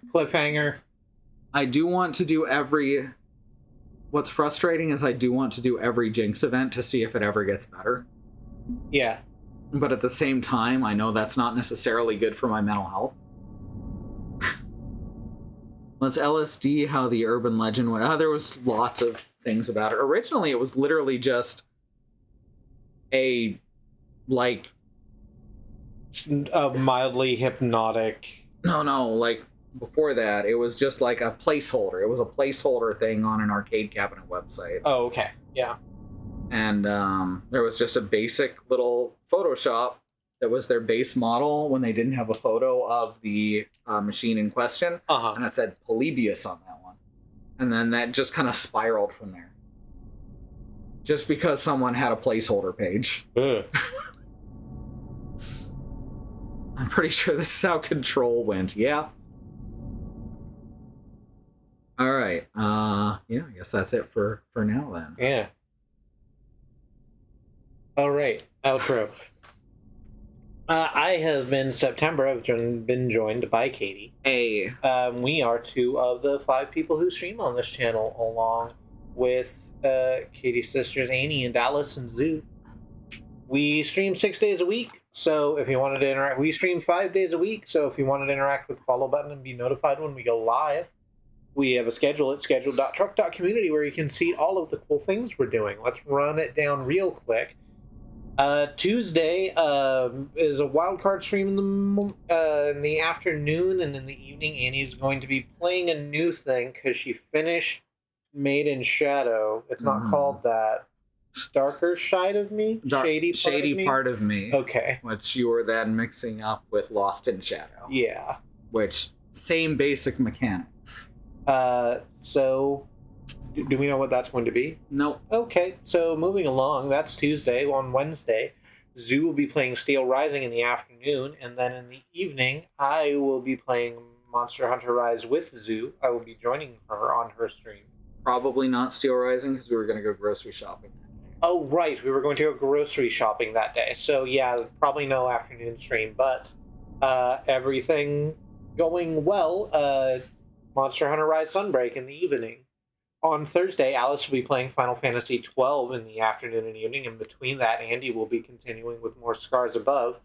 I do want to do every... What's frustrating is I do want to do every Jinx event to see if it ever gets better. Yeah. But at the same time, I know that's not necessarily good for my mental health. Let's LSD how the urban legend went. There was lots of things about it. Originally, it was literally just a mildly hypnotic. No, before that, it was just like a placeholder. It was a placeholder thing on an arcade cabinet website. Oh, okay. Yeah. And there was just a basic little Photoshop that was their base model when they didn't have a photo of the machine in question. And it said Polybius on that one. And then that just kind of spiraled from there. Just because someone had a placeholder page. I'm pretty sure this is how Control went. Yeah. All right. Yeah, I guess that's it for now then. Yeah. All right. Outro. I have been September. I've been joined by Katie. Hey. We are 2 of the 5 people who stream on this channel, along with Katie's sisters Annie and Dallas and Zoo. We stream 6 days a week, so if you wanted to interact, we stream 5 days a week, so if you wanted to interact with the follow button and be notified when we go live, we have a schedule at schedule.truck.community where you can see all of the cool things we're doing. Let's run it down real quick. Tuesday is a wildcard stream in the afternoon, and in the evening Annie's going to be playing a new thing because she finished Made in Shadow. It's not called that. Darker Side of Me? Shady part of me. Okay. Which you were then mixing up with Lost in Shadow. Yeah. Which, same basic mechanics. So, do we know what that's going to be? Nope. Okay, so moving along, that's Tuesday. On Wednesday, Zoo will be playing Steel Rising in the afternoon, and then in the evening, I will be playing Monster Hunter Rise with Zoo. I will be joining her on her stream. Probably not Steel Rising, because we were going to go grocery shopping. Oh, right. We were going to go grocery shopping that day. So, yeah, probably no afternoon stream, but everything going well. Monster Hunter Rise Sunbreak in the evening. On Thursday, Alice will be playing Final Fantasy XII in the afternoon and evening. And between that, Andy will be continuing with more Scars Above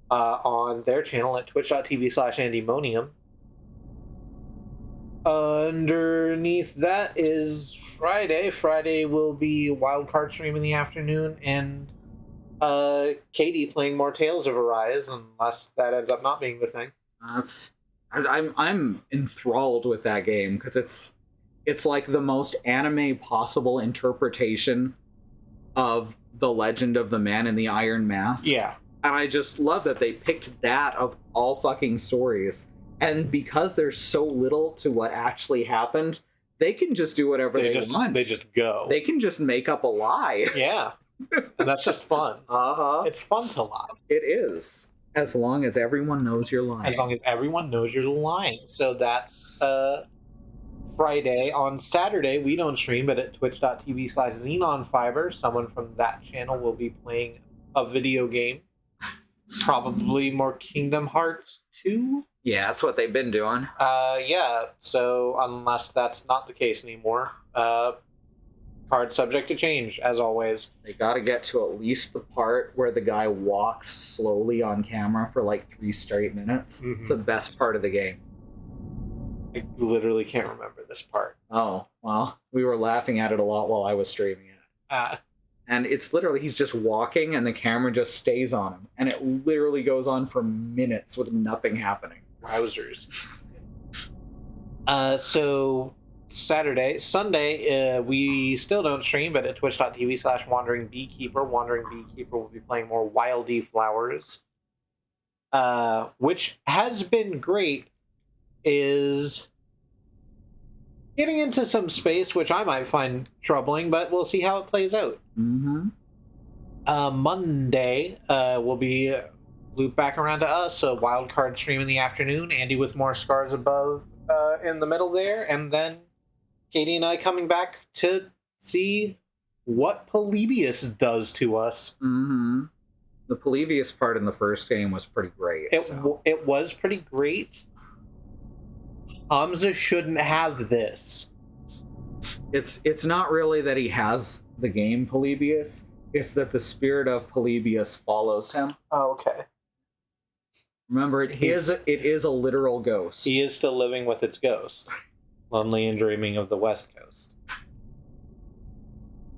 on their channel at twitch.tv/AndyMonium. Underneath that is Friday. Friday will be Wildcard stream in the afternoon, and Katie playing more Tales of Arise, unless that ends up not being the thing. I'm enthralled with that game because it's like the most anime possible interpretation of the Legend of the Man in the Iron Mask. Yeah, and I just love that they picked that of all fucking stories. And because there's so little to what actually happened, they can just do whatever they want. They just go. They can just make up a lie. Yeah. And that's just fun. It's fun to lie. It is. As long as everyone knows you're lying. As long as everyone knows you're lying. So that's Friday. On Saturday, we don't stream, but at twitch.tv/XenonFiber, someone from that channel will be playing a video game. Probably more Kingdom Hearts 2? Yeah, that's what they've been doing. Yeah, so unless that's not the case anymore, card subject to change, as always. They gotta get to at least the part where the guy walks slowly on camera for like 3 straight minutes. Mm-hmm. It's the best part of the game. I literally can't remember this part. Oh, well, we were laughing at it a lot while I was streaming it. And it's literally, he's just walking and the camera just stays on him. And it literally goes on for minutes with nothing happening. Wowzers. So Sunday, we still don't stream, but at twitch.tv/Wandering Beekeeper. Wandering Beekeeper will be playing more Wildy Flowers. Which has been great, is getting into some space which I might find troubling, but we'll see how it plays out. Monday will be loop back around to us, a wild card stream in the afternoon, Andy with more scars above in the middle there, and then Katie and I coming back to see what Polybius does to us. The Polybius part in the first game was pretty great. It was pretty great. Hamza shouldn't have this. It's not really that he has the game Polybius. It's that the spirit of Polybius follows him. Oh, okay. Remember, it is a literal ghost. He is still living with its ghost, lonely and dreaming of the West Coast.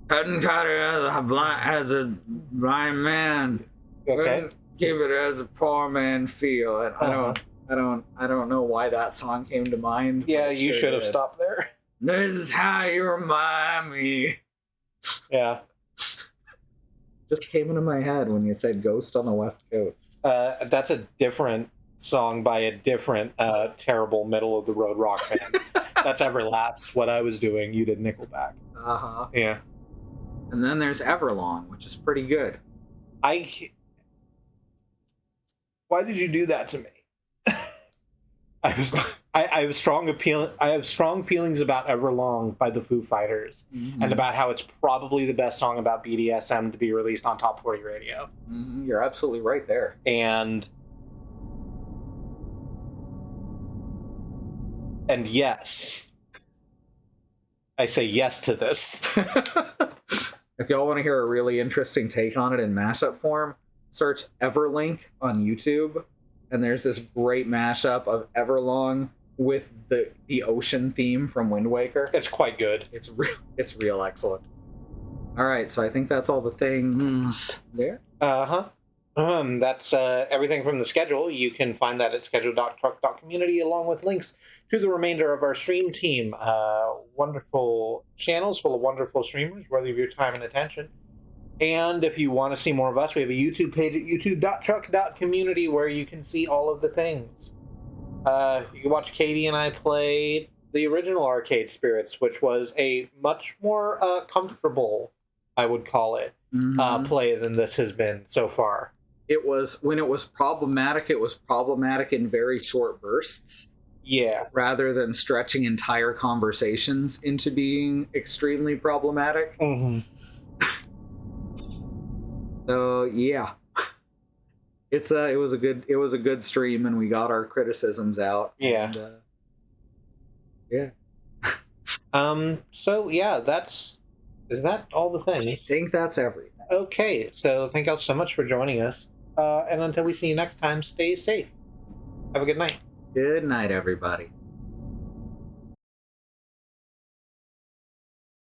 Hadn't cut it as a blind man. Okay. Give it as a poor man feel. And I don't know why that song came to mind. Yeah, you should have stopped there. This is how you remind me. Yeah. Just came into my head when you said Ghost on the West Coast. That's a different song by a different terrible middle of the road rock band. That's Everlast. What I was doing, you did Nickelback. Yeah. And then there's Everlong, which is pretty good. Why did you do that to me? I have strong feelings about Everlong by the Foo Fighters, and about how it's probably the best song about BDSM to be released on Top 40 Radio. You're absolutely right there. And yes, I say yes to this. If y'all want to hear a really interesting take on it in mashup form, search Everlink on YouTube, and there's this great mashup of Everlong with the ocean theme from Wind Waker. It's quite good. It's real excellent. All right, so I think that's all the things there. That's everything from the schedule. You can find that at schedule.truck.community, along with links to the remainder of our stream team. Wonderful channels full of wonderful streamers worthy of your time and attention. And if you want to see more of us, we have a YouTube page at youtube.truck.community where you can see all of the things. You can watch Katie and I play the original Arcade Spirits, which was a much more comfortable, I would call it, play than this has been so far. When it was problematic in very short bursts. Yeah. Rather than stretching entire conversations into being extremely problematic. So yeah, it was a good stream, and we got our criticisms out. Yeah. And, So yeah, is that all the things? I think that's everything. Okay, so thank y'all so much for joining us. And until we see you next time, stay safe. Have a good night. Good night, everybody.